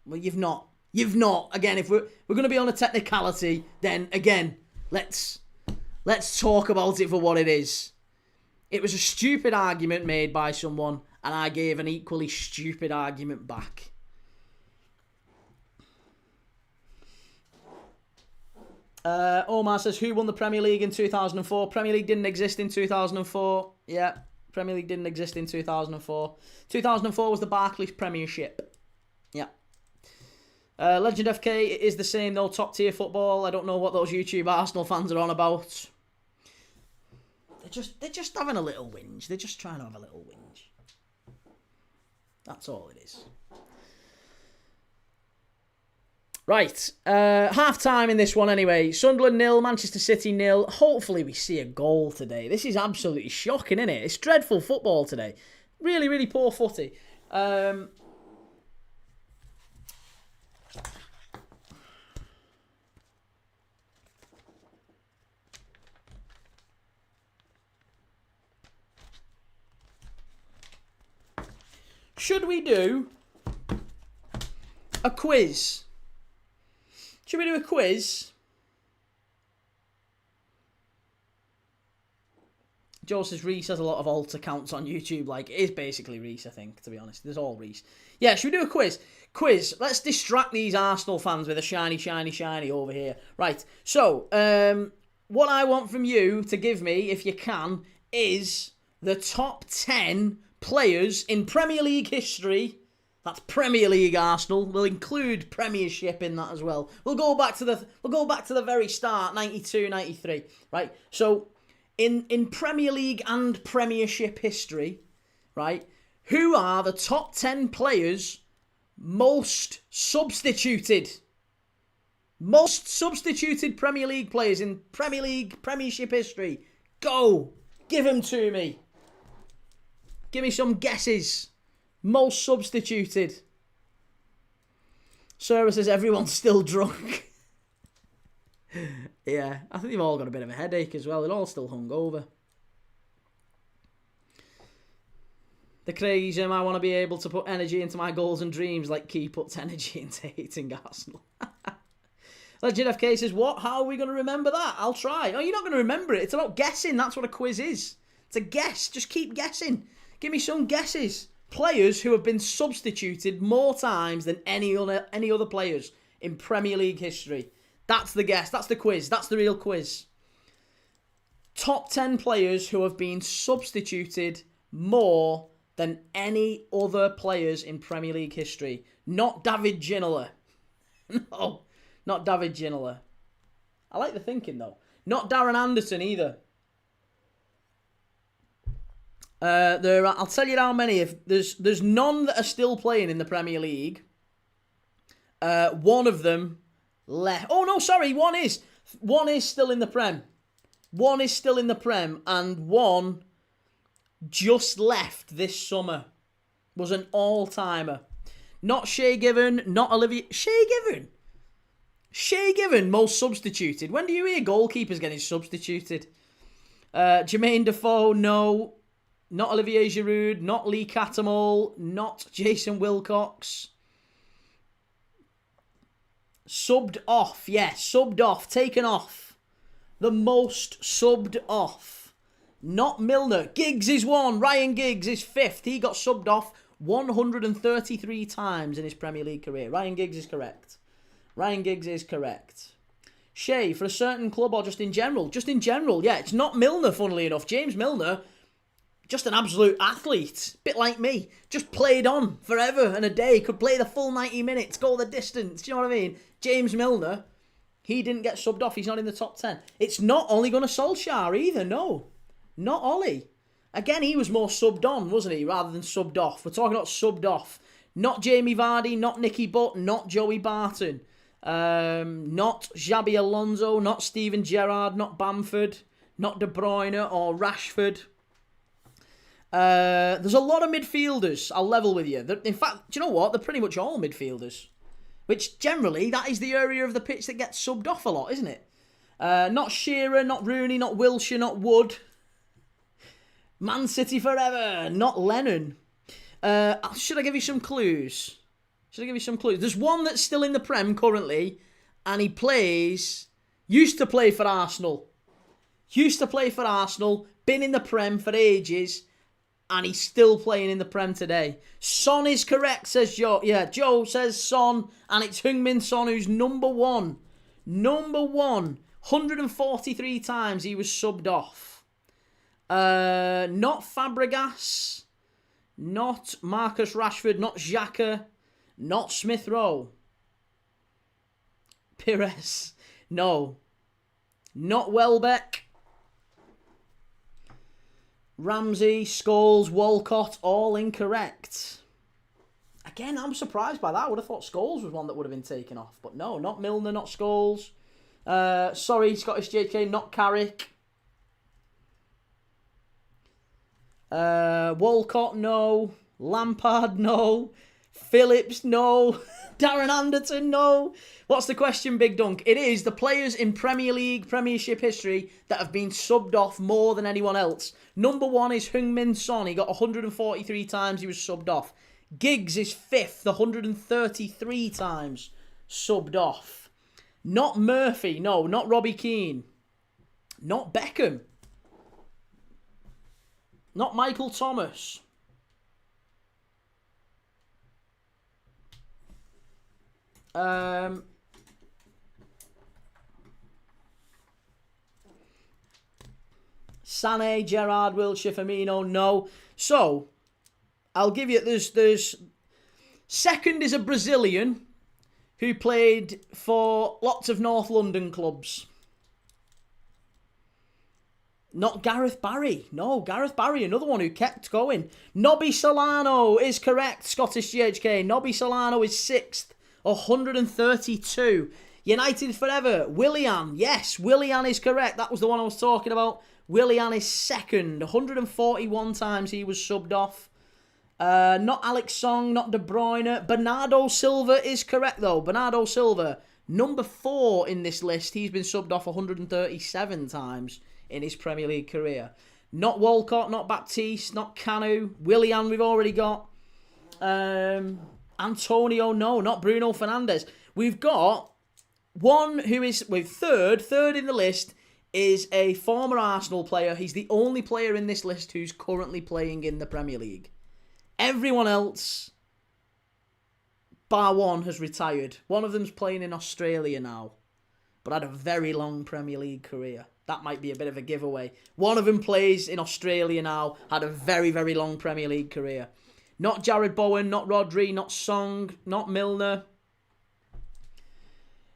Well, you've not. You've not. Again, if we're going to be on a technicality, then again, let's talk about it for what it is. It was a stupid argument made by someone, and I gave an equally stupid argument back. Omar says, who won the Premier League in 2004? Premier League didn't exist in 2004. Yeah, Premier League didn't exist in 2004. 2004 was the Barclays Premiership. Yeah. Legend FK, it is the same though, top tier football. I don't know what those YouTube Arsenal fans are on about. They're just having a little whinge. They're just trying to have a little whinge. That's all it is. Right, half time in this one anyway. Sunderland 0, Manchester City 0. Hopefully we see a goal today. This is absolutely shocking, isn't it? It's dreadful football today. Really, really poor footy. Should we do a quiz? Should we do a quiz? Joe says Reese has a lot of alt accounts on YouTube. Like, it is basically Reese, I think, to be honest. There's all Reese. Yeah, should we do a quiz? Quiz. Let's distract these Arsenal fans with a shiny over here. Right. So, what I want from you to give me, if you can, is the top 10 players in Premier League history. That's Premier League Arsenal. We'll include Premiership in that as well. We'll go back to the very start, 92, 93. Right? So in Premier League and Premiership history, right? Who are the top 10 players most substituted? Most substituted Premier League players in Premier League Premiership history. Go. Give them to me. Give me some guesses. Most substituted. Sarah says everyone's still drunk. Yeah, I think they've all got a bit of a headache as well. They're all still hungover. The crazy, I want to be able to put energy into my goals and dreams like Key puts energy into hating Arsenal. Legend FK says, what? How are we going to remember that? I'll try. Oh, you're not going to remember it. It's about guessing. That's what a quiz is. It's a guess. Just keep guessing. Give me some guesses. Players who have been substituted more times than any other players in Premier League history. That's the guess. That's the quiz. That's the real quiz. Top 10 players who have been substituted more than any other players in Premier League history. Not David Ginola. No, not David Ginola. I like the thinking though. Not Darren Anderson either. I'll tell you how many. If there's none that are still playing in the Premier League. One of them left. Oh no, sorry, one is still in the Prem. One is still in the Prem, and one just left this summer. Was an all-timer. Not Shay Given, not Olivia. Shay Given, most substituted. When do you hear goalkeepers getting substituted? Jermaine Defoe, no. Not Olivier Giroud, not Lee Catamol, not Jason Wilcox. Subbed off, yes, subbed off, taken off. The most subbed off. Not Milner. Giggs is one. Ryan Giggs is fifth. He got subbed off 133 times in his Premier League career. Ryan Giggs is correct. Shay, for a certain club or just in general? Just in general, yeah. It's not Milner, funnily enough. James Milner, just an absolute athlete. Bit like me. Just played on forever and a day. Could play the full 90 minutes, go the distance. Do you know what I mean? James Milner, he didn't get subbed off. He's not in the top 10. It's not Ole Gunnar Solskjaer either, no. Not Ollie. Again, he was more subbed on, wasn't he, rather than subbed off. We're talking about subbed off. Not Jamie Vardy, not Nicky Butt, not Joey Barton. Not Xabi Alonso, not Steven Gerrard, not Bamford, not De Bruyne or Rashford. There's a lot of midfielders, I'll level with you. In fact, do you know what? They're pretty much all midfielders. Which, generally, that is the area of the pitch that gets subbed off a lot, isn't it? Not Shearer, not Rooney, not Wilshere, not Wood. Man City forever, not Lennon. Should I give you some clues? There's one that's still in the Prem currently, and he used to play for Arsenal. Been in the Prem for ages, and he's still playing in the Prem today. Son is correct, says Joe. Yeah, Joe says Son, and it's Heung-min Son who's number one. 143 times he was subbed off. Not Fabregas, not Marcus Rashford, not Xhaka, not Smith Rowe. Pires, no. Not Welbeck. Ramsey, Scholes, Walcott, all incorrect. Again, I'm surprised by that. I would have thought Scholes was one that would have been taken off. But no, not Milner, not Scholes. Sorry, Scottish JK, not Carrick. Walcott, no. Lampard, no. Phillips, no. Darren Anderton, no. What's the question, Big Dunk? It is the players in Premier League, Premiership history that have been subbed off more than anyone else. Number 1 is Heung-min Son. He got 143 times he was subbed off. Giggs is 5th, 133 times subbed off. Not Murphy, no, not Robbie Keane. Not Beckham. Not Michael Thomas. Sané, Gerrard, Wilshere, Firmino, no. So, I'll give you, there's second is a Brazilian who played for lots of North London clubs. Not Gareth Barry. No, Gareth Barry, another one who kept going. Nobby Solano is correct, Scottish GHK. Nobby Solano is 6th, 132. United Forever, Willian. Yes, Willian is correct. That was the one I was talking about. Willian is 2nd, 141 times he was subbed off. Not Alex Song, not De Bruyne. Bernardo Silva is correct, though. Bernardo Silva, number 4 in this list. He's been subbed off 137 times in his Premier League career. Not Walcott, not Baptiste, not Canu. Willian, we've already got. Antonio, no, not Bruno Fernandes. We've got one who is with third in the list is a former Arsenal player. He's the only player in this list who's currently playing in the Premier League. Everyone else, bar one, has retired. One of them's playing in Australia now, but had a very long Premier League career. That might be a bit of a giveaway. One of them plays in Australia now, had a very, very long Premier League career. Not Jared Bowen, not Rodri, not Song, not Milner.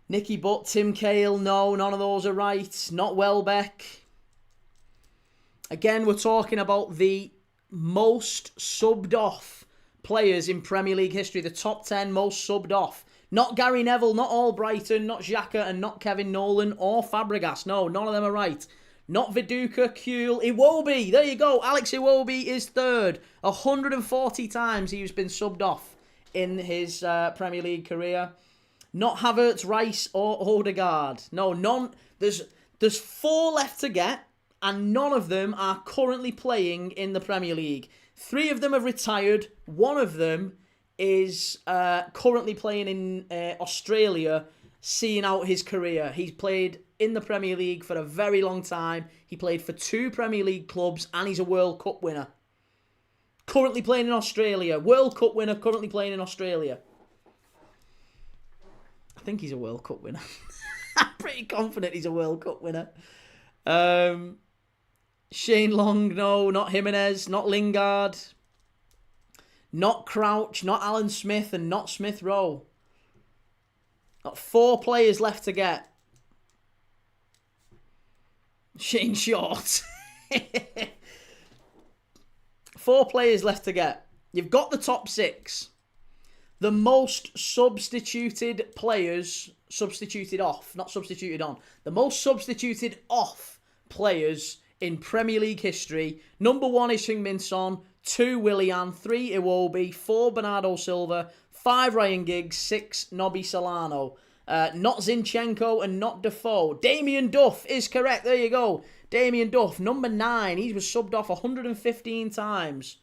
Nicky Butt, Tim Cahill, no, none of those are right. Not Welbeck. Again, we're talking about the most subbed off players in Premier League history. The top 10 most subbed off. Not Gary Neville, not Albrighton, not Xhaka, and not Kevin Nolan or Fabregas. No, none of them are right. Not Viduka, Kuhl, Iwobi. There you go. Alex Iwobi is 3rd. 140 times he's been subbed off in his Premier League career. Not Havertz, Rice, or Odegaard. No, none. There's 4 left to get, and none of them are currently playing in the Premier League. 3 of them have retired. 1 of them is currently playing in Australia, seeing out his career. He's played in the Premier League for a very long time. He played for 2 Premier League clubs, and he's a World Cup winner. Currently playing in Australia. World Cup winner, currently playing in Australia. I think he's a World Cup winner. I'm pretty confident he's a World Cup winner. Shane Long, no. Not Jimenez, not Lingard. Not Crouch, not Alan Smith, and not Smith Rowe. Got 4 players left to get. Shane Short. 4 players left to get. You've got the top 6. The most substituted players, substituted off, not substituted on. The most substituted off players in Premier League history. Number 1 is Heung-min Son. 2 Willian. 3 Iwobi. 4 Bernardo Silva. 5 Ryan Giggs. 6 Nobby Solano. Not Zinchenko and not Defoe. Damien Duff is correct. There you go. Damien Duff, number 9. He was subbed off 115 times.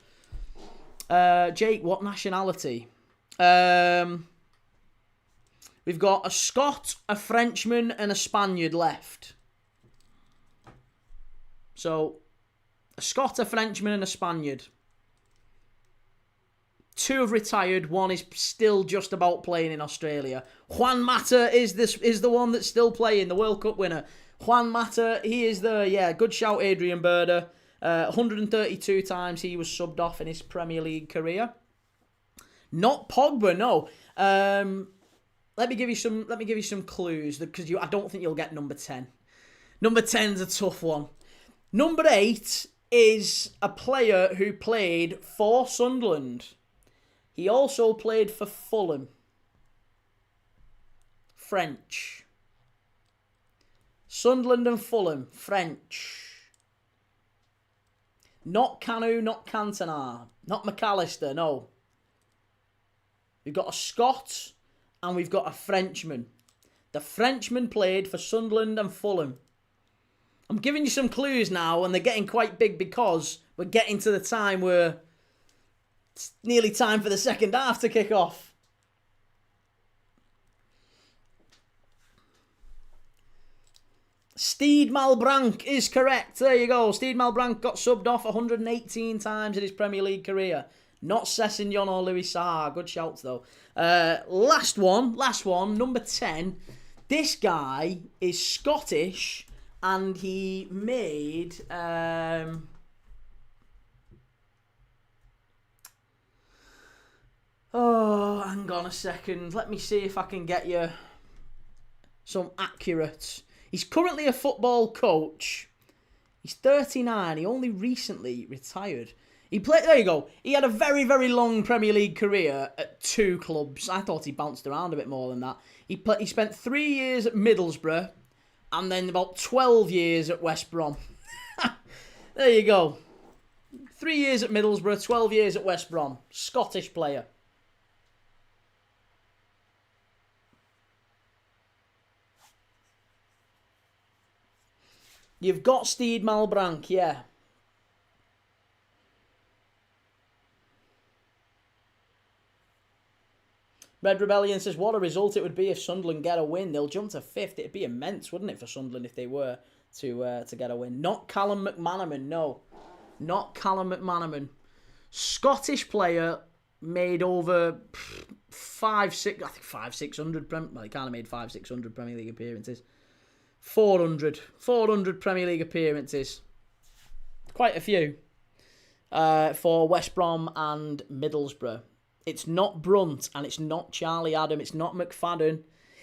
Jake, what nationality? We've got a Scot, a Frenchman, and a Spaniard left. So, a Scot, a Frenchman, and a Spaniard. 2 have retired. 1 is still just about playing in Australia. Juan Mata is the one that's still playing, the World Cup winner. Juan Mata, he is there. Yeah, good shout, Adrian Berder. 132 times he was subbed off in his Premier League career. Not Pogba, no. Let me give you some clues because I don't think you'll get number 10. Number 10's a tough one. Number 8 is a player who played for Sunderland. He also played for Fulham. French. Sunderland and Fulham. French. Not Canu, not Cantona. Not McAllister, no. We've got a Scot and we've got a Frenchman. The Frenchman played for Sunderland and Fulham. I'm giving you some clues now, and they're getting quite big because we're getting to the time where it's nearly time for the second half to kick off. Steed Malbranc is correct. There you go. Steed Malbranc got subbed off 118 times in his Premier League career. Not Sessegnon or Louis Saha. Good shouts, though. Last one, number 10. This guy is Scottish, and he made... Oh, hang on a second. Let me see if I can get you some accurate... He's currently a football coach. He's 39. He only recently retired. There you go. He had a very, very long Premier League career at 2 clubs. I thought he bounced around a bit more than that. He spent 3 years at Middlesbrough and then about 12 years at West Brom. There you go. 3 years at Middlesbrough, 12 years at West Brom. Scottish player. You've got Steed Malbranc, yeah. Red Rebellion says, what a result it would be if Sunderland get a win. They'll jump to 5th. It'd be immense, wouldn't it, for Sunderland if they were to get a win. Not Callum McManaman, no. Not Callum McManaman. Scottish player, made over 600 well, he kind of made 600 Premier League appearances. 400 Premier League appearances. Quite a few for West Brom and Middlesbrough. It's not Brunt and it's not Charlie Adam. It's not McFadden.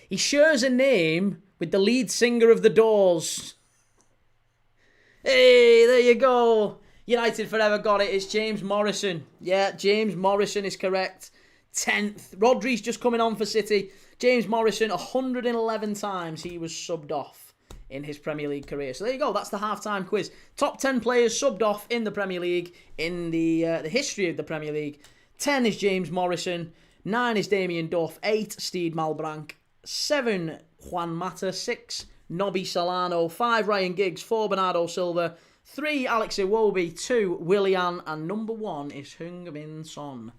He shares a name with the lead singer of The Doors. Hey, there you go. United Forever got it. It's James Morrison. Yeah, James Morrison is correct. 10th. Rodri's just coming on for City. James Morrison, 111 times he was subbed off in his Premier League career. So there you go. That's the halftime quiz. Top 10 players subbed off in the Premier League in the history of the Premier League. 10 is James Morrison. 9 is Damien Duff. 8, Steed Malbranc. 7, Juan Mata. 6, Nobby Solano. 5, Ryan Giggs. 4, Bernardo Silva. 3, Alex Iwobi. 2, Willian. And number 1 is Heung-min Son.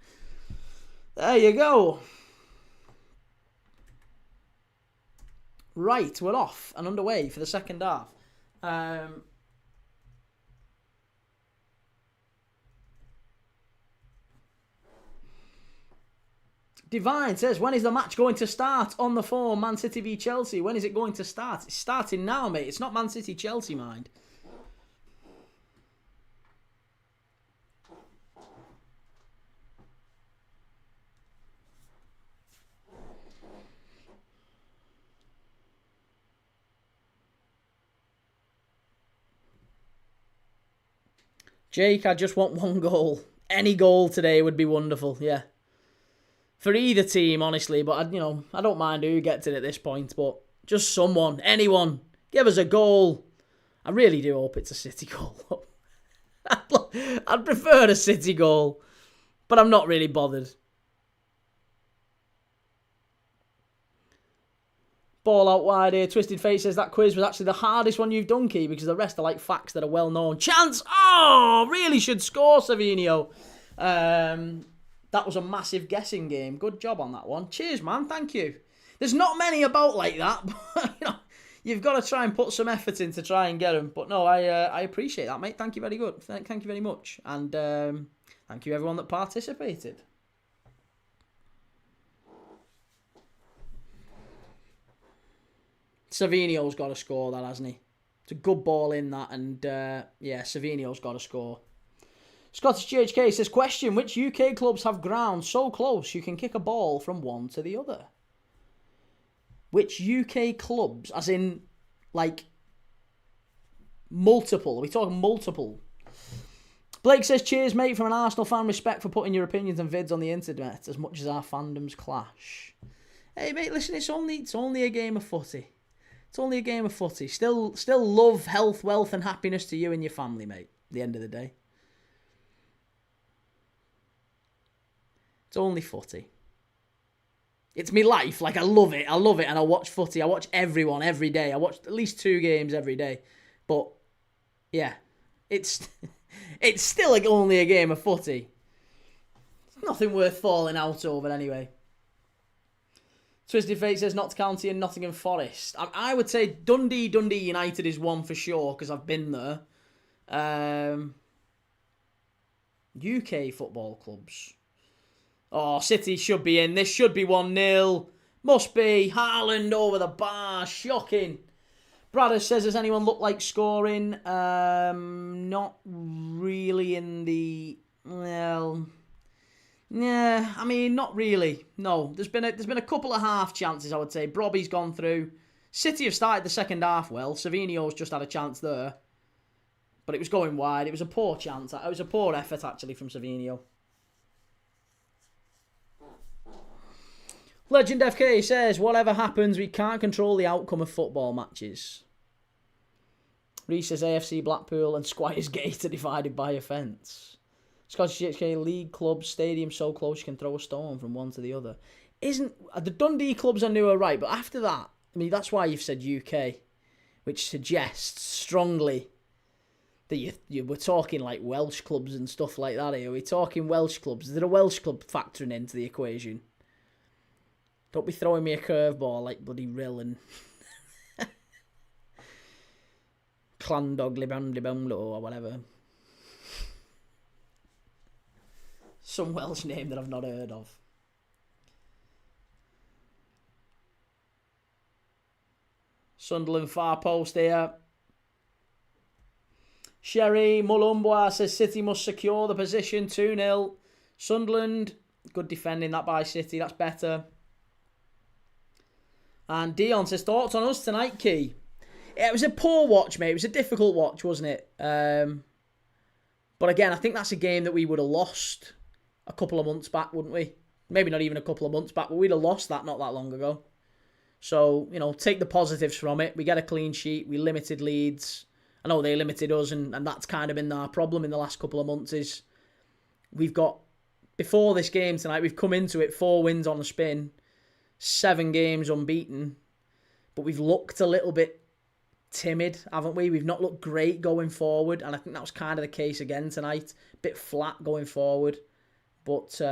There you go. Right, we're off and underway for the second half. Divine says, when is the match going to start? On the phone, Man City v Chelsea. When is it going to start? It's starting now, mate. It's not Man City Chelsea, mind. Jake, I just want 1 goal. Any goal today would be wonderful, yeah. For either team, honestly, but I don't mind who gets it at this point, but just someone, anyone, give us a goal. I really do hope it's a City goal. I'd prefer a City goal, but I'm not really bothered. Ball out wide here. Twisted Fate says that quiz was actually the hardest one you've done, Key, because the rest are like facts that are well known. Chance! Oh, really should score, Savinio. That was a massive guessing game. Good job on that one. Cheers, man. Thank you. There's not many about like that, but you've got to try and put some effort in to try and get them. But no, I appreciate that, mate. Thank you very good. Thank you very much. And thank you everyone that participated. Savinio's got to score that, hasn't he? It's a good ball in that, and yeah, Savinio's got to score. Scottish GHK says, question, which UK clubs have grounds so close you can kick a ball from one to the other? Which UK clubs, as in, like, multiple? Are we talking multiple? Blake says, cheers, mate, from an Arsenal fan. Respect for putting your opinions and vids on the internet as much as our fandoms clash. Hey, mate, listen, it's only a game of footy. It's only a game of footy. Still love, health, wealth, and happiness to you and your family, mate, at the end of the day. It's only footy. It's me life. Like, I love it. And I watch footy. I watch everyone every day. I watch at least 2 games every day. But, yeah, it's still like only a game of footy. It's nothing worth falling out over anyway. Twisted Fate says Notts County and Nottingham Forest. I would say Dundee United is one for sure, because I've been there. UK football clubs. Oh, City should be in. This should be 1-0. Must be. Haaland over the bar. Shocking. Brad says, does anyone look like scoring? Not really in the... Well... Yeah, I mean, not really. No, there's been a couple of half chances, I would say. Brobby's gone through. City have started the second half well. Savinio's just had a chance there. But it was going wide. It was a poor chance. It was a poor effort, actually, from Savinio. Legend FK says, whatever happens, we can't control the outcome of football matches. Reece says AFC Blackpool and Squires Gate are divided by a fence. Scottish GHK League clubs, stadium so close you can throw a stone from one to the other. The Dundee clubs I knew are right, but after that, I mean, that's why you've said UK, which suggests strongly that you were talking like Welsh clubs and stuff like that here. We're talking Welsh clubs. Is there a Welsh club factoring into the equation? Don't be throwing me a curveball like bloody Rill and Clandog or whatever. Some Welsh name that I've not heard of. Sunderland far post here. Sherry Mulumboa says City must secure the position. 2-0. Sunderland, good defending that by City. That's better. And Dion says, thoughts on us tonight, Key? Yeah, it was a poor watch, mate. It was a difficult watch, wasn't it? But again, I think that's a game that we would have lost a couple of months back, wouldn't we? Maybe not even a couple of months back, but we'd have lost that not that long ago. So, you know, take the positives from it. We get a clean sheet. We limited Leeds. I know they limited us, and that's kind of been our problem in the last couple of months is we've got, before this game tonight, we've come into it 4 wins on the spin, 7 games unbeaten, but we've looked a little bit timid, haven't we? We've not looked great going forward, and I think that was kind of the case again tonight. A bit flat going forward. But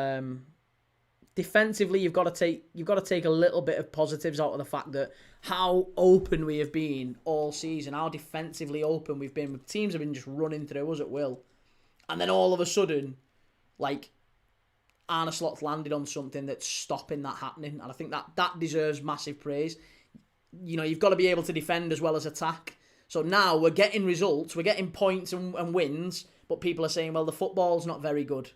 defensively, you've got to take a little bit of positives out of the fact that how open we have been all season, how defensively open we've been. Teams have been just running through us at will, and then all of a sudden, like, Arne Slot's landed on something that's stopping that happening, and I think that deserves massive praise. You know, you've got to be able to defend as well as attack. So now we're getting results, we're getting points and wins, but people are saying, well, the football's not very good.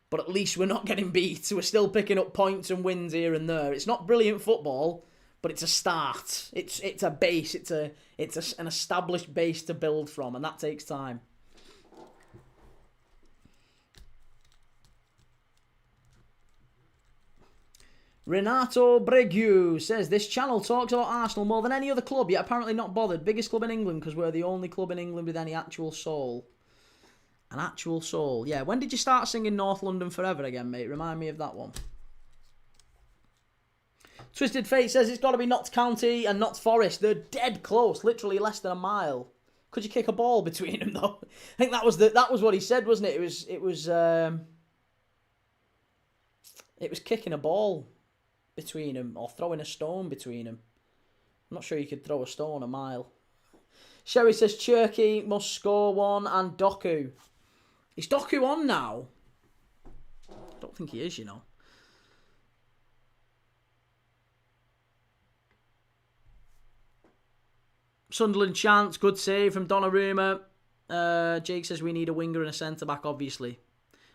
But at least we're not getting beat. We're still picking up points and wins here and there. It's not brilliant football, but it's a start. It's a base. It's an established base to build from, and that takes time. Renato Bregu says, this channel talks about Arsenal more than any other club, yet apparently not bothered. Biggest club in England because we're the only club in England with any actual soul. An actual soul. Yeah, when did you start singing North London Forever again, mate? Remind me of that one. Twisted Fate says it's got to be Notts County and Notts Forest. They're dead close, literally less than a mile. Could you kick a ball between them though? I think that was what he said, wasn't it? It was kicking a ball between them or throwing a stone between them. I'm not sure you could throw a stone a mile. Sherry says Cherky must score one and Doku. Is Doku on now? I don't think he is, you know. Sunderland chance, good save from Donnarumma. Jake says we need a winger and a centre-back, obviously.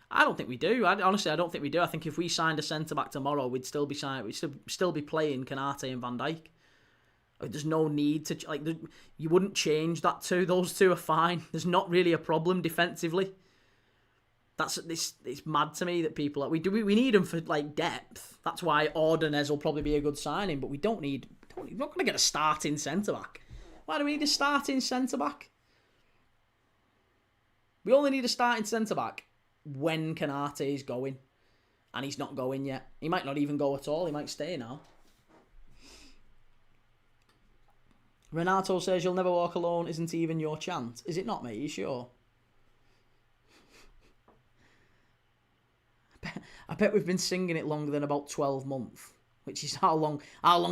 I don't think we do. Honestly, I don't think we do. I think if we signed a centre-back tomorrow, we'd still be playing Canate and Van Dijk. There's no need to... you wouldn't change that two. Those two are fine. There's not really a problem defensively. It's mad to me that people... We need them for, depth. That's why Ordonez will probably be a good signing, but we don't need... We're not going to get a starting centre-back. Why do we need a starting centre-back? We only need a starting centre-back when Canate is going. And he's not going yet. He might not even go at all. He might stay now. Renato says, you'll never walk alone isn't even your chant. Is it not, mate? Are you sure? I bet we've been singing it longer than about 12 months. Which is how long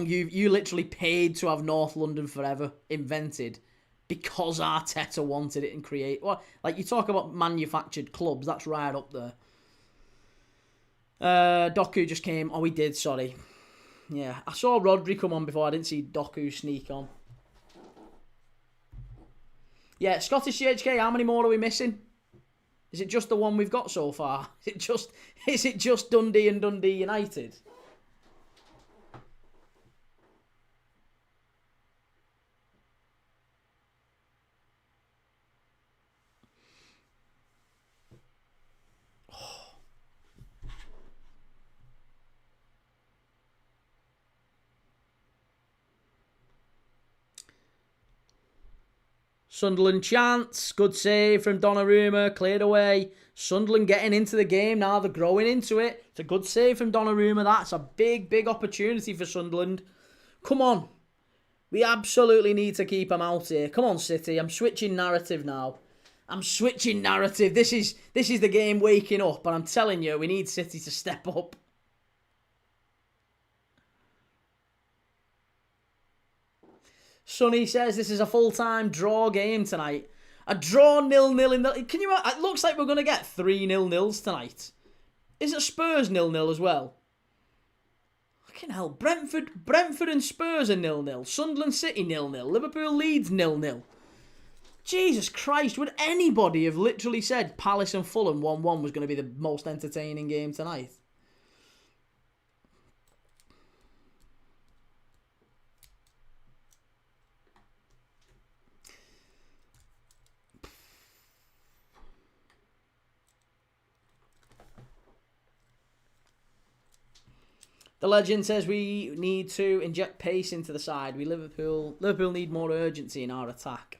you literally paid to have North London Forever invented because Arteta wanted it and create... Well, you talk about manufactured clubs, that's right up there. Doku just came. Oh, he did, sorry. Yeah, I saw Rodri come on before. I didn't see Doku sneak on. Yeah, Scottish CHK, how many more are we missing? Is it just the one we've got so far? Is it just Dundee and Dundee United? Sunderland chance. Good save from Donnarumma. Cleared away. Sunderland getting into the game now. They're growing into it. It's a good save from Donnarumma. That's a big, big opportunity for Sunderland. Come on. We absolutely need to keep them out here. Come on, City. I'm switching narrative now. This is the game waking up. And I'm telling you, we need City to step up. Sonny says this is a full-time draw game tonight. A draw 0-0 in the... It looks like we're going to get 3 0-0s tonight. Is it Spurs 0-0 as well? Fucking hell. Brentford and Spurs are 0-0. Sunderland City 0-0. Liverpool Leeds 0-0. Jesus Christ. Would anybody have literally said Palace and Fulham 1-1 was going to be the most entertaining game tonight? The legend says we need to inject pace into the side. Liverpool need more urgency in our attack.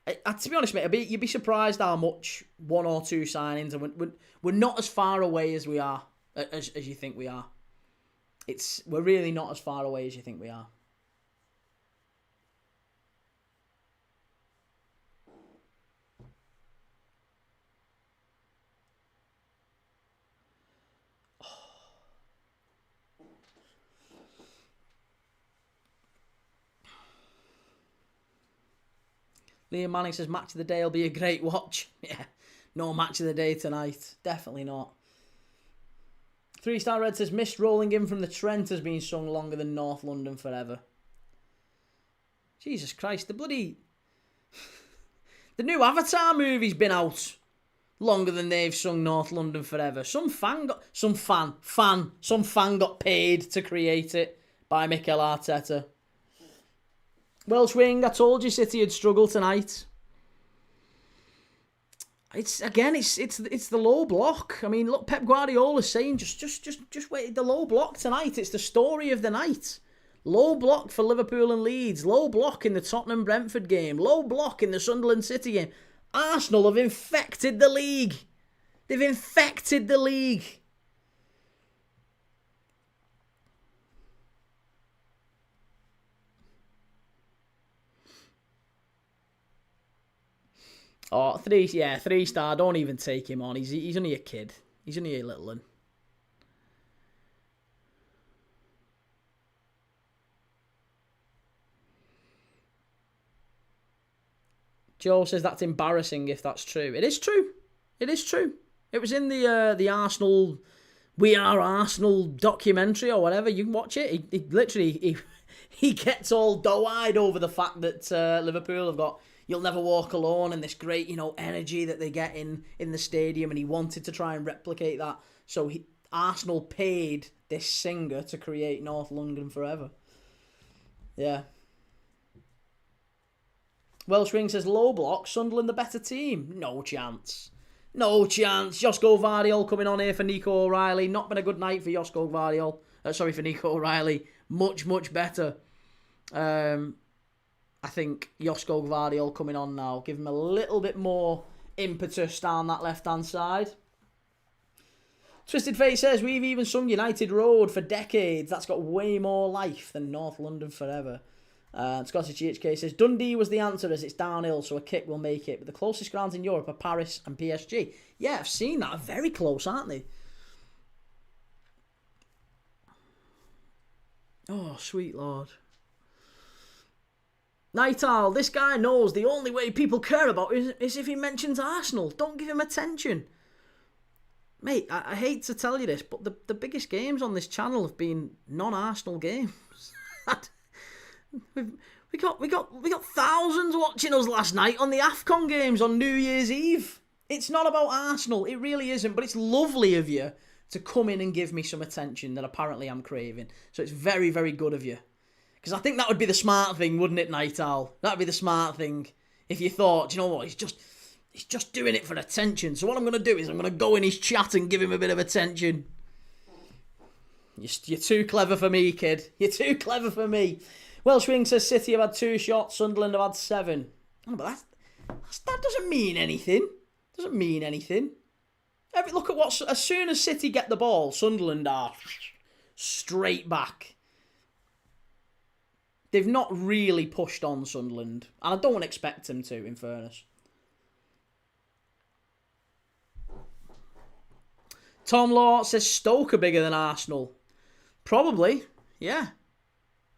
To be honest, mate, you'd be surprised how much 1 or 2 signings, and we're not as far away as we are, as you think we are. We're really not as far away as you think we are. Liam Manning says match of the day will be a great watch. Yeah, no match of the day tonight. Definitely not. 3-Star Red says missed rolling in from the Trent has been sung longer than North London Forever. Jesus Christ, the new Avatar movie's been out longer than they've sung North London Forever. Some fan got paid to create it by Mikel Arteta. Welsh wing, I told you City would struggle tonight. It's the low block. I mean, look, Pep Guardiola's saying just wait the low block tonight. It's the story of the night. Low block for Liverpool and Leeds. Low block in the Tottenham Brentford game. Low block in the Sunderland City game. Arsenal have infected the league. They've infected the league. Oh, 3-star. Don't even take him on. He's only a kid. He's only a little one. Joe says that's embarrassing if that's true. It is true. It is true. It was in the Arsenal, We Are Arsenal documentary or whatever. You can watch it. He literally he gets all doe-eyed over the fact that Liverpool have got "You'll Never Walk Alone" and this great, energy that they get in the stadium, and he wanted to try and replicate that. So Arsenal paid this singer to create North London Forever. Yeah. Welsh Ring says, low block, Sunderland the better team. No chance. No chance. Josko Gvardiol coming on here for Nico O'Reilly. Not been a good night for Josko Gvardiol. For Nico O'Reilly. Much, much better. I think Josko Gvardiol coming on now. Give him a little bit more impetus down that left-hand side. Twisted Fate says, we've even sung United Road for decades. That's got way more life than North London Forever. Scottish GHK says, Dundee was the answer as it's downhill, so a kick will make it. But the closest grounds in Europe are Paris and PSG. Yeah, I've seen that. They're very close, aren't they? Oh, sweet Lord. Night Owl, this guy knows the only way people care about is if he mentions Arsenal. Don't give him attention. Mate, I hate to tell you this, but the biggest games on this channel have been non-Arsenal games. we got thousands watching us last night on the AFCON games on New Year's Eve. It's not about Arsenal, it really isn't, but it's lovely of you to come in and give me some attention that apparently I'm craving. So it's very, very good of you. Because I think that would be the smart thing, wouldn't it, Night Owl? That would be the smart thing. If you thought, you know what, he's just doing it for attention. So what I'm going to do is I'm going to go in his chat and give him a bit of attention. You're too clever for me, kid. You're too clever for me. Welsh Wing says City have had 2 shots, Sunderland have had 7. Oh, but that doesn't mean anything. Doesn't mean anything. Look at as soon as City get the ball, Sunderland are straight back. They've not really pushed on Sunderland, and I don't expect them to, in fairness. Tom Law says Stoke are bigger than Arsenal. Probably, yeah.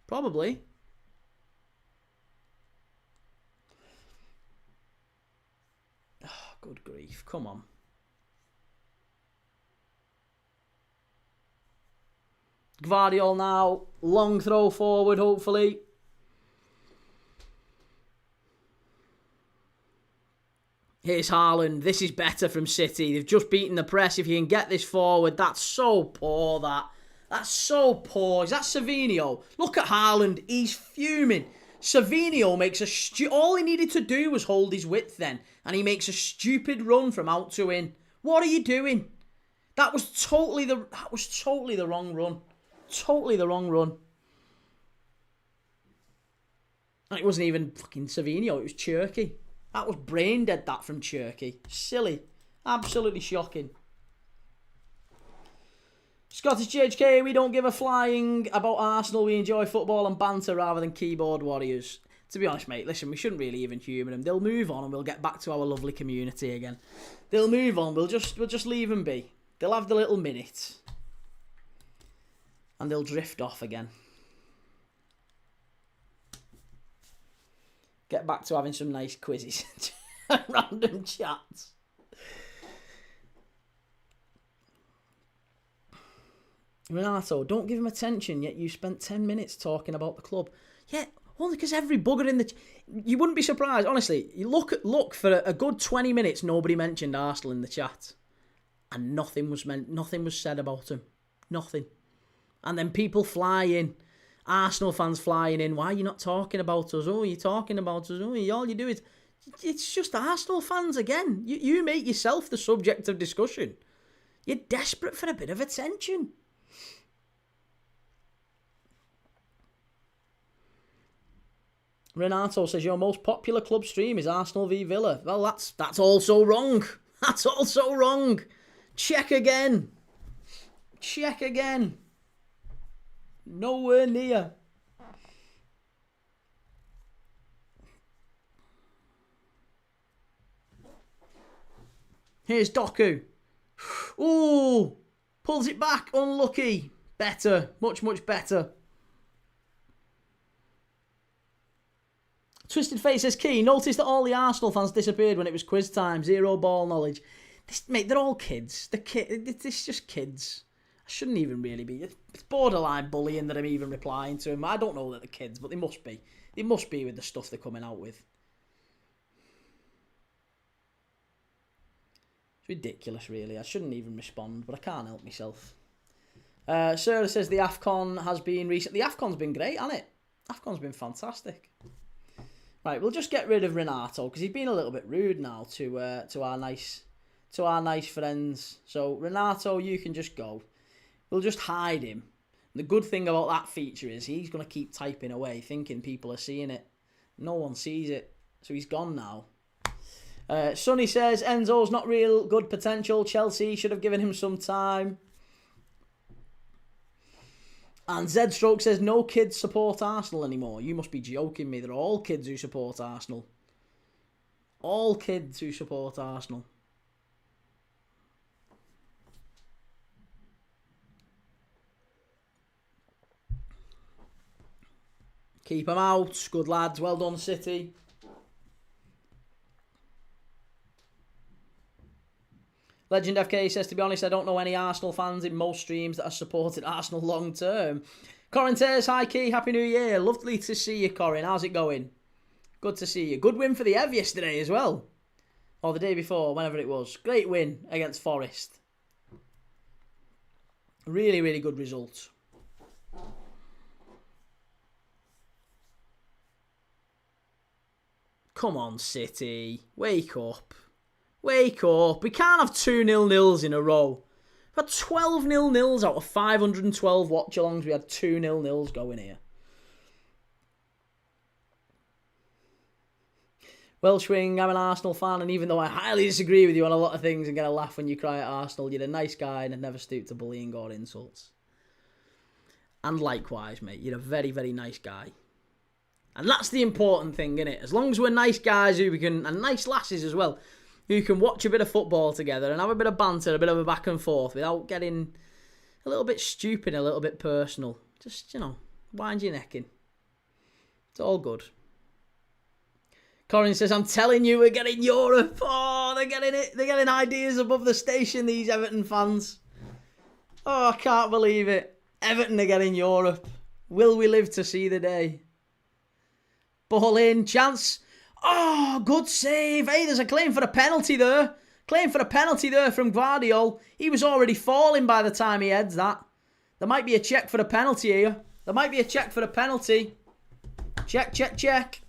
Probably. Oh, good grief, come on. Guardiola now, long throw forward, hopefully. Here's Haaland. This is better from City. They've just beaten the press. If you can get this forward, that's so poor, That's so poor. Is that Savinho? Look at Haaland. He's fuming. Savinho makes all he needed to do was hold his width then, and he makes a stupid run from out to in. What are you doing? That was totally the wrong run. Totally the wrong run. And it wasn't even fucking Savinho, it was Cherky. That was brain dead, that from Cherky. Silly. Absolutely shocking. Scottish GHK, we don't give a flying about Arsenal. We enjoy football and banter rather than keyboard warriors. To be honest, mate, listen, we shouldn't really even humour them. They'll move on and we'll get back to our lovely community again. They'll move on. We'll just leave them be. They'll have the little minute. And they'll drift off again. Get back to having some nice quizzes. Random chats. Renato, don't give him attention, yet you spent 10 minutes talking about the club. Yeah, only because every bugger in the... You wouldn't be surprised, honestly. You look for a good 20 minutes, nobody mentioned Arsenal in the chat. And nothing was said about him. Nothing. And then people fly in. Arsenal fans flying in. Why are you not talking about us? Oh, you're talking about us. Oh, all you do is... It's just Arsenal fans again. You make yourself the subject of discussion. You're desperate for a bit of attention. Renato says, your most popular club stream is Arsenal v Villa. Well, that's also wrong. That's also wrong. Check again. Check again. Nowhere near. Here's Doku. Ooh. Pulls it back. Unlucky. Better. Much, much better. Twisted Face says, Key, notice that all the Arsenal fans disappeared when it was quiz time. Zero ball knowledge. Mate, they're all kids. It's just kids. shouldn't even really be. It's borderline bullying that I'm even replying to him. I don't know that the kids, but they must be. They must be with the stuff they're coming out with. It's ridiculous, really. I shouldn't even respond, but I can't help myself. Sarah says the AFCON has been recent. The AFCON's been great, hasn't it? AFCON's been fantastic. Right, we'll just get rid of Renato because he's been a little bit rude now to our nice friends. So Renato, you can just go. We'll just hide him. And the good thing about that feature is he's going to keep typing away, thinking people are seeing it. No one sees it, so he's gone now. Sonny says Enzo's not real good potential. Chelsea should have given him some time. And Z-Stroke says, no kids support Arsenal anymore. You must be joking me. They're all kids who support Arsenal. All kids who support Arsenal. Keep them out. Good lads. Well done, City. Legend FK says, to be honest, I don't know any Arsenal fans in most streams that have supported Arsenal long term. Corin says, hi Key, Happy New Year. Lovely to see you, Corin. How's it going? Good to see you. Good win for the Ev yesterday as well. Or the day before, whenever it was. Great win against Forest. Really, really good result. Come on, City. Wake up. Wake up. We can't have 2 0-0s in a row. We've had 12 0-0s out of 512 watch-alongs. We had 2 0-0s going here. Welshwing, I'm an Arsenal fan, and even though I highly disagree with you on a lot of things and get a laugh when you cry at Arsenal, you're a nice guy and have never stooped to bullying or insults. And likewise, mate, you're a very, very nice guy. And that's the important thing, innit? As long as we're nice guys who we can, and nice lasses as well, who can watch a bit of football together and have a bit of banter, a bit of a back and forth without getting a little bit stupid, a little bit personal. Just, wind your neck in. It's all good. Corin says, I'm telling you, we're getting Europe. Oh, they're getting it. They're getting ideas above the station, these Everton fans. Oh, I can't believe it. Everton are getting Europe. Will we live to see the day? Ball in, chance. Oh, good save. Hey, there's a claim for a penalty there. Claim for a penalty there from Guardiola. He was already falling by the time he heads that. There might be a check for a penalty here. There might be a check for a penalty. Check, check, check.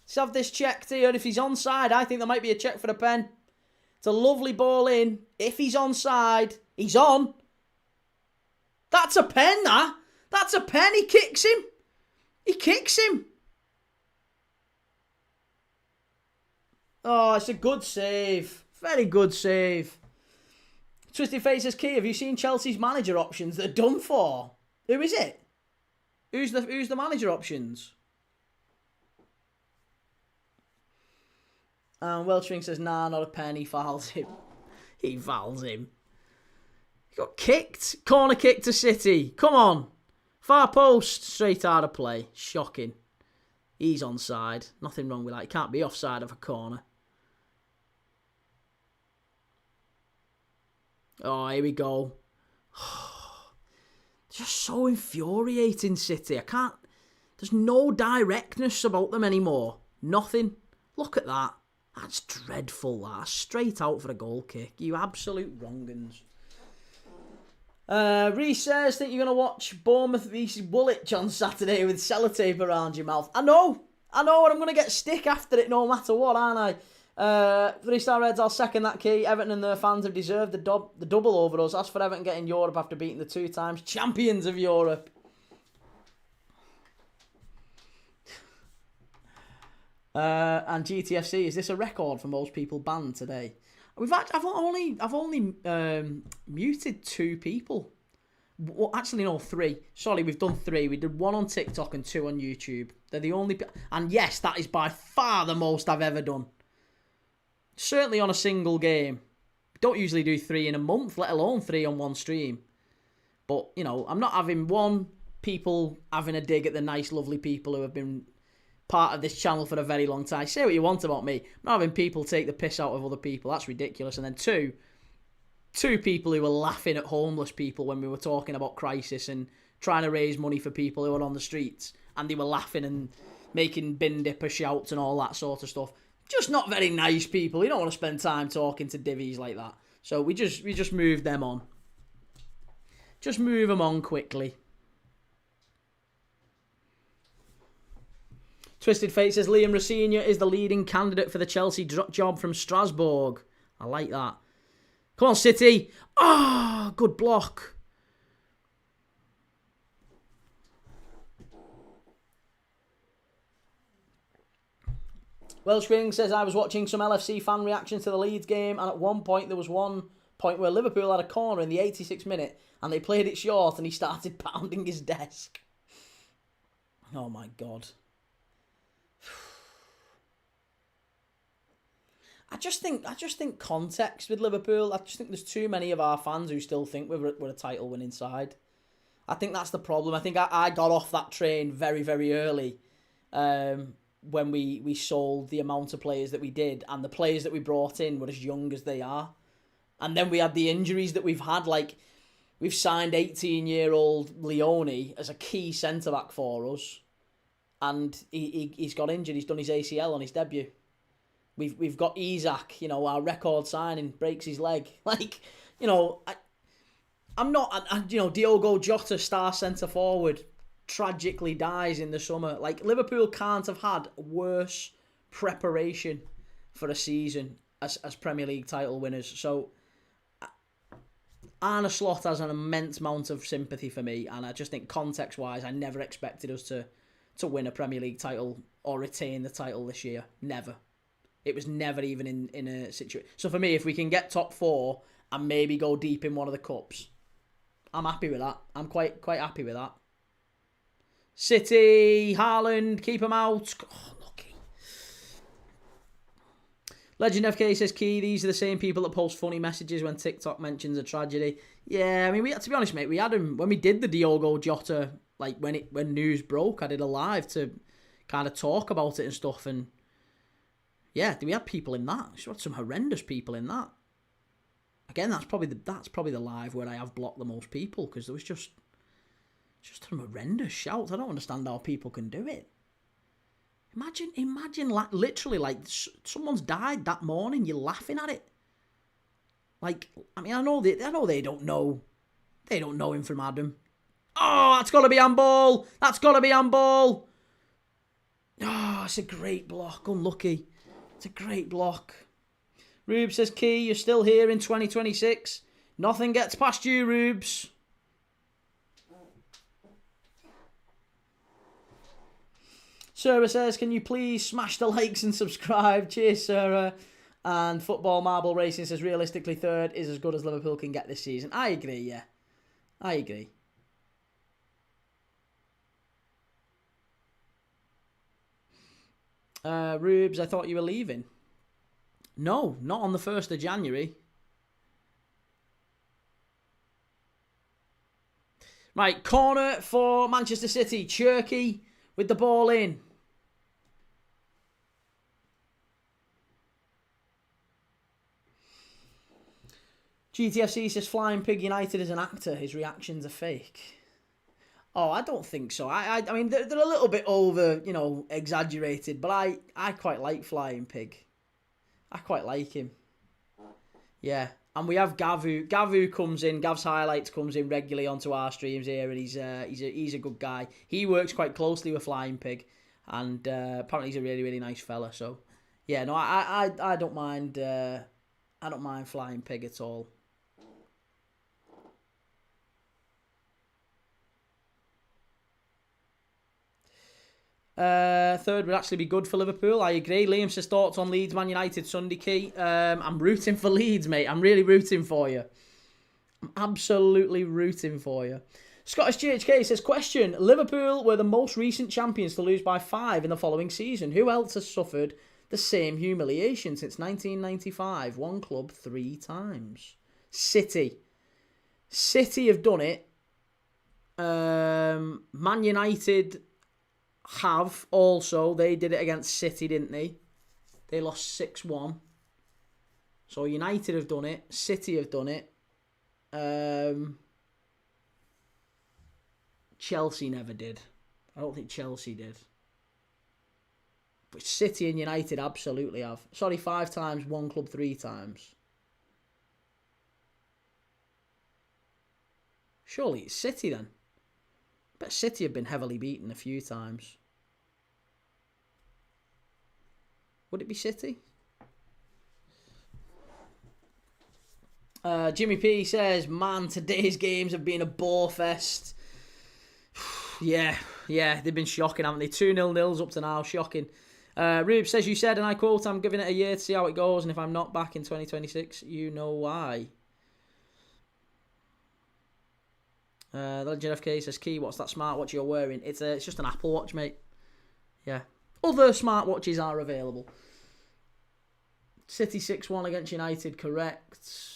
Let's have this checked here. If he's onside, I think there might be a check for a pen. It's a lovely ball in. If he's onside, he's on. That's a pen, that. That's a pen. He kicks him. He kicks him. Oh, it's a good save. Very good save. Twisted Face says, Key, have you seen Chelsea's manager options? They're done for. Who is it? Who's the manager options? And Welshring says, nah, not a pen. He fouls him. He fouls him. He got kicked. Corner kick to City. Come on. Far post. Straight out of play. Shocking. He's onside. Nothing wrong with that. He can't be offside of a corner. Oh, here we go. Just so infuriating, City. I can't... There's no directness about them anymore. Nothing. Look at that. That's dreadful, that. Straight out for a goal kick. You absolute wrong'uns. Reece says, think you're going to watch Bournemouth vs Woolwich on Saturday with sellotape around your mouth. I know, and I'm going to get stick after it no matter what, aren't I? 3-star Reds, I'll second that, Key. Everton and their fans have deserved the double over us. As for Everton getting Europe after beating the 2 times champions of Europe. And GTFC, is this a record for most people banned today? I've only muted 2 people. Well, actually, no, 3. Sorry, we've done 3. We did 1 on TikTok and 2 on YouTube. They're the only... And yes, that is by far the most I've ever done. Certainly on a single game. Don't usually do 3 in a month, let alone 3 on one stream. But, I'm not having people having a dig at the nice, lovely people who have been part of this channel for a very long time. Say what you want about me. I'm not having people take the piss out of other people. That's ridiculous. And then 2, two people who were laughing at homeless people when we were talking about crisis and trying to raise money for people who are on the streets, and they were laughing and making bin dipper shouts and all that sort of stuff. Just not very nice people. You don't want to spend time talking to divvies like that. So we just moved them on. Just move them on quickly. Twisted Fate says Liam Rossigna is the leading candidate for the Chelsea job from Strasbourg. I like that. Come on, City. Ah, good block. Welsh Ring says, I was watching some LFC fan reactions to the Leeds game, and at one point there was one point where Liverpool had a corner in the 86th minute and they played it short and he started pounding his desk. Oh my God. I just think context with Liverpool. I just think there's too many of our fans who still think we're a title winning side. I think that's the problem. I think I got off that train very, very early when we sold the amount of players that we did, and the players that we brought in were as young as they are. And then we had the injuries that we've had. Like, we've signed 18-year-old Leone as a key centre-back for us, and he's got injured. He's done his ACL on his debut. We've got Isak, our record signing, breaks his leg. Like, I'm not, Diogo Jota, star centre-forward, tragically dies in the summer. Like, Liverpool can't have had worse preparation for a season as Premier League title winners. So, Arne Slot has an immense amount of sympathy for me, and I just think context-wise, I never expected us to win a Premier League title or retain the title this year. Never. It was never even in a situation. So for me, if we can get top 4 and maybe go deep in one of the cups, I'm happy with that. I'm quite happy with that. City, Haaland, keep him out. Oh, lucky. Legend FK says, Key, these are the same people that post funny messages when TikTok mentions a tragedy. Yeah, I mean, to be honest, mate, we had him when we did the Diogo Jota, like when news broke. I did a live to kind of talk about it and stuff, and yeah, we had people in that. We had some horrendous people in that. Again, that's probably the live where I have blocked the most people, because there was just some horrendous shouts. I don't understand how people can do it. Imagine, like, literally, like, someone's died that morning. You're laughing at it. Like, I mean, I know they don't know. They don't know him from Adam. Oh, that's got to be handball. That's got to be handball. Oh, it's a great block. Unlucky. It's a great block. Rube says, Key, you're still here in 2026. Nothing gets past you, Rubes. Sarah says, can you please smash the likes and subscribe? Cheers, Sarah. And Football Marble Racing says, realistically, third is as good as Liverpool can get this season. I agree, yeah. I agree. Rubes, I thought you were leaving. No, not on the 1st of January. Right, corner for Manchester City. Cherky with the ball in. GTFC says Flying Pig United is an actor. His reactions are fake. Oh, I don't think so. I mean, they're a little bit over, exaggerated, but I quite like Flying Pig. I quite like him. Yeah. And we have Gavu. Gavu comes in, Gav's Highlights comes in regularly onto our streams here, and he's a good guy. He works quite closely with Flying Pig, and apparently he's a really, really nice fella. So, yeah, no, I don't mind Flying Pig at all. Third would actually be good for Liverpool. I agree. Liam says thoughts on Leeds Man United Sunday, Key. I'm rooting for Leeds, mate. I'm really rooting for you. I'm absolutely rooting for you. Scottish GHK says, question, Liverpool were the most recent champions to lose by 5 in the following season. Who else has suffered the same humiliation since 1995? One club 3 times. City. City have done it. Man United have also. They did it against City, didn't they? They lost 6-1. So United have done it. City have done it. Chelsea never did. I don't think Chelsea did. But City and United absolutely have. Sorry, 5 times, one club 3 times. Surely it's City then. But City have been heavily beaten a few times. Would it be City? Jimmy P says, man, today's games have been a bore fest. yeah, they've been shocking, haven't they? 2-0 nils up to now, shocking. Rube says, you said, and I quote, I'm giving it a year to see how it goes, and if I'm not back in 2026, you know why. The Legend FK says, Key, what's that smartwatch you're wearing? It's just an Apple Watch, mate. Yeah. Other smartwatches are available. City 6-1 against United, correct.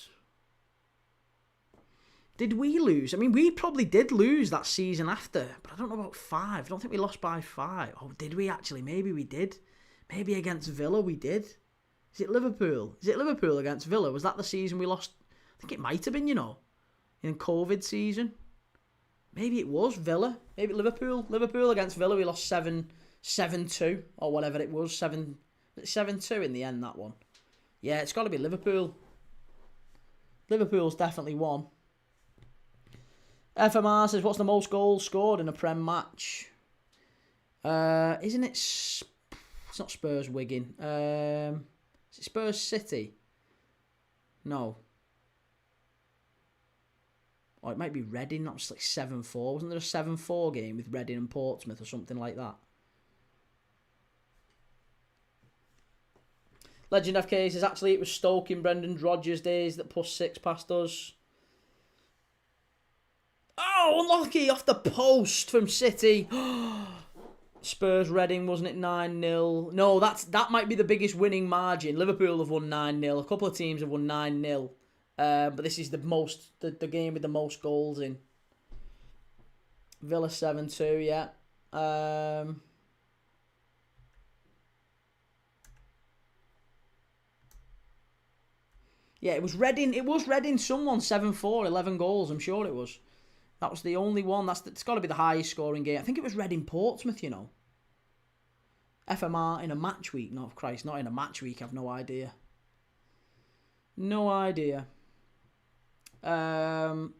Did we lose? I mean, we probably did lose that season after, but I don't know about 5. I don't think we lost by 5. Oh, did we actually? Maybe we did. Maybe against Villa we did. Is it Liverpool? Is it Liverpool against Villa? Was that the season we lost? I think it might have been, you know, in COVID season. Maybe it was Villa. Maybe Liverpool. Liverpool against Villa, we lost 7-2 or whatever it was. 7-2 in the end, that one. Yeah, it's got to be Liverpool. Liverpool's definitely won. FMR says, what's the most goals scored in a Prem match? Isn't it... It's not Spurs Wigan. Is it Spurs City? No. Or it might be Reading. That was like 7-4. Wasn't there a 7-4 game with Reading and Portsmouth or something like that? Legend FK says, actually, it was Stoke in Brendan Rodgers' days that pushed 6 past us. Oh, unlucky off the post from City. Spurs Reading, wasn't it 9-0? No, that might be the biggest winning margin. Liverpool have won 9-0. A couple of teams have won 9-0. But this is the game with the most goals in. Villa 7-2, yeah. Yeah, it was Reading. It was Reading. Someone 7-4, 11 goals. I'm sure it was. That was the only one. It's got to be the highest scoring game. I think it was Reading Portsmouth, you know. FMR in a match week. No, Christ, not in a match week. I've no idea. No idea. Man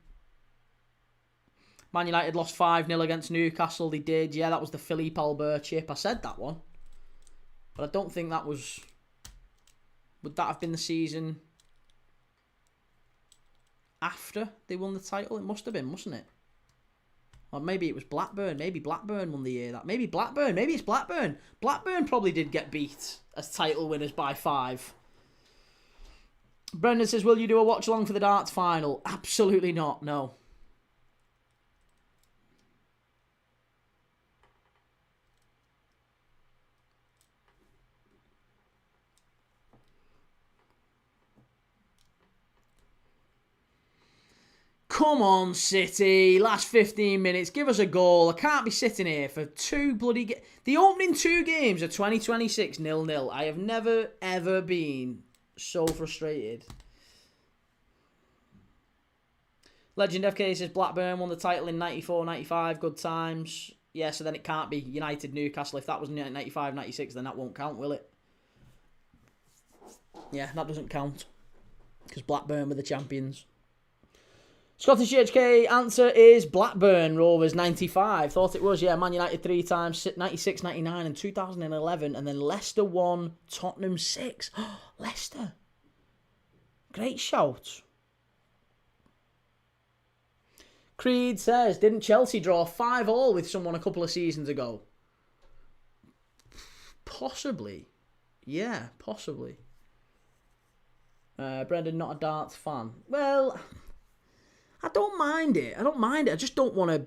United lost 5-0 against Newcastle. They did. Yeah, that was the Philippe Albert chip. I said that one. But I don't think that was... Would that have been the season... after they won the title? It must have been, mustn't it? Or maybe it was Blackburn. Maybe Blackburn won the year that. Maybe Blackburn. Maybe it's Blackburn. Blackburn probably did get beat as title winners by 5. Brendan says, will you do a watch along for the darts final? Absolutely not, no. Come on, City. Last 15 minutes. Give us a goal. I can't be sitting here for 2 bloody... The opening 2 games of 2026 0-0. I have never, ever been so frustrated. Legend FK says Blackburn won the title in 94-95. Good times. Yeah, so then it can't be United Newcastle. If that was 95-96, then that won't count, will it? Yeah, that doesn't count. Because Blackburn were the champions. Scottish HK answer is Blackburn Rovers 95. Thought it was, yeah. Man United 3 times, 96, 99 and 2011. And then Leicester 1, Tottenham 6. Leicester. Great shout. Creed says, didn't Chelsea draw 5-5 with someone a couple of seasons ago? Possibly. Yeah, possibly. Brendan, not a darts fan. Well... I don't mind it. I just don't want to...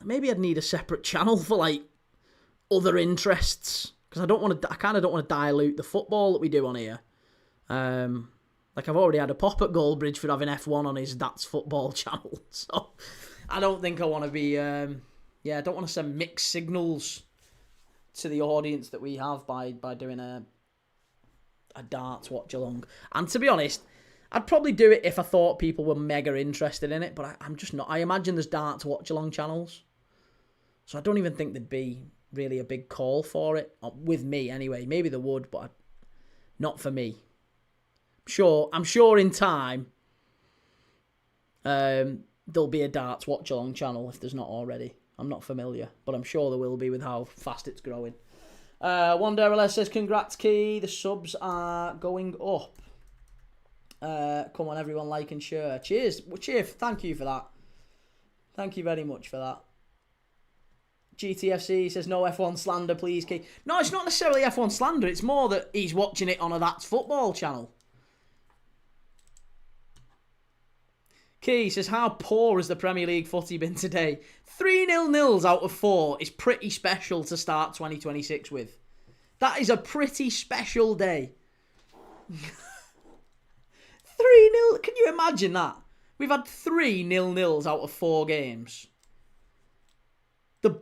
Maybe I'd need a separate channel for, like, other interests. Because I kind of don't want to dilute the football that we do on here. Like, I've already had a pop at Goldbridge for having F1 on his That's Football channel. So, I don't think I want to be... I don't want to send mixed signals to the audience that we have by doing a darts watch along. And to be honest... I'd probably do it if I thought people were mega interested in it, but I'm just not. I imagine there's darts watch-along channels. So I don't even think there'd be really a big call for it. With me, anyway. Maybe there would, but not for me. I'm sure in time, there'll be a darts watch-along channel if there's not already. I'm not familiar, but I'm sure there will be with how fast it's growing. Wanderless says, congrats, Key. The subs are going up. Come on, everyone, like and share. Cheers. Cheers. Thank you for that. Thank you very much for that. GTFC says, no F1 slander, please, Key. No, it's not necessarily F1 slander. It's more that he's watching it on a That's Football channel. Key says, how poor has the Premier League footy been today? 3-0 nils out of 4 is pretty special to start 2026 with. That is a pretty special day. 3-0. Can you imagine that? We've had 3-0 out of 4 games.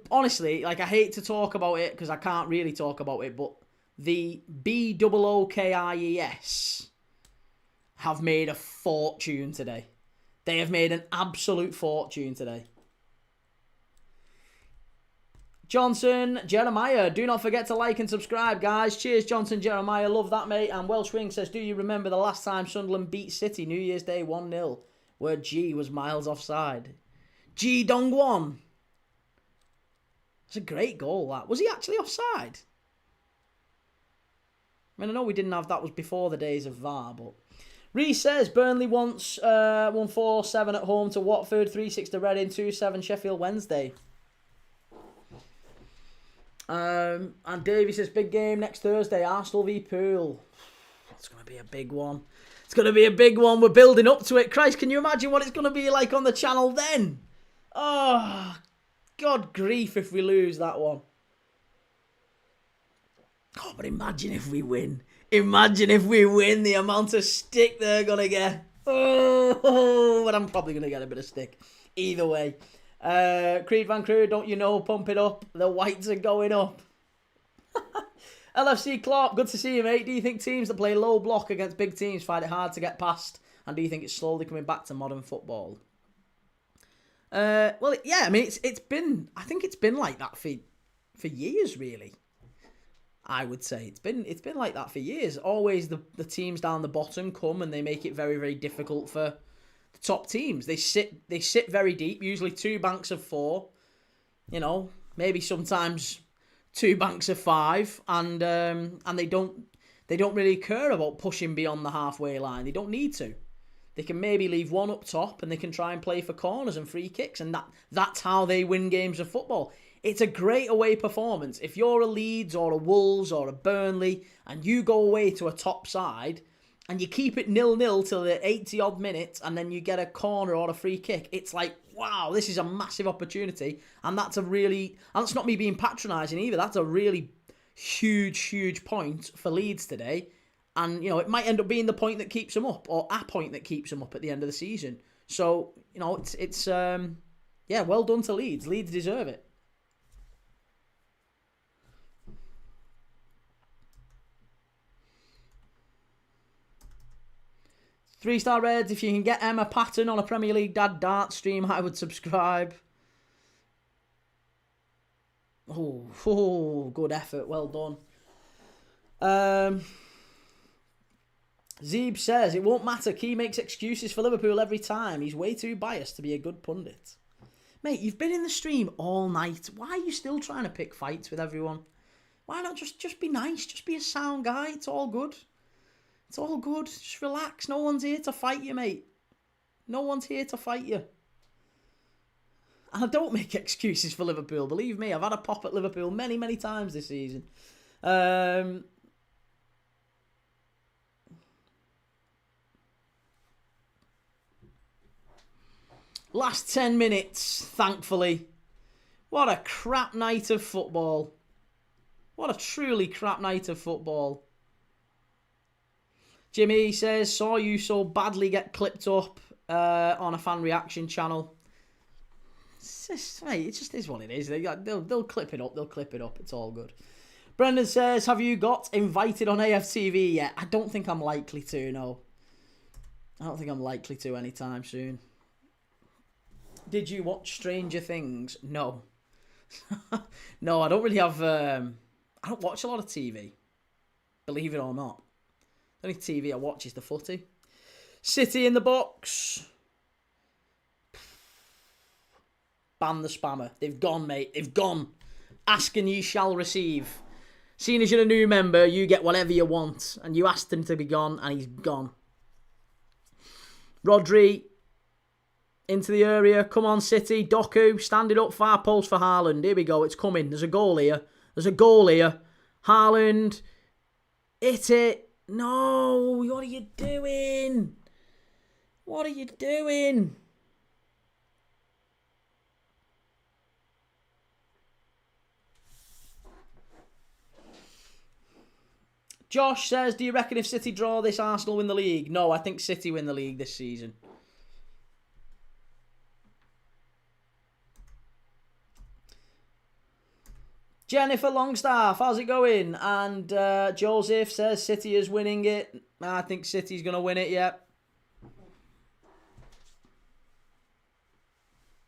Honestly, like, I hate to talk about it because I can't really talk about it, but the BOOKIES have made a fortune today. They have made an absolute fortune today. Johnson, Jeremiah, do not forget to like and subscribe, guys. Cheers, Johnson, Jeremiah. Love that, mate. And Welsh Wing says, do you remember the last time Sunderland beat City New Year's Day 1-0, where G was miles offside? G Dongwon. It's a great goal, that. Was he actually offside? I mean, I know we didn't have that was before the days of VAR, but... Reece says, Burnley wants 1-4-7 at home to Watford, 3-6 to Reading, 2-7 Sheffield Wednesday. And Davey says, big game next Thursday, Arsenal v Poole. It's going to be a big one. It's going to be a big one. We're building up to it. Christ, can you imagine what it's going to be like on the channel then? Oh, God grief if we lose that one. Oh, but imagine if we win. Imagine if we win, the amount of stick they're going to get. Oh, but I'm probably going to get a bit of stick. Either way. Creed Van Crew, don't you know, pump it up. The whites are going up. LFC Clark, good to see you, mate. Do you think teams that play low block against big teams find it hard to get past? And do you think it's slowly coming back to modern football? Well, yeah, I mean, it's been, I think it's been like that for years, really. I would say it's been like that for years. Always the teams down the bottom come and they make it very, very difficult for the top teams. They sit very deep, usually 2 banks of 4. You know, maybe sometimes 2 banks of 5, and they don't really care about pushing beyond the halfway line. They don't need to. They can maybe leave 1 up top and they can try and play for corners and free kicks, and that's how they win games of football. It's a great away performance. If you're a Leeds or a Wolves or a Burnley and you go away to a top side and you keep it 0-0 till the 80-odd minutes and then you get a corner or a free kick, it's like, wow, this is a massive opportunity. And that's not me being patronising either. That's a really huge, huge point for Leeds today. And, you know, it might end up being the point that keeps them up, or a point that keeps them up at the end of the season. So, you know, it's well done to Leeds. Leeds deserve it. Three-star Reds, if you can get Emma Patton on a Premier League Dad Dart stream, I would subscribe. Oh, good effort. Well done. Zeeb says, it won't matter. Key makes excuses for Liverpool every time. He's way too biased to be a good pundit. Mate, you've been in the stream all night. Why are you still trying to pick fights with everyone? Why not just be nice? Just be a sound guy. It's all good. It's all good. Just relax. No one's here to fight you, mate. No one's here to fight you. And I don't make excuses for Liverpool. Believe me, I've had a pop at Liverpool many, many times this season. Last 10 minutes, thankfully. What a crap night of football. What a truly crap night of football. Jimmy says, saw you so badly get clipped up on a fan reaction channel. It just is what it is. They'll clip it up. They'll clip it up. It's all good. Brendan says, have you got invited on AFTV yet? I don't think I'm likely to, no. I don't think I'm likely to anytime soon. Did you watch Stranger Things? No. No, I don't really have... I don't watch a lot of TV. Believe it or not. The only TV I watch is the footy. City in the box. Ban the spammer. They've gone, mate. They've gone. Ask and ye shall receive. Seeing as you're a new member, you get whatever you want. And you asked him to be gone, and he's gone. Rodri into the area. Come on, City. Doku standing up, far post for Haaland. Here we go. It's coming. There's a goal here. There's a goal here. Haaland. Hit it. No. What are you doing? What are you doing? Josh says, do you reckon if City draw this, Arsenal win the league? No, I think City win the league this season. Jennifer Longstaff, how's it going? And Joseph says City is winning it. I think City's going to win it, yeah.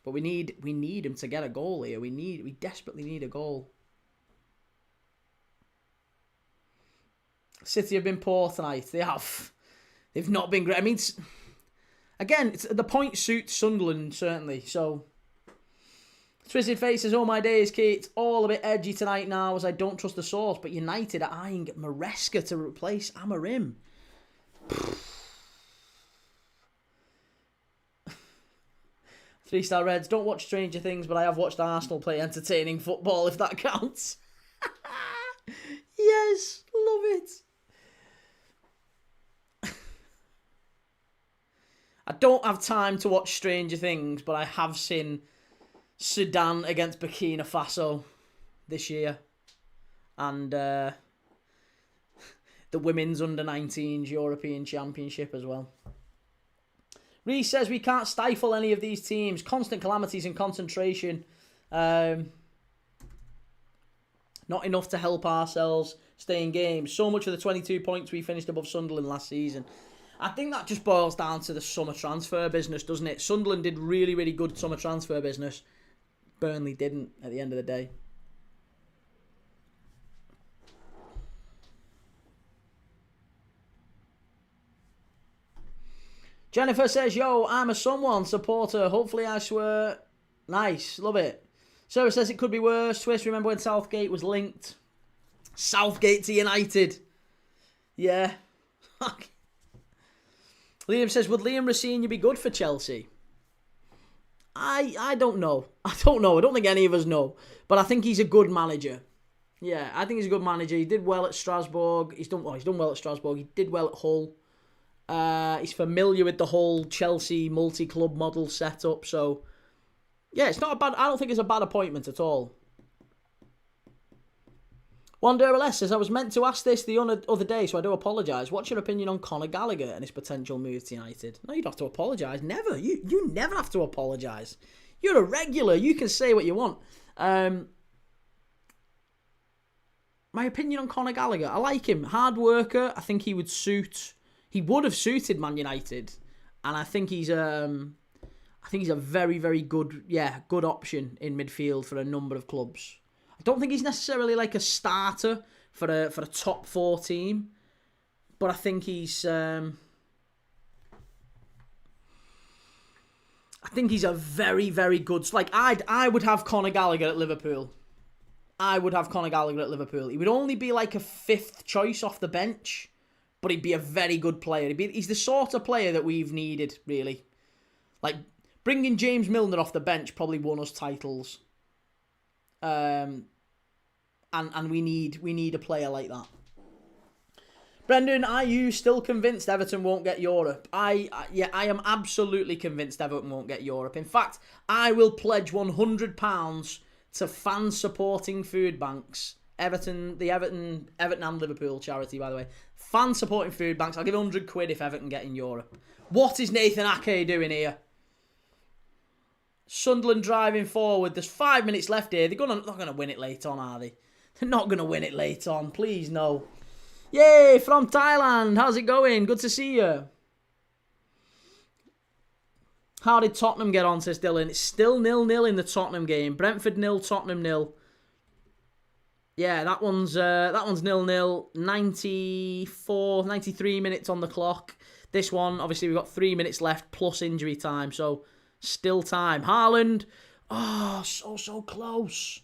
But we need him to get a goal here. We desperately need a goal. City have been poor tonight. They have. They've not been great. I mean, again, the point suits Sunderland, certainly. So, Twisted Face says, oh my days, Kate. It's all a bit edgy tonight now as I don't trust the source. But United are eyeing Maresca to replace Amarim. 3-star Reds. Don't watch Stranger Things, but I have watched Arsenal play entertaining football, if that counts. Yes, love it. I don't have time to watch Stranger Things, but I have seen Sudan against Burkina Faso this year. And the Women's Under-19s European Championship as well. Reece says we can't stifle any of these teams. Constant calamities and concentration. Not enough to help ourselves stay in games. So much for the 22 points we finished above Sunderland last season. I think that just boils down to the summer transfer business, doesn't it? Sunderland did really, really good summer transfer business. Burnley didn't at the end of the day. Jennifer says, yo, I'm a someone supporter. Hopefully I swear. Nice, love it. Sarah says it could be worse. Twist, remember when Southgate was linked? Southgate to United. Yeah. Liam says, would Liam Rosenior be good for Chelsea? I don't know. I don't think any of us know. But I think he's a good manager. Yeah, I think he's a good manager. He did well at Strasbourg. He's done well at Strasbourg. He did well at Hull. He's familiar with the whole Chelsea multi-club model setup. So, yeah, it's not a bad... I don't think it's a bad appointment at all. Wanderer says, I was meant to ask this the other day, so I do apologise. What's your opinion on Conor Gallagher and his potential move to United? No, you don't have to apologise. Never. You never have to apologise. You're a regular. You can say what you want. My opinion on Conor Gallagher. I like him. Hard worker. I think he would suit... He would have suited Man United. And I think he's a very, very good, good option in midfield for a number of clubs. I don't think he's necessarily like a starter for a top 4 team, but I think he's a very, very good. Like I would have Conor Gallagher at Liverpool. He would only be like a 5th choice off the bench, but he'd be a very good player. He's the sort of player that we've needed, really. Like bringing James Milner off the bench probably won us titles. And we need a player like that. Brendan, are you still convinced Everton won't get Europe? I am absolutely convinced Everton won't get Europe. In fact, I will pledge £100 to fan supporting food banks. Everton and Liverpool charity, by the way. Fan supporting food banks. I'll give £100 if Everton get in Europe. What is Nathan Ake doing here? Sunderland driving forward. There's 5 minutes left here. They're not going to win it late on, are they? They're not going to win it late on. Please, no. Yay, from Thailand. How's it going? Good to see you. How did Tottenham get on, says Dylan? It's still 0-0 in the Tottenham game. Brentford 0, Tottenham 0. Yeah, that one's 0-0. 94, 93 minutes on the clock. This one, obviously, we've got 3 minutes left plus injury time, so still time. Haaland, oh, so close.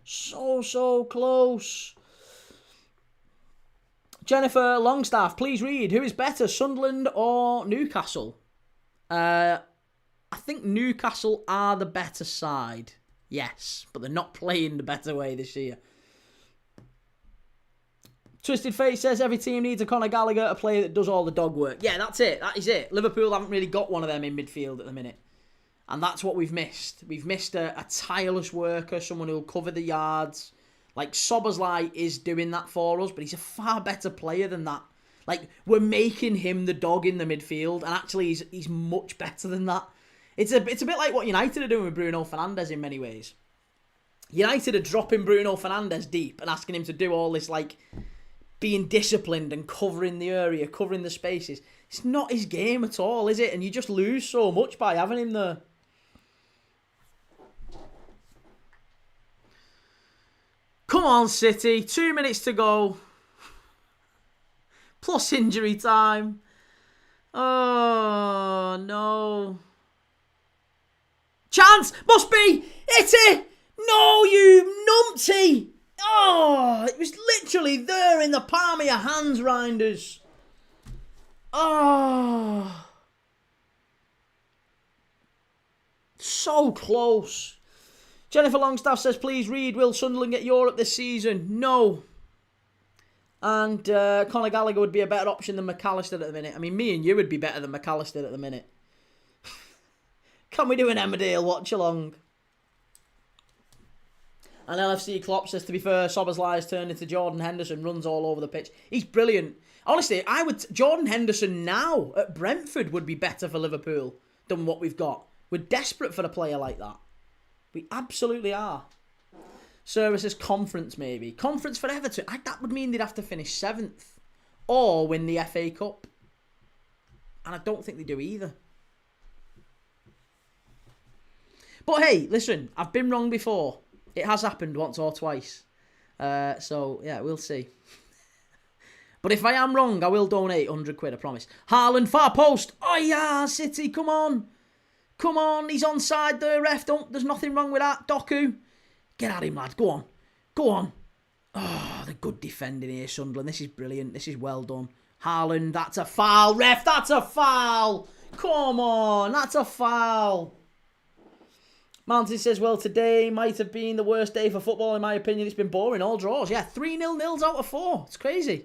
So close. Jennifer Longstaff, please read. Who is better, Sunderland or Newcastle? I think Newcastle are the better side. Yes, but they're not playing the better way this year. Twisted Fate says every team needs a Conor Gallagher, a player that does all the dog work. Yeah, that's it. That is it. Liverpool haven't really got one of them in midfield at the minute. And that's what we've missed. We've missed a tireless worker, someone who'll cover the yards. Like, Szoboszlai is doing that for us, but he's a far better player than that. Like, we're making him the dog in the midfield, and actually he's much better than that. It's a bit like what United are doing with Bruno Fernandes in many ways. United are dropping Bruno Fernandes deep and asking him to do all this, like, being disciplined and covering the area, covering the spaces. It's not his game at all, is it? And you just lose so much by having him there. Come on, City. 2 minutes to go. Plus injury time. Oh, no. Chance! Must be! Hit it! No, you numpty! Oh, it was literally there in the palm of your hands, Reinders. Oh. So close. Jennifer Longstaff says, please read, will Sunderland get Europe this season? No. And Conor Gallagher would be a better option than McAllister at the minute. I mean, me and you would be better than McAllister at the minute. Can we do an Emmerdale watch-along? And LFC Klopp says, to be fair, Szoboszlai has turned into Jordan Henderson, runs all over the pitch. He's brilliant. Honestly, Jordan Henderson now at Brentford would be better for Liverpool than what we've got. We're desperate for a player like that. We absolutely are. Services conference, maybe. Conference for Everton. That would mean they'd have to finish 7th. Or win the FA Cup. And I don't think they do either. But hey, listen, I've been wrong before. It has happened once or twice. So, yeah, we'll see. But if I am wrong, I will donate 100 quid, I promise. Haaland, far post. Oh, yeah, City, come on. Come on, he's onside there, ref. There's nothing wrong with that. Doku. Get at him, lad. Go on. Go on. Oh, the good defending here, Sunderland. This is brilliant. This is well done. Haaland, that's a foul. Ref, that's a foul. Come on, that's a foul. Mountain says, well, today might have been the worst day for football, in my opinion. It's been boring, all draws. Yeah, 3-0 nils out of 4. It's crazy.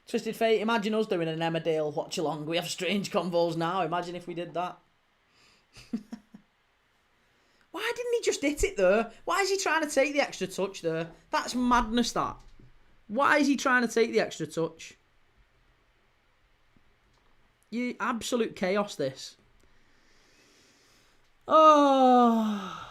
Twisted Fate, imagine us doing an Emmerdale watch-along. We have strange convos now. Imagine if we did that. Why didn't he just hit it there? Why is he trying to take the extra touch there? That's madness, that. Why is he trying to take the extra touch? You absolute chaos, this. Oh.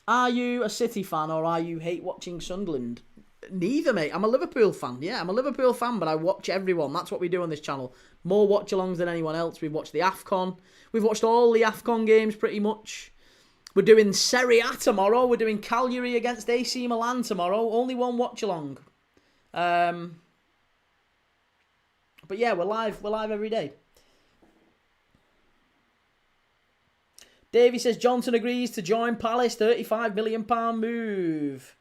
Are you a City fan or are you hate watching Sunderland? Neither, mate. I'm a Liverpool fan. Yeah, I'm a Liverpool fan, but I watch everyone. That's what we do on this channel. More watch-alongs than anyone else. We've watched the AFCON. We've watched all the AFCON games pretty much. We're doing Serie A tomorrow. We're doing Cagliari against AC Milan tomorrow. Only one watch-along. But yeah, we're live. We're live every day. Davey says Johnson agrees to join Palace. £35 million move.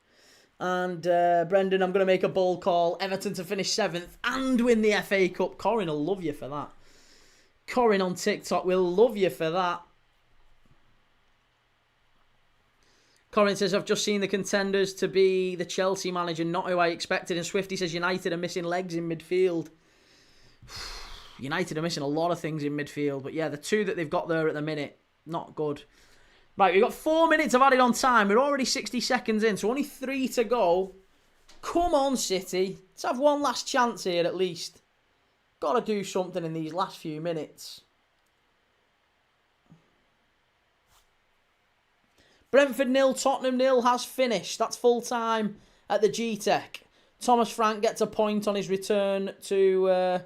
And Brendan, I'm going to make a bold call. Everton to finish 7th and win the FA Cup. Corin will love you for that. Corin on TikTok will love you for that. Corin says, I've just seen the contenders to be the Chelsea manager, not who I expected. And Swifty says United are missing legs in midfield. United are missing a lot of things in midfield. But yeah, the two that they've got there at the minute, not good. Right, we've got 4 minutes of added on time. We're already 60 seconds in, so only 3 to go. Come on, City. Let's have one last chance here at least. Got to do something in these last few minutes. Brentford 0, Tottenham 0 has finished. That's full time at the G-Tech. Thomas Frank gets a point on his return to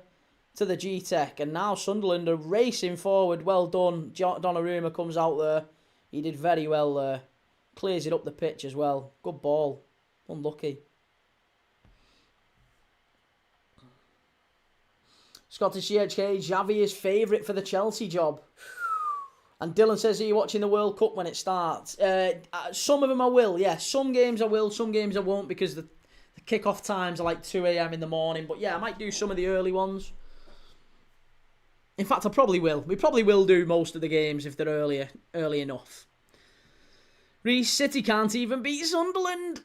to the G-Tech. And now Sunderland are racing forward. Well done. Donnarumma comes out there. He did very well there. Clears it up the pitch as well. Good ball. Unlucky. Scottish CHK, Xavi is favourite for the Chelsea job. And Dylan says, are you watching the World Cup when it starts? Some of them I will, yeah. Some games I will, some games I won't, because the kickoff times are like 2 a.m. in the morning. But yeah, I might do some of the early ones. In fact, I probably will. We probably will do most of the games if they're early enough. Reece, City can't even beat Sunderland.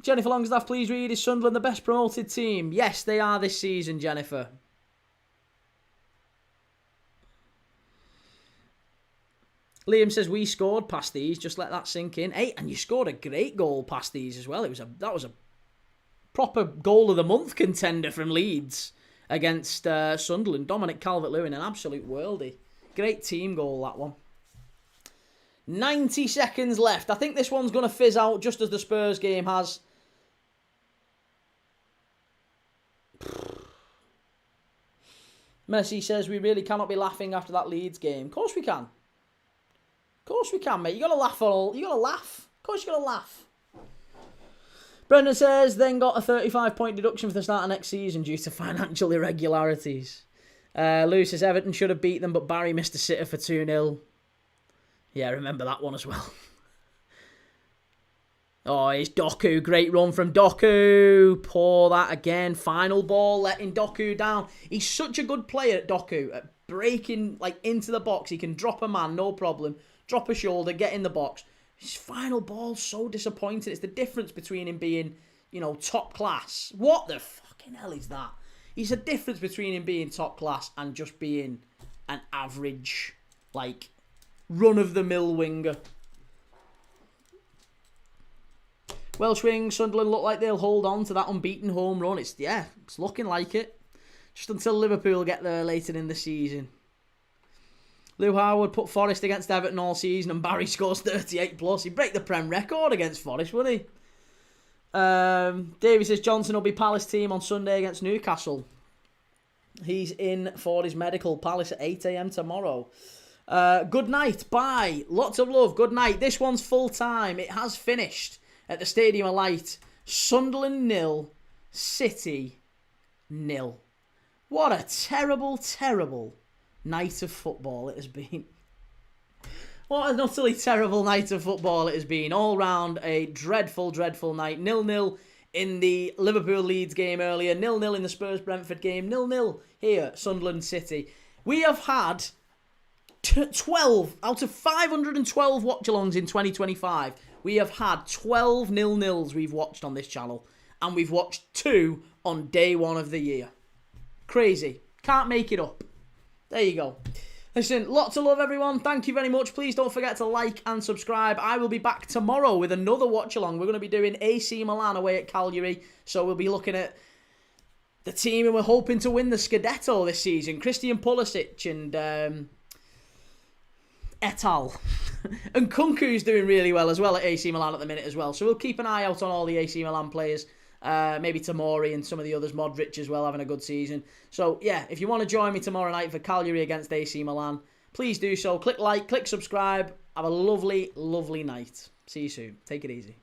Jennifer Longstaff, please read, is Sunderland the best promoted team? Yes, they are this season, Jennifer. Liam says, we scored past these, just let that sink in. Hey, and you scored a great goal past these as well. That was a proper goal of the month contender from Leeds against Sunderland. Dominic Calvert-Lewin, an absolute worldie. Great team goal, that one. 90 seconds left. I think this one's going to fizz out just as the Spurs game has. Messi says, we really cannot be laughing after that Leeds game. Of course we can. Of course we can, mate. You got to laugh at all. You got to laugh. Of course you got to laugh. Brendan says, then got a 35-point deduction for the start of next season due to financial irregularities. Lou says, Everton should have beat them, but Barry missed a sitter for 2-0. Yeah, I remember that one as well. Oh, it's Doku. Great run from Doku. Pour that again. Final ball, letting Doku down. He's such a good player at Doku. At breaking into the box. He can drop a man, no problem. Drop a shoulder, get in the box. His final ball's so disappointing. It's the difference between him being, top class. What the fucking hell is that? He's a difference between him being top class and just being an average, run-of-the-mill winger. Welsh Wings, Sunderland look like they'll hold on to that unbeaten home run. It's looking like it. Just until Liverpool get there later in the season. Lou Howard put Forest against Everton all season and Barry scores 38 plus. He'd break the Prem record against Forest, wouldn't he? Davey says Johnson will be Palace team on Sunday against Newcastle. He's in for his medical. Palace at 8 a.m. tomorrow. Good night. Bye. Lots of love. Good night. This one's full time. It has finished at the Stadium of Light. Sunderland 0, City 0. What a terrible, terrible night of football it has been. What an utterly terrible night of football it has been. All round a dreadful, dreadful night. 0-0 in the Liverpool-Leeds game earlier. 0-0 in the Spurs-Brentford game. 0-0 here, Sunderland City. We have had 12 out of 512 watch-alongs in 2025. We have had 12 0-0s we've watched on this channel. And we've watched 2 on day 1 of the year. Crazy. Can't make it up. There you go. Listen, lots of love, everyone. Thank you very much. Please don't forget to like and subscribe. I will be back tomorrow with another watch-along. We're going to be doing AC Milan away at Cagliari. So we'll be looking at the team and we're hoping to win the Scudetto this season. Christian Pulisic and et al. And Kunku's doing really well as well at AC Milan at the minute as well. So we'll keep an eye out on all the AC Milan players. Maybe Tomori and some of the others, Modric as well, having a good season. So, yeah, if you want to join me tomorrow night for Cagliari against AC Milan, please do so. Click like, click subscribe. Have a lovely, lovely night. See you soon. Take it easy.